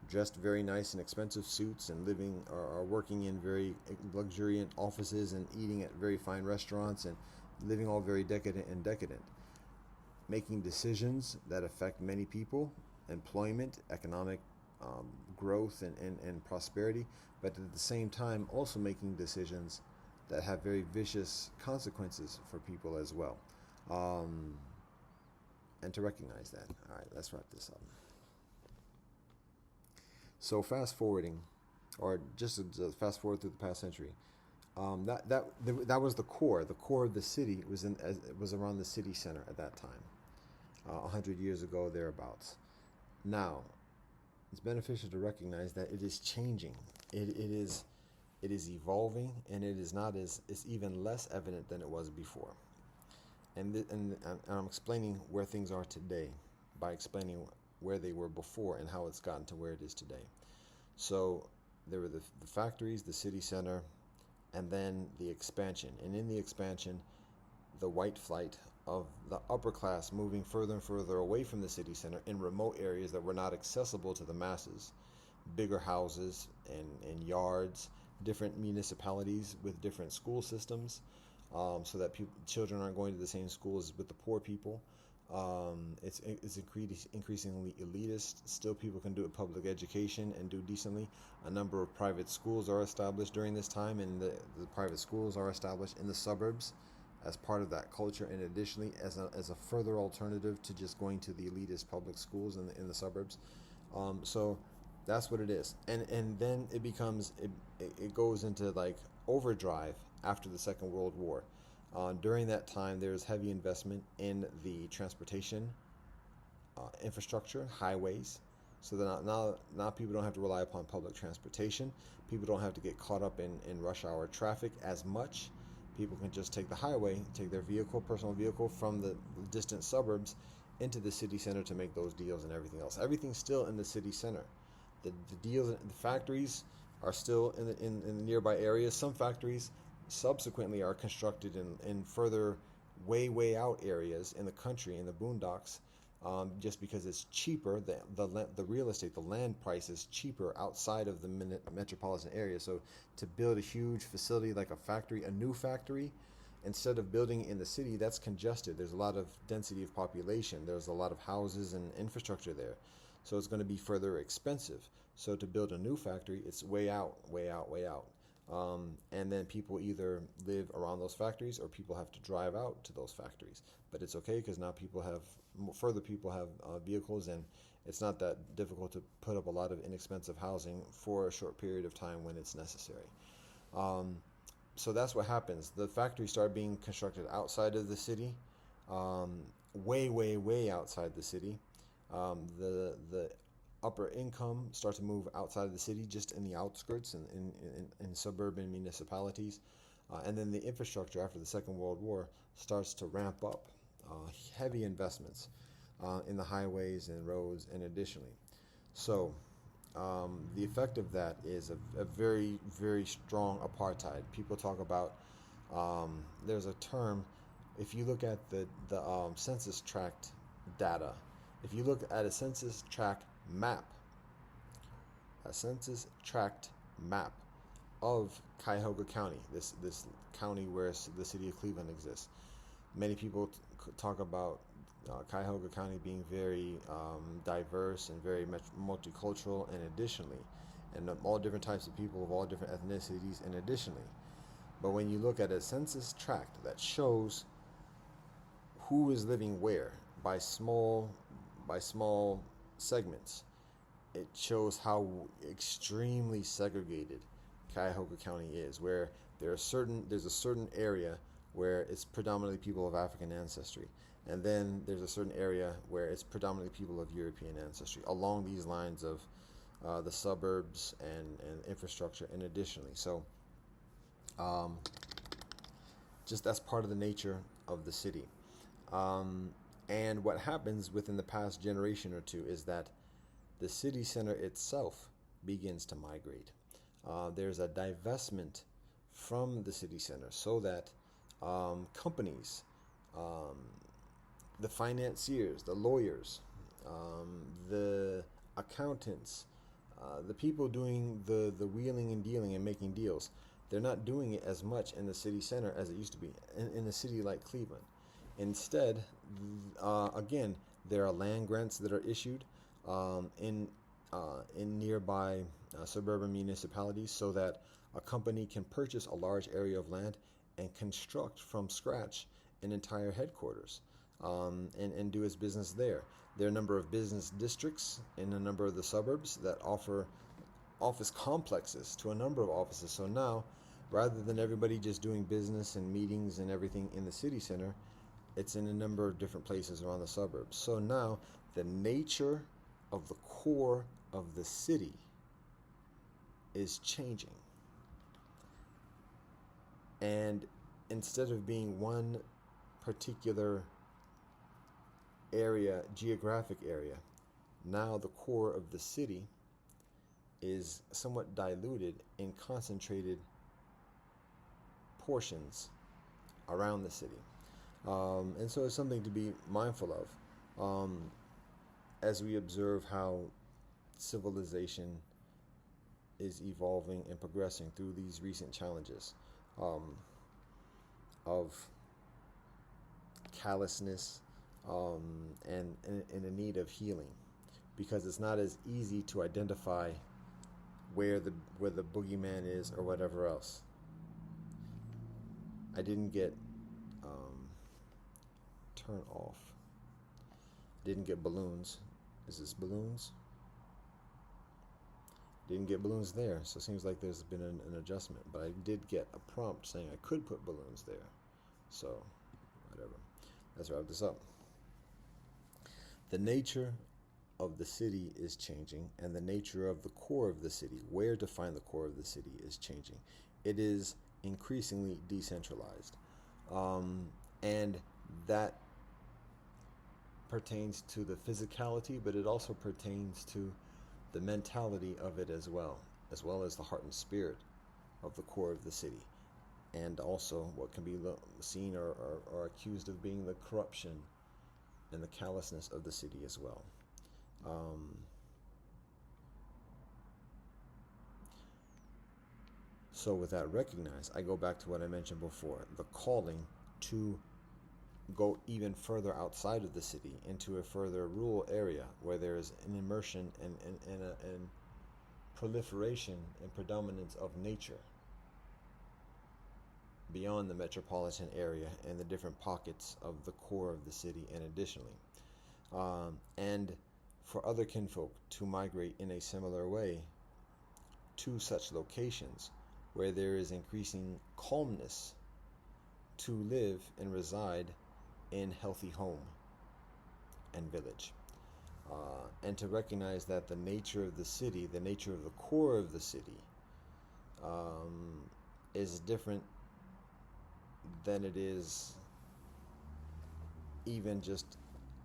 dressed very nice in expensive suits and living or working in very luxuriant offices and eating at very fine restaurants and living all very decadent, making decisions that affect many people, employment, economic growth and prosperity, but at the same time also making decisions that have very vicious consequences for people as well. And to recognize that. All right, let's wrap this up. So fast forwarding, or just fast forward through the past century, that was the core. The core of the city was around the city center at that time, 100 years ago thereabouts. Now, it's beneficial to recognize that it is changing. It is evolving, and it is not as it's even less evident than it was before. And I'm explaining where things are today by explaining where they were before and how it's gotten to where it is today. So there were the factories, the city center, and then the expansion. And in the expansion, the white flight of the upper class moving further and further away from the city center in remote areas that were not accessible to the masses. Bigger houses and yards, different municipalities with different school systems, so that children aren't going to the same schools with the poor people. It's increasingly elitist. Still, people can do a public education and do decently. A number of private schools are established during this time, and the private schools are established in the suburbs as part of that culture, and additionally as a further alternative to just going to the elitist public schools in the suburbs. So that's what it is. And then it goes into like overdrive after the Second World War. During that time, there's heavy investment in the transportation infrastructure, highways, so that now people don't have to rely upon public transportation. People don't have to get caught up in rush hour traffic as much. People can just take the highway, take their personal vehicle from the distant suburbs into the city center to make those deals and everything else. Everything's still in the city center. The deals, the factories are still in the nearby areas. Some factories subsequently are constructed in further way out areas in the country, in the boondocks, just because it's cheaper. The real estate, the land price is cheaper outside of the metropolitan area. So to build a huge facility like a new factory, instead of building in the city, that's congested. There's a lot of density of population. There's a lot of houses and infrastructure there. So it's going to be further expensive. So to build a new factory, it's way out. And then people either live around those factories or people have to drive out to those factories. But it's okay because now further people have vehicles, and it's not that difficult to put up a lot of inexpensive housing for a short period of time when it's necessary. So that's what happens. The factories start being constructed outside of the city, way outside the city. The upper income starts to move outside of the city, just in the outskirts and in suburban municipalities. And then the infrastructure after the Second World War starts to ramp up, heavy investments in the highways and roads, and additionally. So the effect of that is a very, very strong apartheid. People talk about, there's a term, if you look at the census tract data, if you look at a census tract map of Cuyahoga County, this county where the city of Cleveland exists. Many people talk about Cuyahoga County being very diverse and very much multicultural, and additionally, and all different types of people of all different ethnicities, and additionally. But when you look at a census tract that shows who is living where by small segments, it shows how extremely segregated Cuyahoga County is, where there's a certain area where it's predominantly people of African ancestry, and then there's a certain area where it's predominantly people of European ancestry, along these lines of the suburbs and infrastructure, and additionally. So um, just that's part of the nature of the city. Um, and what happens within the past generation or two is that the city center itself begins to migrate. There's a divestment from the city center so that companies, um, the financiers, the lawyers, the accountants, the people doing the wheeling and dealing and making deals, they're not doing it as much in the city center as it used to be in a city like Cleveland. Instead, again, there are land grants that are issued in nearby suburban municipalities so that a company can purchase a large area of land and construct from scratch an entire headquarters, and do its business there. There are a number of business districts in a number of the suburbs that offer office complexes to a number of offices. So now, rather than everybody just doing business and meetings and everything in the city center, it's in a number of different places around the suburbs. So now the nature of the core of the city is changing. And instead of being one particular area, geographic area, now the core of the city is somewhat diluted in concentrated portions around the city. And so it's something to be mindful of as we observe how civilization is evolving and progressing through these recent challenges um, of callousness, and a need of healing, because it's not as easy to identify where the boogeyman is or whatever else. I didn't get turn off. Didn't get balloons. Is this balloons? Didn't get balloons there, so it seems like there's been an adjustment. But I did get a prompt saying I could put balloons there. So, whatever. Let's wrap this up. The nature of the city is changing, and the nature of the core of the city, where to find the core of the city, is changing. It is increasingly decentralized. And that pertains to the physicality, but it also pertains to the mentality of it as well as the heart and spirit of the core of the city, and also what can be seen or accused of being the corruption and the callousness of the city as well. So with that recognized, I go back to what I mentioned before, the calling to go even further outside of the city into a further rural area where there is an immersion and proliferation and predominance of nature beyond the metropolitan area and the different pockets of the core of the city, and additionally, and for other kinfolk to migrate in a similar way to such locations where there is increasing calmness to live and reside in healthy home and village, and to recognize that the nature of the city, the nature of the core of the city, is different than it is even just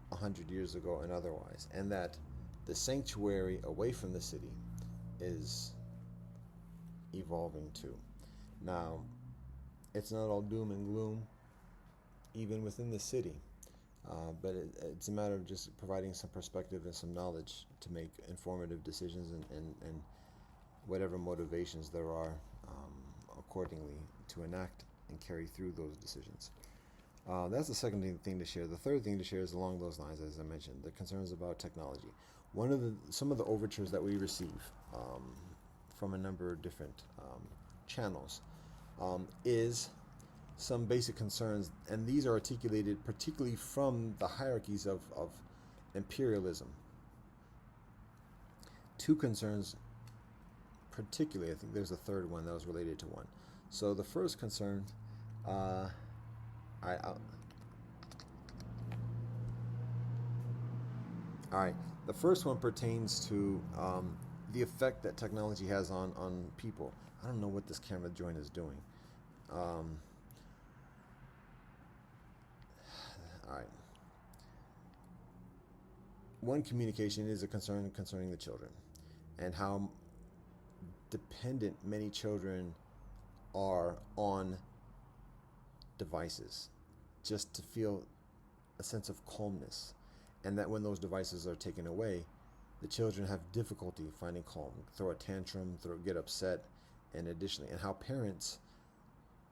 100 years ago and otherwise, and that the sanctuary away from the city is evolving too. Now, it's not all doom and gloom even within the city, but it's a matter of just providing some perspective and some knowledge to make informative decisions, and whatever motivations there are accordingly to enact and carry through those decisions. That's the second thing to share. The third thing to share is along those lines, as I mentioned, the concerns about technology. Some of the overtures that we receive from a number of different channels is some basic concerns, and these are articulated particularly from the hierarchies of imperialism. Two concerns, particularly, I think there's a third one that was related to one. So the first concern, uh, I, all right, the first one pertains to the effect that technology has on people. I don't know what this camera joint is doing. Um, all right. One communication is a concern concerning the children and how dependent many children are on devices just to feel a sense of calmness, and that when those devices are taken away, the children have difficulty finding calm, throw a tantrum, get upset, and additionally, and how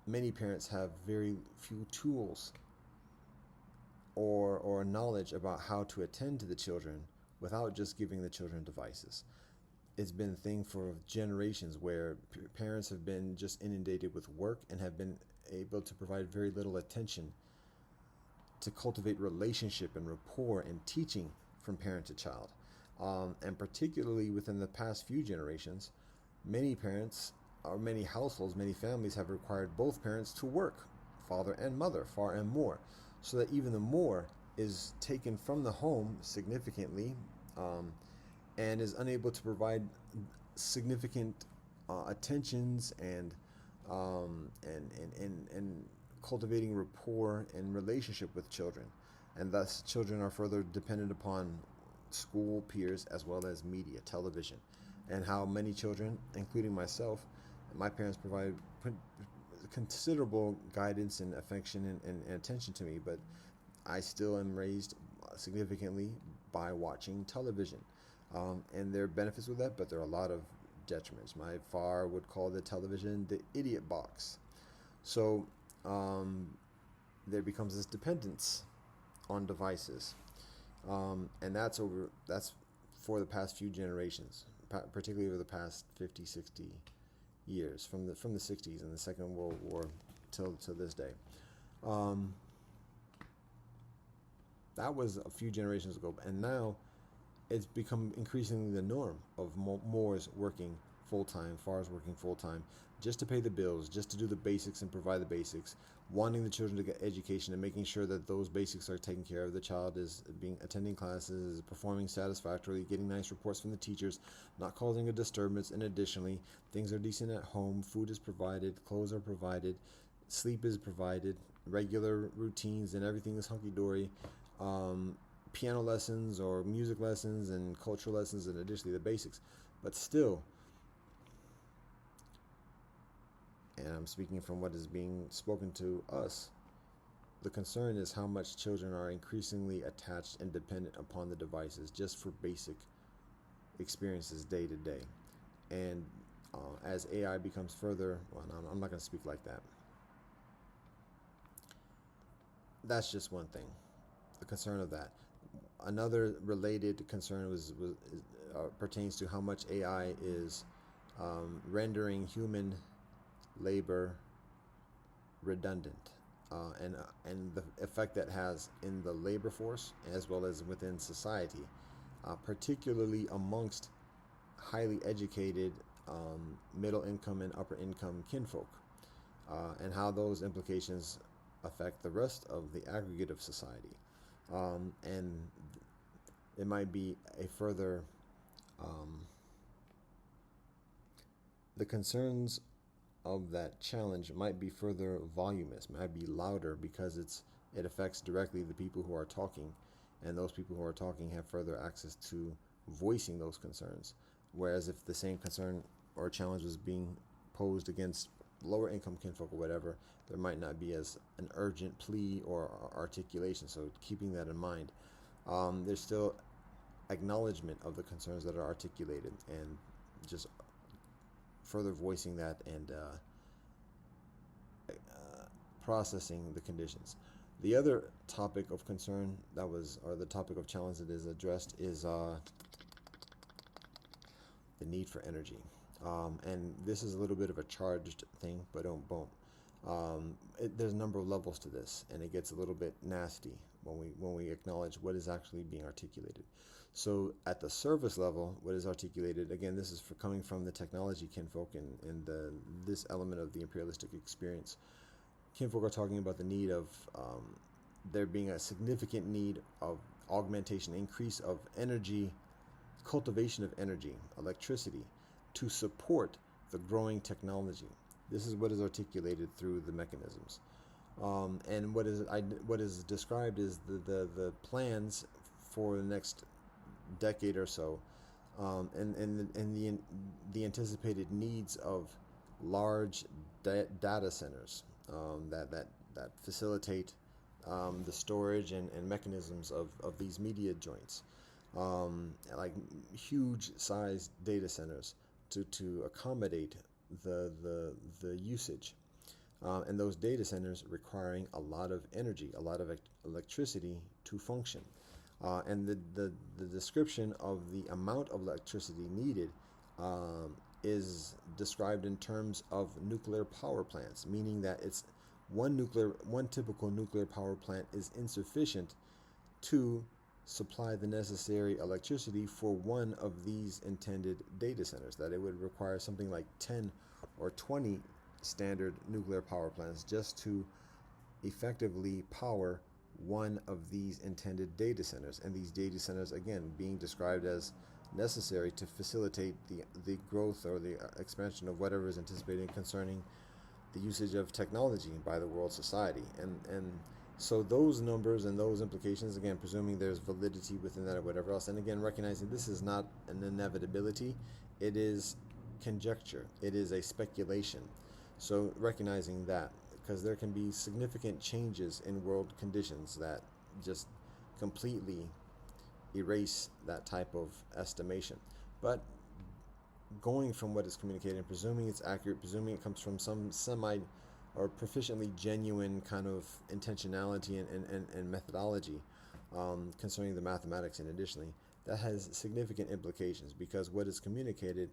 many parents have very few tools or knowledge about how to attend to the children without just giving the children devices. It's been a thing for generations where parents have been just inundated with work and have been able to provide very little attention to cultivate relationship and rapport and teaching from parent to child. And particularly within the past few generations, many parents or many households, many families have required both parents to work, father and mother, far and more, so that even the more is taken from the home significantly, and is unable to provide significant attentions and cultivating rapport and relationship with children, and thus children are further dependent upon school peers as well as media, television, and how many children, including myself, my parents provide considerable guidance and affection and attention to me, but I still am raised significantly by watching television. And there are benefits with that, but there are a lot of detriments. My father would call the television the idiot box. So there becomes this dependence on devices, and that's for the past few generations, particularly over the past 50, 60 years, from the 60s and the Second World War till this day. That was a few generations ago, and now it's become increasingly the norm of Moors working full-time, FARs working full-time, just to pay the bills, just to do the basics and provide the basics, wanting the children to get education and making sure that those basics are taken care of. The child is attending classes, is performing satisfactorily, getting nice reports from the teachers, not causing a disturbance, and additionally, things are decent at home, food is provided, clothes are provided, sleep is provided, regular routines, and everything is hunky-dory. Piano lessons or music lessons and cultural lessons, and additionally the basics. But still, and I'm speaking from what is being spoken to us, the concern is how much children are increasingly attached and dependent upon the devices just for basic experiences day to day. And as AI becomes further, well, no, I'm not going to speak like that. That's just one thing, the concern of that. Another related concern pertains to how much AI is rendering human labor redundant, and the effect that has in the labor force as well as within society, particularly amongst highly educated middle income and upper income kinfolk, and how those implications affect the rest of the aggregate of society. And it might be a further, the concerns of that challenge might be further voluminous, might be louder, because it affects directly the people who are talking, and those people who are talking have further access to voicing those concerns. Whereas if the same concern or challenge was being posed against lower income kinfolk or whatever, there might not be as an urgent plea or articulation. So keeping that in mind, there's still acknowledgement of the concerns that are articulated, and just further voicing that and processing the conditions. The other topic of concern that was, or the topic of challenge that is addressed, is the need for energy. And this is a little bit of a charged thing, but boom. There's a number of levels to this, and it gets a little bit nasty when we acknowledge what is actually being articulated. So at the service level, what is articulated, again, this is for coming from the technology kinfolk and this element of the imperialistic experience. Kinfolk are talking about the need of there being a significant need of augmentation, increase of energy, cultivation of energy, electricity, to support the growing technology. This is what is articulated through the mechanisms. And what is described is the plans for the next decade or so, and the anticipated needs of large data centers that facilitate the storage and mechanisms of these media joints, like huge sized data centers to accommodate the usage, and those data centers requiring a lot of energy, a lot of electricity to function. And the description of the amount of electricity needed is described in terms of nuclear power plants, meaning that it's one typical nuclear power plant is insufficient to supply the necessary electricity for one of these intended data centers, that it would require something like 10 or 20 standard nuclear power plants just to effectively power one of these intended data centers. And these data centers, again, being described as necessary to facilitate the growth or the expansion of whatever is anticipated concerning the usage of technology by the world society. And so those numbers and those implications, again, presuming there's validity within that or whatever else, and again, recognizing this is not an inevitability, it is conjecture, it is a speculation. So recognizing that, because there can be significant changes in world conditions that just completely erase that type of estimation. But going from what is communicated and presuming it's accurate, presuming it comes from some semi or proficiently genuine kind of intentionality and methodology concerning the mathematics, and additionally, that has significant implications, because what is communicated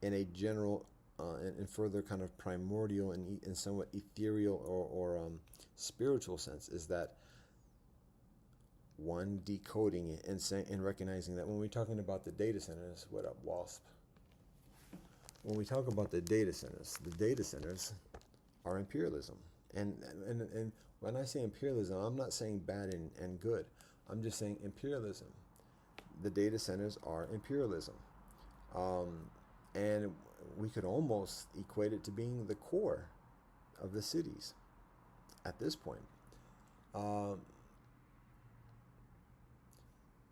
in a general and further kind of primordial and somewhat ethereal or spiritual sense is that, one, decoding it and recognizing that when we're talking about the data centers, what up, WASP? When we talk about the data centers are imperialism. And when I say imperialism, I'm not saying bad and good. I'm just saying imperialism. The data centers are imperialism. And we could almost equate it to being the core of the cities at this point.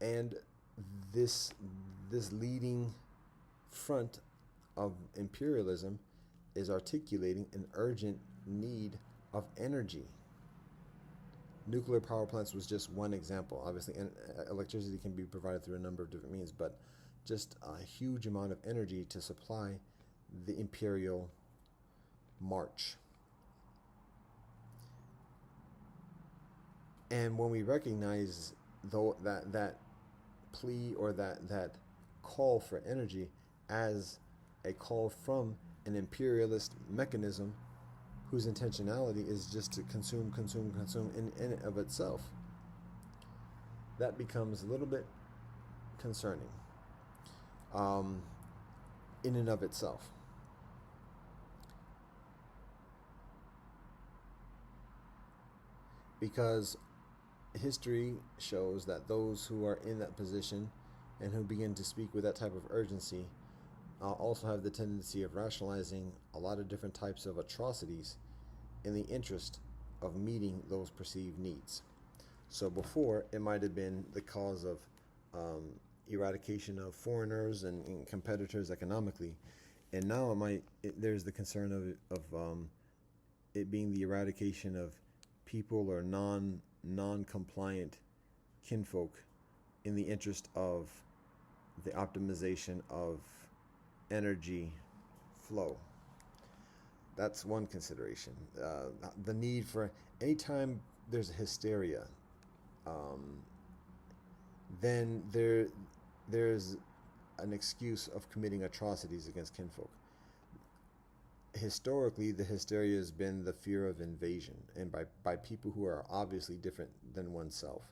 And this leading front of imperialism is articulating an urgent need of energy. Nuclear power plants was just one example. Obviously, electricity can be provided through a number of different means, but just a huge amount of energy to supply the imperial march. And when we recognize though that plea or that call for energy as a call from an imperialist mechanism whose intentionality is just to consume in and of itself, that becomes a little bit concerning in and of itself. Because history shows that those who are in that position and who begin to speak with that type of urgency also have the tendency of rationalizing a lot of different types of atrocities in the interest of meeting those perceived needs. So before, it might have been the cause of eradication of foreigners and competitors economically, and now there's the concern of it being the eradication of people or non-compliant kinfolk in the interest of the optimization of energy flow. That's one consideration. The need for, anytime there's a hysteria, um, then there's an excuse of committing atrocities against kinfolk. Historically, the hysteria has been the fear of invasion, and by people who are obviously different than oneself.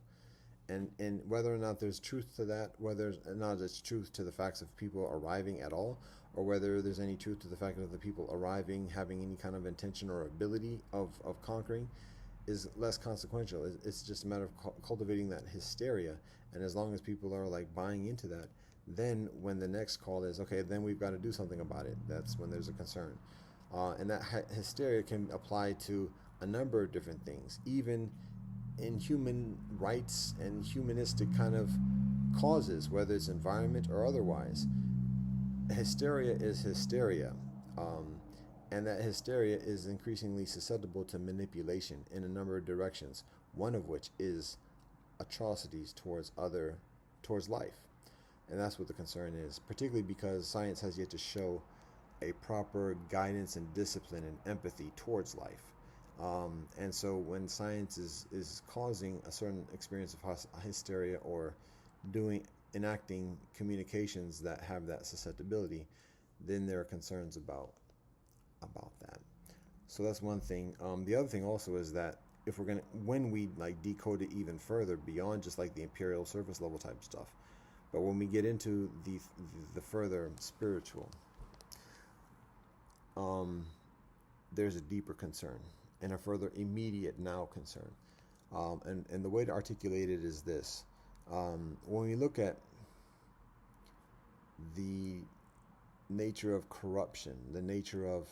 And whether or not there's truth to that, whether or not there's truth to the facts of people arriving at all, or whether there's any truth to the fact of the people arriving having any kind of intention or ability of conquering, is less consequential. It's just a matter of cultivating that hysteria, and as long as people are like buying into that, then when the next call is okay, then we've got to do something about it. That's when there's a concern, and that hysteria can apply to a number of different things, even in human rights and humanistic kind of causes, whether it's environment or otherwise. Hysteria is hysteria, um, and that hysteria is increasingly susceptible to manipulation in a number of directions. One of which is atrocities towards life, and that's what the concern is. Particularly because science has yet to show a proper guidance and discipline and empathy towards life. And so when science is causing a certain experience of hysteria, or enacting communications that have that susceptibility, then there are concerns about that. So that's one thing. The other thing also is that if we're gonna, when we like decode it even further beyond just like the imperial surface level type stuff, but when we get into the further spiritual, there's a deeper concern and a further immediate now concern. And the way to articulate it is this. When we look at the nature of corruption, the nature of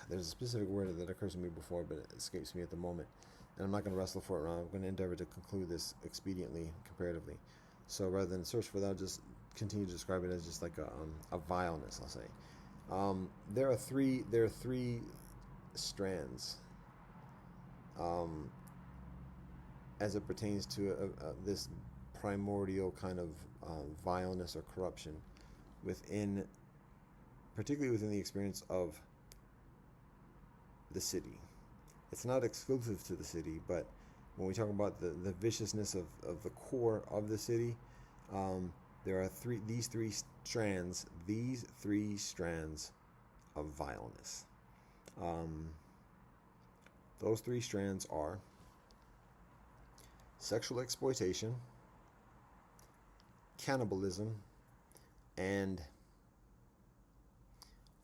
there's a specific word that occurs to me before, but it escapes me at the moment. And I'm not going to wrestle for it. I'm going to endeavor to conclude this expediently, comparatively. So rather than search for that, I'll just continue to describe it as just like a vileness, I'll say. There are three strands as it pertains to this primordial kind of vileness or corruption particularly within the experience of the city. It's not exclusive to the city, but when we talk about the viciousness of the core of the city, there are these three strands of vileness. Those three strands are sexual exploitation, cannibalism, and,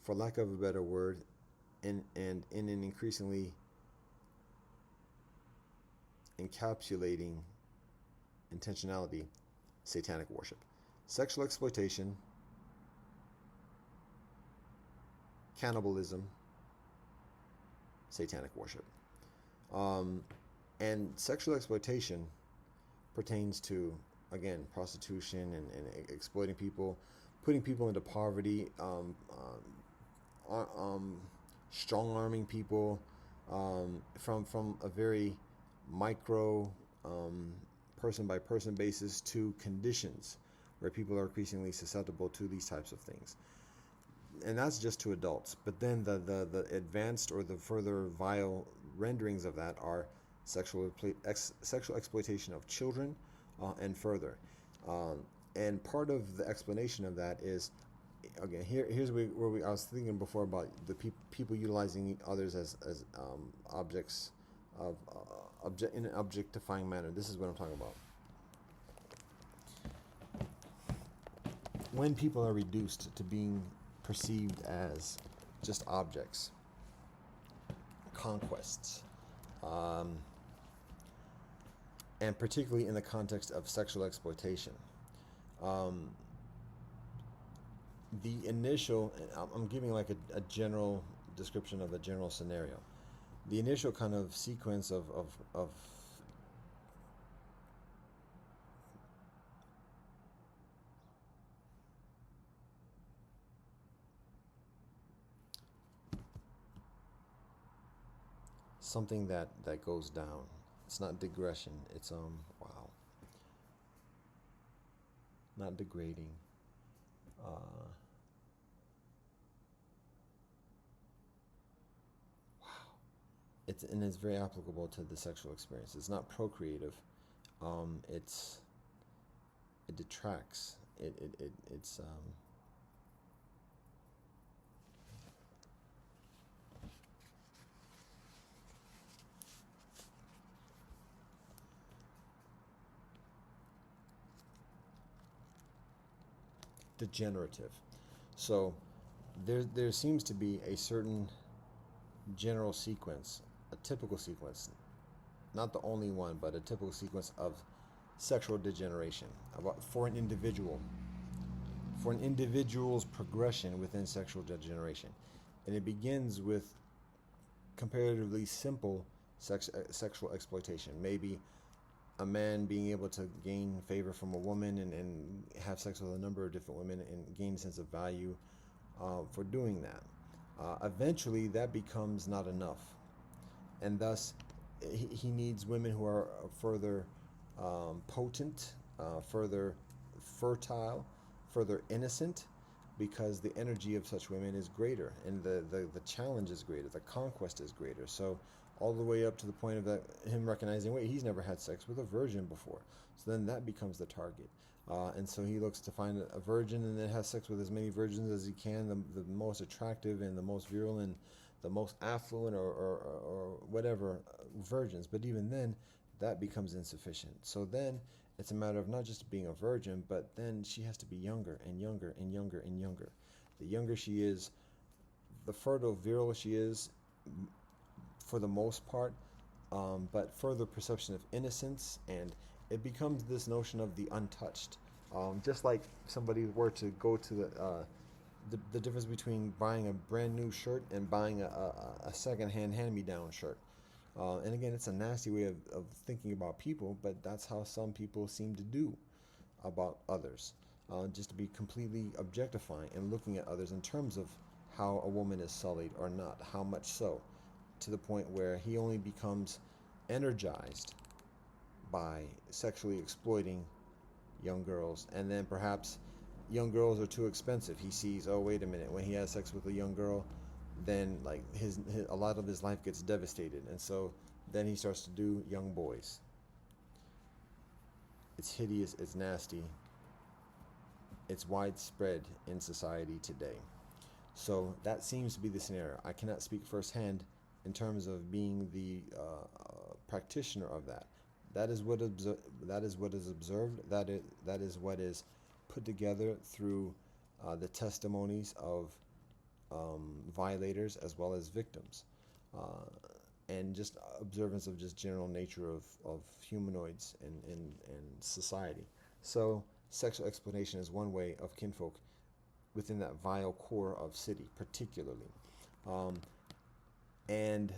for lack of a better word, and in an increasingly encapsulating intentionality, satanic worship. Sexual exploitation, cannibalism, satanic worship. And sexual exploitation pertains to, again, prostitution and exploiting people, putting people into poverty, strong-arming people from a very micro person-by-person basis to conditions where people are increasingly susceptible to these types of things. And that's just to adults. But then the advanced or the further vile renderings of that are sexual exploitation of children and further. And part of the explanation of that is, again, here's where I was thinking before about the people utilizing others as objects of in an objectifying manner. This is what I'm talking about. When people are reduced to being perceived as just objects, conquests, and particularly in the context of sexual exploitation. The initial, I'm giving like a general description of a general scenario. The initial kind of sequence of something that goes down. It's not digression. It's wow. Not degrading. it's very applicable to the sexual experience. It's not procreative. It's it detracts. It's degenerative. So there seems to be a certain general sequence, a typical sequence, not the only one, but a typical sequence of sexual degeneration about for an individual's progression within sexual degeneration, and it begins with comparatively simple sexual exploitation. Maybe a man being able to gain favor from a woman and have sex with a number of different women and gain a sense of value for doing that. Eventually, that becomes not enough, and thus he needs women who are further potent, further fertile, further innocent, because the energy of such women is greater and the challenge is greater, the conquest is greater. So all the way up to the point of him recognizing, wait, he's never had sex with a virgin before. So then that becomes the target. And so he looks to find a virgin and then has sex with as many virgins as he can, the most attractive and the most virulent, the most affluent or whatever virgins. But even then, that becomes insufficient. So then it's a matter of not just being a virgin, but then she has to be younger and younger and younger and younger. The younger she is, the fertile, virile she is, for the most part, but further perception of innocence, and it becomes this notion of the untouched. Just like somebody were to go to the difference between buying a brand new shirt and buying a second-hand hand-me-down shirt. And again, it's a nasty way of thinking about people, but that's how some people seem to do about others. Just to be completely objectifying and looking at others in terms of how a woman is sullied or not, how much so, to the point where he only becomes energized by sexually exploiting young girls. And then perhaps young girls are too expensive. He sees, oh, wait a minute, when he has sex with a young girl, then like his a lot of his life gets devastated, and so then he starts to do young boys. It's hideous, it's nasty, it's widespread in society today. So that seems to be the scenario. I cannot speak firsthand in terms of being the practitioner of that. That is what is observed. That is what is put together through the testimonies of violators as well as victims, and just observance of just general nature of humanoids and society. So sexual exploitation is one way of kinfolk within that vile core of city, particularly, and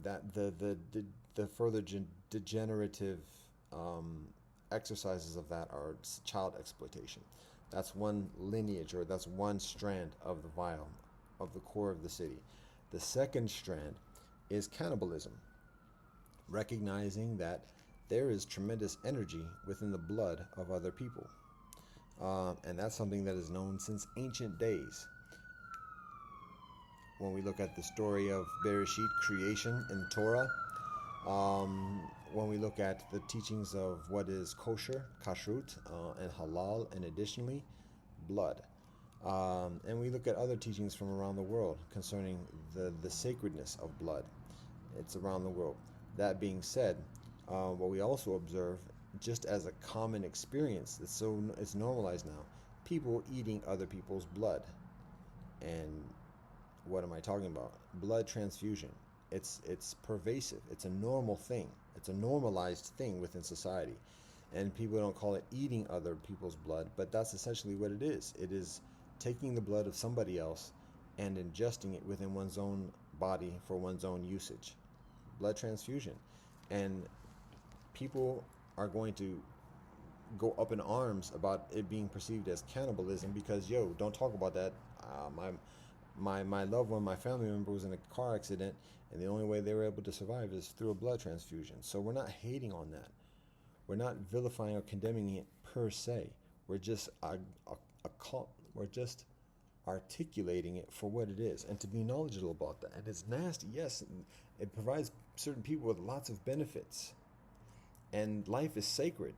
that the further degenerative exercises of that are child exploitation. That's one lineage, or that's one strand of the vile, of the core of the city. The second strand is cannibalism, recognizing that there is tremendous energy within the blood of other people. And that's something that is known since ancient days. When we look at the story of Bereshit, creation in Torah, when we look at the teachings of what is kosher, kashrut, and halal, and additionally, blood. And we look at other teachings from around the world concerning the sacredness of blood. It's around the world. That being said, what we also observe, just as a common experience, it's normalized now, people eating other people's blood. And what am I talking about? Blood transfusion. It's pervasive. It's a normal thing. It's a normalized thing within society. And people don't call it eating other people's blood, but that's essentially what it is. It is taking the blood of somebody else and ingesting it within one's own body for one's own usage. Blood transfusion. And people are going to go up in arms about it being perceived as cannibalism because, yo, don't talk about that. My loved one, my family member, was in a car accident, and the only way they were able to survive is through a blood transfusion. So we're not hating on that. We're not vilifying or condemning it per se. We're just we're just articulating it for what it is and to be knowledgeable about that. And it's nasty, yes, it provides certain people with lots of benefits, and life is sacred,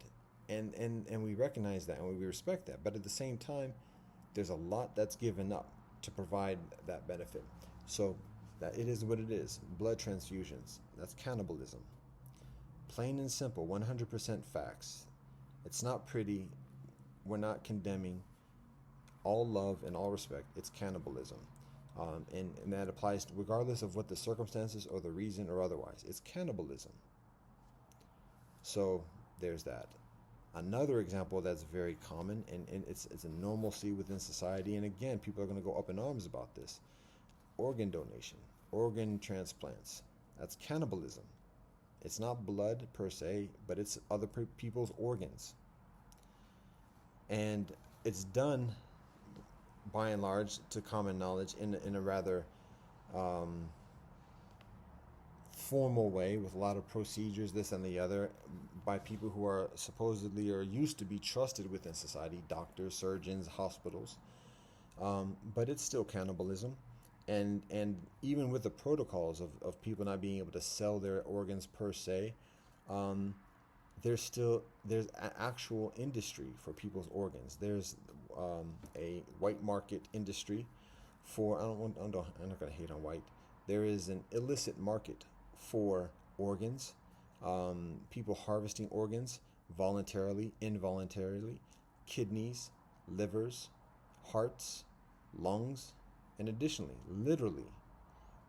and we recognize that and we respect that, but at the same time there's a lot that's given up to provide that benefit. So that it is what it is. Blood transfusions, that's cannibalism. Plain and simple, 100% facts. It's not pretty. We're not condemning. All love and all respect, it's cannibalism. And that applies regardless of what the circumstances or the reason or otherwise. It's cannibalism. So there's that. Another example that's very common, and it's a normalcy within society, and again, people are going to go up in arms about this. Organ donation, organ transplants. That's cannibalism. It's not blood per se, but it's other people's organs. And it's done, by and large, to common knowledge, in a rather formal way, with a lot of procedures, this and the other, by people who are supposedly or used to be trusted within society, doctors, surgeons, hospitals. But it's still cannibalism. And even with the protocols of people not being able to sell their organs per se, there's actual industry for people's organs. There's a white market industry for, I'm not gonna hate on white. There is an illicit market for organs, people harvesting organs voluntarily, involuntarily, kidneys, livers, hearts, lungs, and additionally, literally,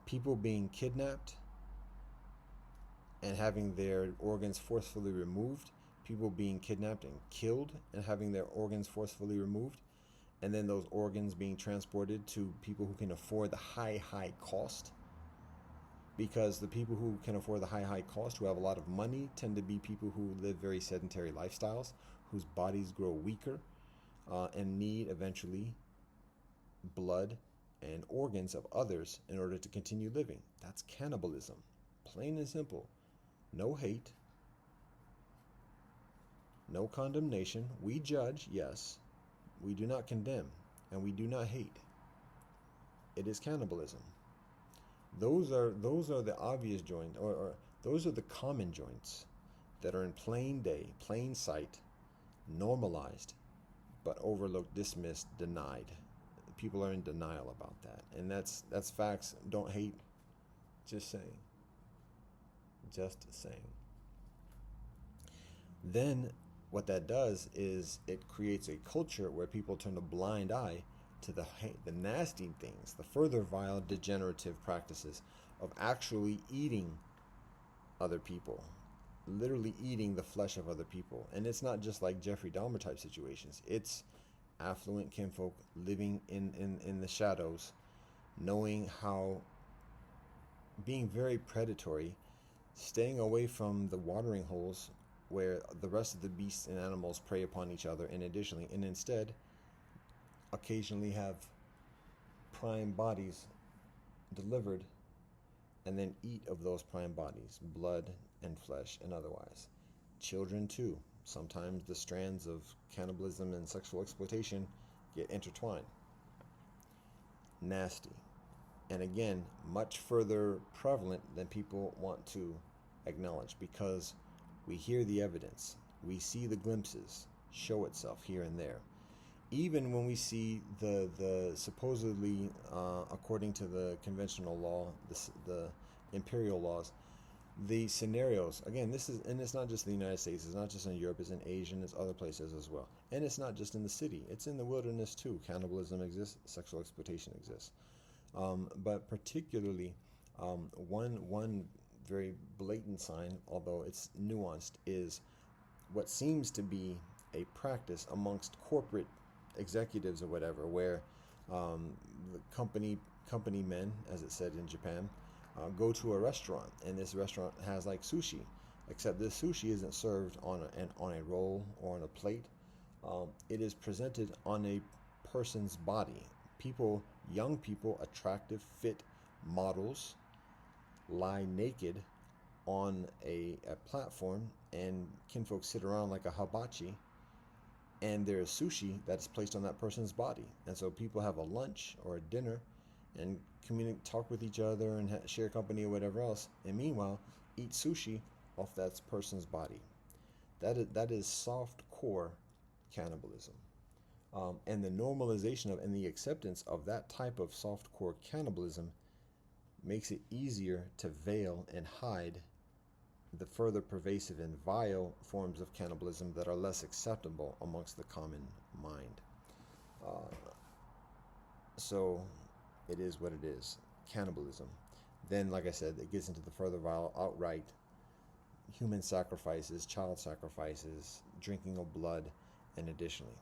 people being kidnapped and having their organs forcefully removed, people being kidnapped and killed and having their organs forcefully removed, and then those organs being transported to people who can afford the high cost. Because the people who can afford the high cost, who have a lot of money, tend to be people who live very sedentary lifestyles, whose bodies grow weaker, and need eventually blood and organs of others in order to continue living. That's cannibalism. Plain and simple. No hate. No condemnation. We judge, yes. We do not condemn, and we do not hate. It is cannibalism. Those are the obvious joints, or those are the common joints that are in plain day, plain sight, normalized, but overlooked, dismissed, denied. People are in denial about that, and that's facts. Don't hate. Just saying. Then what that does is it creates a culture where people turn a blind eye to the nasty things, the further vile, degenerative practices of actually eating other people, literally eating the flesh of other people. And it's not just like Jeffrey Dahmer type situations. It's affluent kinfolk living in the shadows, knowing how, being very predatory, staying away from the watering holes where the rest of the beasts and animals prey upon each other, and instead occasionally have prime bodies delivered, and then eat of those prime bodies, blood and flesh and otherwise. Children too. Sometimes the strands of cannibalism and sexual exploitation get intertwined. Nasty. And again, much further prevalent than people want to acknowledge, because we hear the evidence, we see the glimpses show itself here and there. Even when we see the supposedly, according to the conventional law, the imperial laws, the scenarios, again, and it's not just the United States, it's not just in Europe, it's in Asia, and it's other places as well. And it's not just in the city, it's in the wilderness too. Cannibalism exists, sexual exploitation exists. But particularly, one very blatant sign, although it's nuanced, is what seems to be a practice amongst corporate executives or whatever, where the company men, as it said in Japan, go to a restaurant, and this restaurant has like sushi, except this sushi isn't served on a roll or on a plate. It is presented on a person's body. People, young people, attractive, fit models, lie naked on a platform, and kinfolk sit around like a hibachi and there is sushi that's placed on that person's body. And so people have a lunch or a dinner and communicate, talk with each other, and share company or whatever else, and meanwhile eat sushi off that person's body. That is soft core cannibalism. And the normalization of and the acceptance of that type of soft core cannibalism makes it easier to veil and hide the further pervasive and vile forms of cannibalism that are less acceptable amongst the common mind. So it is what it is. Cannibalism. Then, like I said, it gets into the further vile, outright human sacrifices, child sacrifices, drinking of blood, and additionally,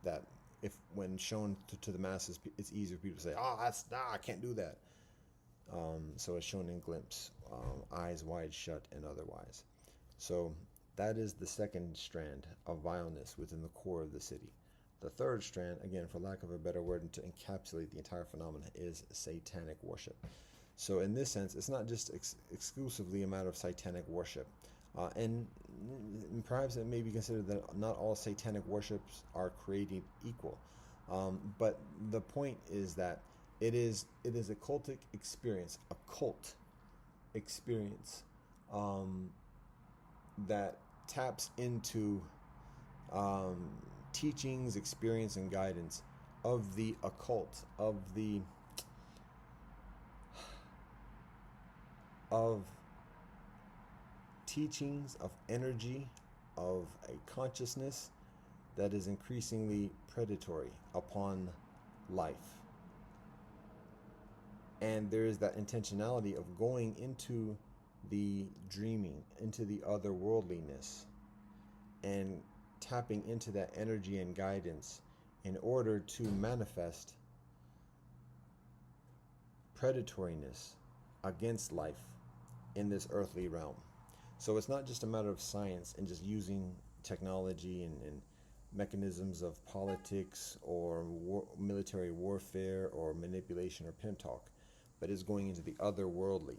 that if when shown to the masses, it's easier for people to say, I can't do that. So it's shown in glimpse, eyes wide shut and otherwise. So that is the second strand of vileness within the core of the city. The third strand, again, for lack of a better word, to encapsulate the entire phenomenon, is satanic worship. So in this sense, it's not just exclusively a matter of satanic worship. And perhaps it may be considered that not all satanic worships are created equal. But the point is that it is a cultic experience, a cult experience that taps into teachings, experience, and guidance of the occult, of teachings, of energy, of a consciousness that is increasingly predatory upon life. And there is that intentionality of going into the dreaming, into the otherworldliness, and tapping into that energy and guidance in order to manifest predatoriness against life in this earthly realm. So it's not just a matter of science and just using technology and mechanisms of politics or military warfare or manipulation or pimp talk, but it's going into the otherworldly.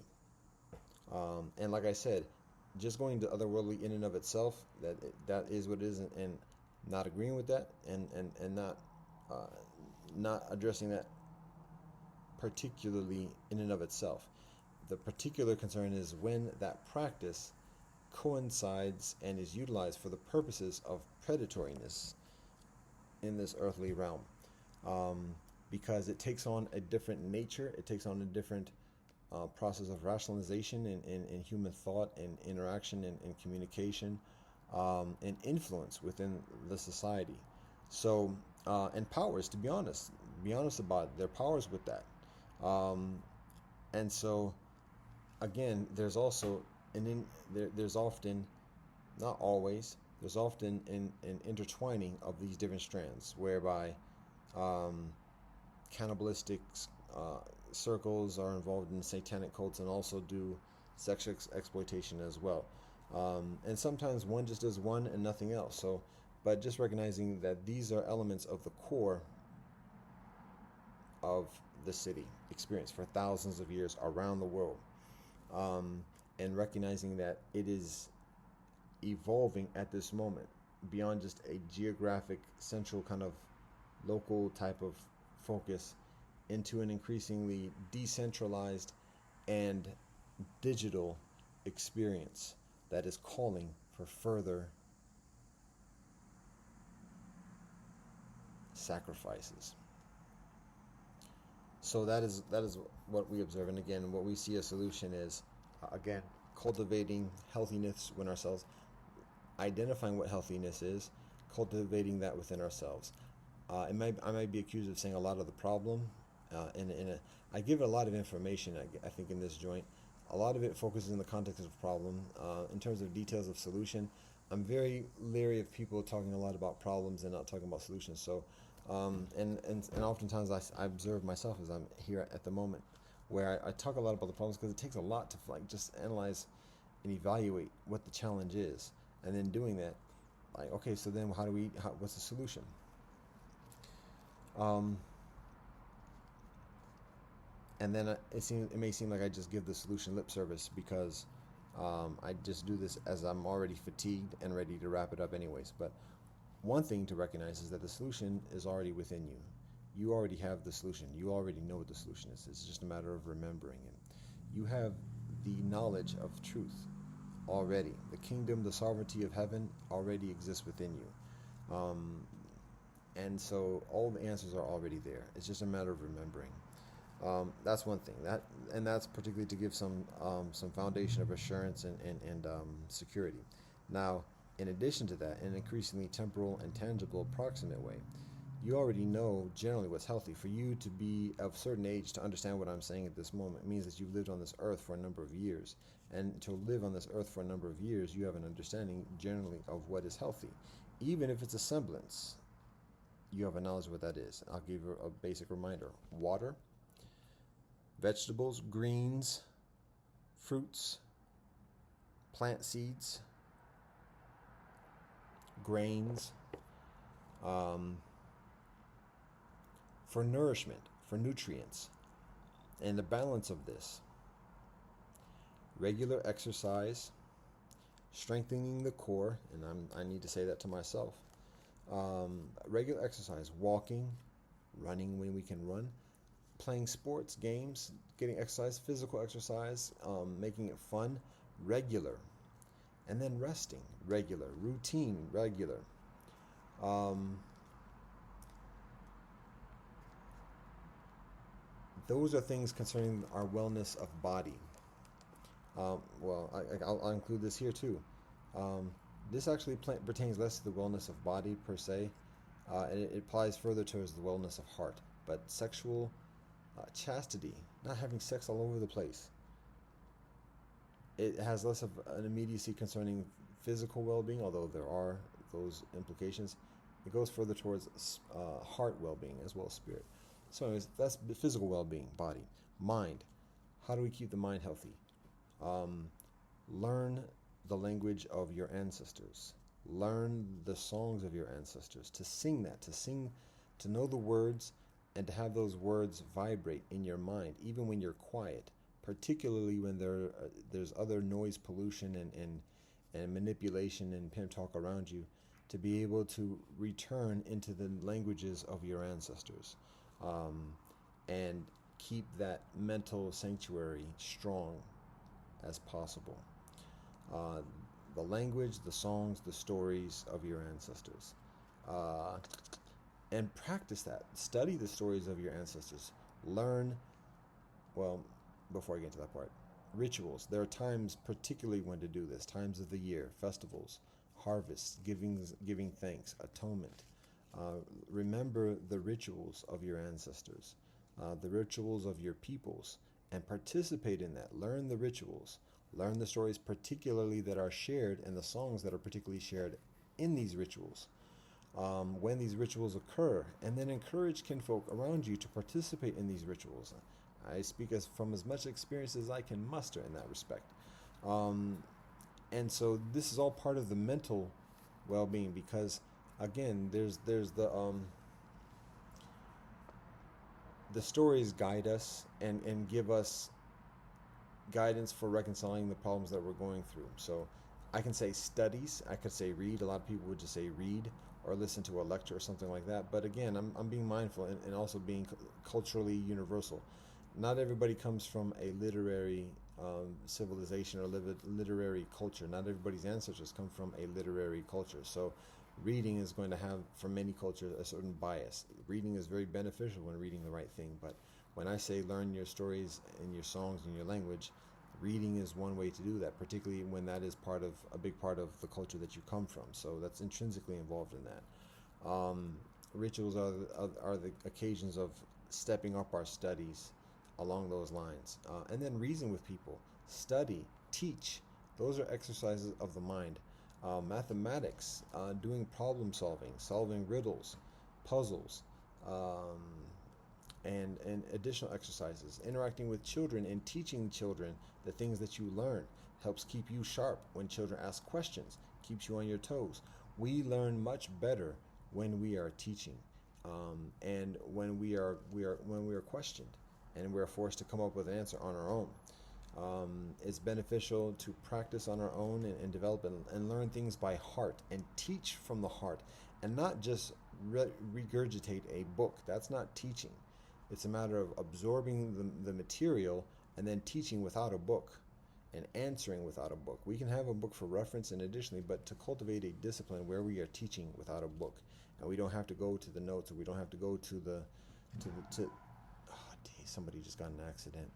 And like I said, just going to otherworldly in and of itself, that is what it is, and not agreeing with that, and not addressing that particularly in and of itself. The particular concern is when that practice coincides and is utilized for the purposes of predatoriness in this earthly realm, because it takes on a different nature, it takes on a different process of rationalization in human thought and interaction and communication, and influence within the society. So and powers, to be honest about it, their powers with that. And so again, there's also there's often, not always, there's often an intertwining of these different strands, whereby cannibalistic circles are involved in satanic cults and also do sexual exploitation as well. And sometimes one just does one and nothing else. So, but just recognizing that these are elements of the core of the city experience for thousands of years around the world, and recognizing that it is evolving at this moment beyond just a geographic central kind of local type of focus into an increasingly decentralized and digital experience that is calling for further sacrifices. So that is what we observe. And again, what we see a solution is, again, cultivating healthiness within ourselves, identifying what healthiness is, cultivating that within ourselves. I might be accused of saying a lot of the problem. I give it a lot of information, I think, in this joint. A lot of it focuses in the context of problem. In terms of details of solution, I'm very leery of people talking a lot about problems and not talking about solutions. So, and oftentimes I observe myself as I'm here at the moment, where I talk a lot about the problems because it takes a lot to just analyze and evaluate what the challenge is, and then doing that, okay, so then what's the solution? And then it may seem like I just give the solution lip service because I just do this as I'm already fatigued and ready to wrap it up anyways. But One thing to recognize is that the solution is already within you. You already have the solution. You already know what the solution is. It's just a matter of remembering it. You have the knowledge of truth already. The kingdom, the sovereignty of heaven already exists within you. And so all the answers are already there. It's just a matter of remembering. That's one thing. That's particularly to give some foundation of assurance and security. Now, in addition to that, in an increasingly temporal and tangible, proximate way, you already know generally what's healthy. For you to be of a certain age to understand what I'm saying at this moment means that you've lived on this earth for a number of years. And to live on this earth for a number of years, you have an understanding generally of what is healthy. Even if it's a semblance, you have a knowledge of what that is. I'll give you a basic reminder. Water, vegetables, greens, fruits, plant seeds, grains, for nourishment, for nutrients, and the balance of this. Regular exercise, strengthening the core, and I need to say that to myself. Regular exercise, walking, running when we can run, playing sports, games, getting exercise, physical exercise, making it fun, regular, and then resting, regular, routine, regular. Those are things concerning our wellness of body. I'll include this here too. This actually pertains less to the wellness of body per se, and it applies further towards the wellness of heart. But sexual chastity, not having sex all over the place, it has less of an immediacy concerning physical well-being, although there are those implications. It goes further towards heart well-being as well as spirit. So anyways, that's physical well-being, body. Mind, how do we keep the mind healthy? Learn the language of your ancestors. Learn the songs of your ancestors. To sing that, to know the words, and to have those words vibrate in your mind, even when you're quiet, particularly when there's other noise pollution and manipulation and pimp talk around you, to be able to return into the languages of your ancestors, and keep that mental sanctuary strong as possible. The language, the songs, the stories of your ancestors. And practice that. Study the stories of your ancestors. Learn, before I get to that part, rituals. There are times particularly when to do this. Times of the year, festivals, harvests, giving thanks, atonement. Remember the rituals of your ancestors, the rituals of your peoples, and participate in that. Learn the rituals. Learn the stories particularly that are shared and the songs that are particularly shared in these rituals. When these rituals occur, and then encourage kinfolk around you to participate in these rituals. I speak from as much experience as I can muster in that respect. And so this is all part of the mental well-being, because again, there's the stories guide us and give us guidance for reconciling the problems that we're going through. So I can say studies, I could say read. A lot of people would just say read or listen to a lecture or something like that. But again, I'm being mindful and also being culturally universal. Not everybody comes from a literary civilization or literary culture. Not everybody's ancestors come from a literary culture. So reading is going to have, for many cultures, a certain bias. Reading is very beneficial when reading the right thing. But when I say learn your stories and your songs and your language, reading is one way to do that, particularly when that is a big part of the culture that you come from. So that's intrinsically involved in that. Rituals are the occasions of stepping up our studies along those lines. And then reason with people, study, teach. Those are exercises of the mind. Mathematics, doing problem solving riddles, puzzles, and additional exercises. Interacting with children and teaching children the things that you learn helps keep you sharp when children ask questions, keeps you on your toes. We learn much better when we are teaching, and when we are questioned, and we're forced to come up with an answer on our own. It's beneficial to practice on our own and develop and learn things by heart and teach from the heart and not just regurgitate a book. That's not teaching. It's a matter of absorbing the material and then teaching without a book and answering without a book. We can have a book for reference and additionally, but to cultivate a discipline where we are teaching without a book, and we don't have to go to the notes, or we don't have to go to the oh, dang, somebody just got in an accident.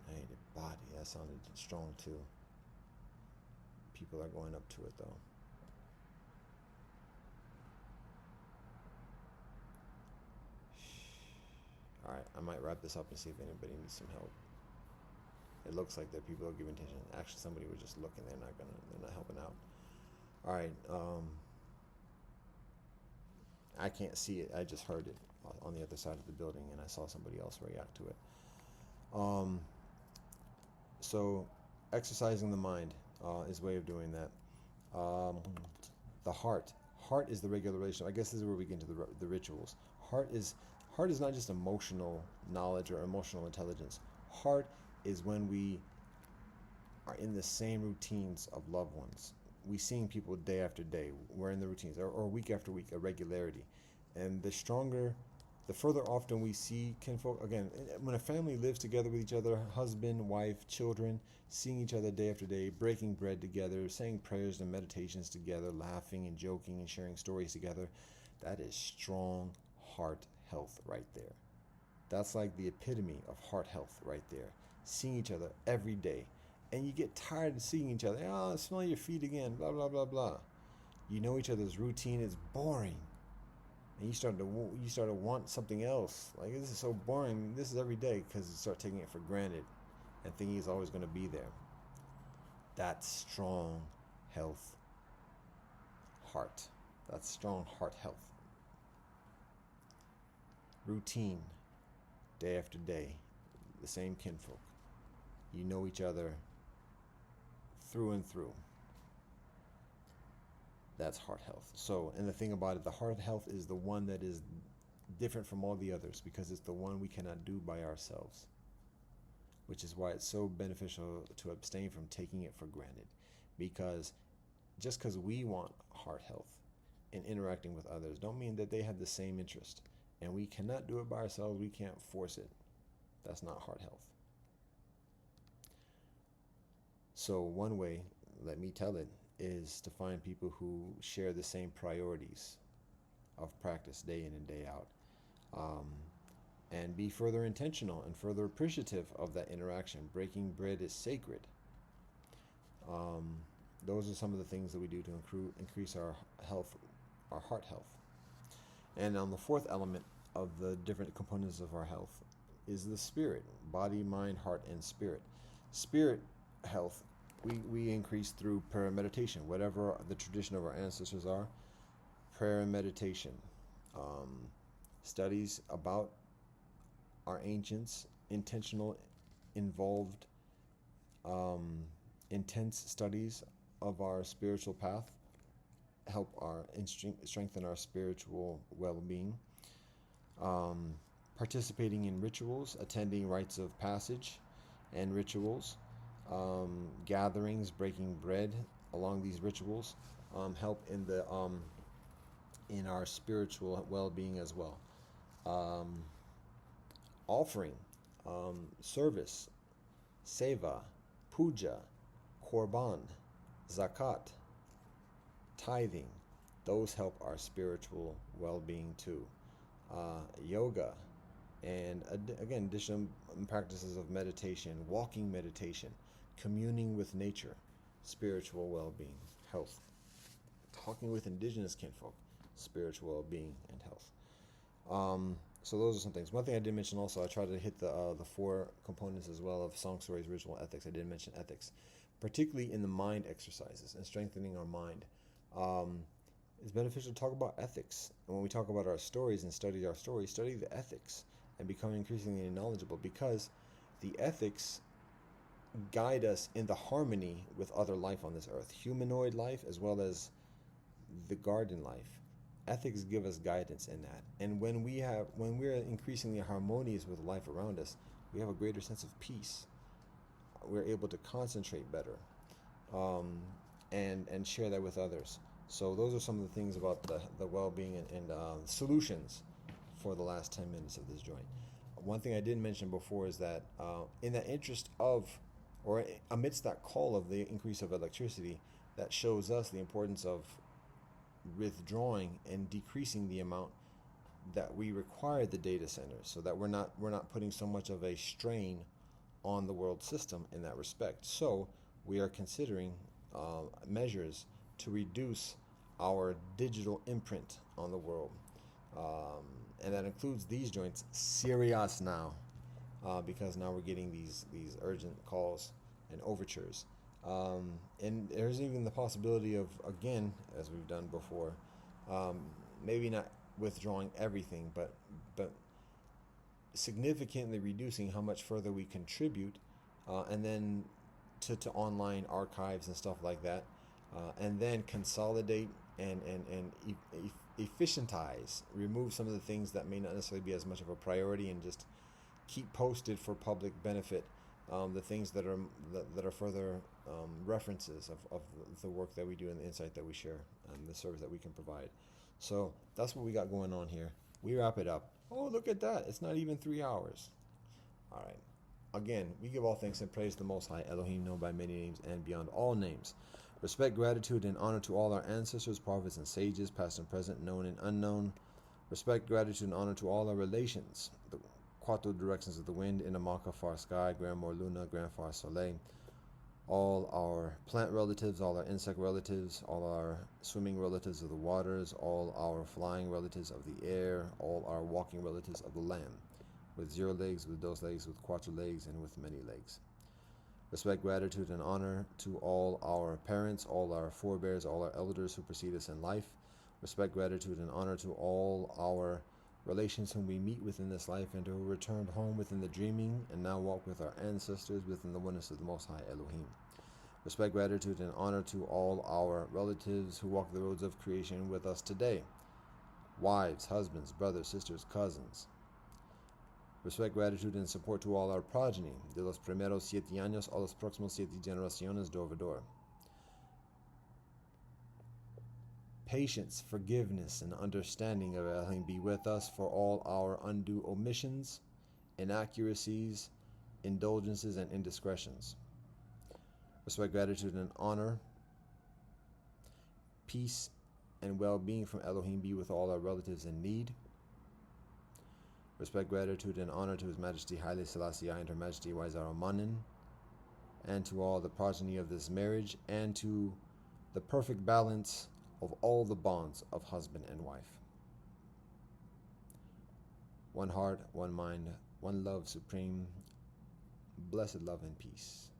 Hey, the body, that sounded strong too. People are going up to it though. All right, I might wrap this up and see if anybody needs some help. It looks like that people are giving attention. Actually, somebody was just looking. They're not helping out. All right. I can't see it. I just heard it on the other side of the building, and I saw somebody else react to it. So, exercising the mind is a way of doing that. The heart. Heart is the regular relation. I guess this is where we get into the rituals. Heart is not just emotional knowledge or emotional intelligence. Heart is when we are in the same routines of loved ones. We seeing people day after day. We're in the routines, or week after week, a regularity. And the further often we see kinfolk, again, when a family lives together with each other, husband, wife, children, seeing each other day after day, breaking bread together, saying prayers and meditations together, laughing and joking and sharing stories together, that is strong heart health right there. That's like the epitome of heart health right there. Seeing each other every day. And you get tired of seeing each other. Oh, smell your feet again, blah, blah, blah, blah. You know each other's routine is boring. And you start to want something else. Like, this is so boring. This is every day, because you start taking it for granted and thinking it's always going to be there. That's strong health heart. That's strong heart health. Routine, day after day, the same kinfolk. You know each other through and through. That's heart health. So, and the thing about it, the heart health is the one that is different from all the others, because it's the one we cannot do by ourselves, which is why it's so beneficial to abstain from taking it for granted. Because just because we want heart health in interacting with others don't mean that they have the same interest, and we cannot do it by ourselves. We can't force it. That's not heart health. So one way, let me tell it, is to find people who share the same priorities of practice day in and day out, and be further intentional and further appreciative of that interaction. Breaking bread is sacred. Those are some of the things that we do to increase our health, our heart health. And on the fourth element of the different components of our health is the spirit: body, mind, heart, and spirit. Spirit health we increase through prayer and meditation, whatever the tradition of our ancestors are. Prayer and meditation, studies about our ancients, intentional, involved, intense studies of our spiritual path help strengthen our spiritual well-being. Participating in rituals, attending rites of passage and rituals, gatherings, breaking bread along these rituals help in our spiritual well-being as well. Offering, service, seva, puja, korban, zakat, tithing, those help our spiritual well-being too. Yoga, and again, additional practices of meditation, walking meditation, communing with nature, spiritual well-being, health. Talking with indigenous kinfolk, spiritual well-being and health. So those are some things. One thing I did mention also, I tried to hit the four components as well of song, stories, ritual, ethics. I did mention ethics, particularly in the mind exercises and strengthening our mind. It's beneficial to talk about ethics. And when we talk about our stories and study our stories, study the ethics and become increasingly knowledgeable, because the ethics guide us in the harmony with other life on this earth, humanoid life as well as the garden life. Ethics give us guidance in that. And when we're increasingly harmonious with life around us, we have a greater sense of peace. We're able to concentrate better, um, and share that with others. So those are some of the things about the well-being and solutions for the last 10 minutes of this joint. One thing I didn't mention before is that in the interest of, or amidst that call of the increase of electricity, that shows us the importance of withdrawing and decreasing the amount that we require the data centers, so that we're not putting so much of a strain on the world system in that respect. So we are considering measures to reduce our digital imprint on the world, and that includes these joints serious now, because now we're getting these urgent calls and overtures. And there's even the possibility of, again, as we've done before, maybe not withdrawing everything, but significantly reducing how much further we contribute, and then to online archives and stuff like that, and then consolidate and efficientize, remove some of the things that may not necessarily be as much of a priority, and just keep posted for public benefit, the things that are further references of the work that we do and the insight that we share and the service that we can provide. So that's what we got going on here. We wrap it up. Oh, look at that. It's not even 3 hours. All right. Again, we give all thanks and praise to the Most High, Elohim, known by many names and beyond all names. Respect, gratitude, and honor to all our ancestors, prophets, and sages, past and present, known and unknown. Respect, gratitude, and honor to all our relations, the Quattro directions of the wind, Inamaka, far sky, Grand Mor Luna, Grand Far Soleil, all our plant relatives, all our insect relatives, all our swimming relatives of the waters, all our flying relatives of the air, all our walking relatives of the land, with 0 legs, with dos legs, with quattro legs, and with many legs. Respect, gratitude, and honor to all our parents, all our forebears, all our elders who precede us in life. Respect, gratitude, and honor to all our relations whom we meet within this life and who returned home within the dreaming and now walk with our ancestors within the oneness of the Most High Elohim. Respect, gratitude, and honor to all our relatives who walk the roads of creation with us today. Wives, husbands, brothers, sisters, cousins. Respect, gratitude, and support to all our progeny, de los primeros 7 años a los próximos 7 generaciones Dovador. Patience, forgiveness, and understanding of Elohim be with us for all our undue omissions, inaccuracies, indulgences, and indiscretions. Respect, gratitude, and honor, peace, and well-being from Elohim be with all our relatives in need. Respect, gratitude, and honor to His Majesty Haile Selassie I and Her Majesty Waizara Manin, and to all the progeny of this marriage, and to the perfect balance of all the bonds of husband and wife. One heart, one mind, one love supreme, blessed love and peace.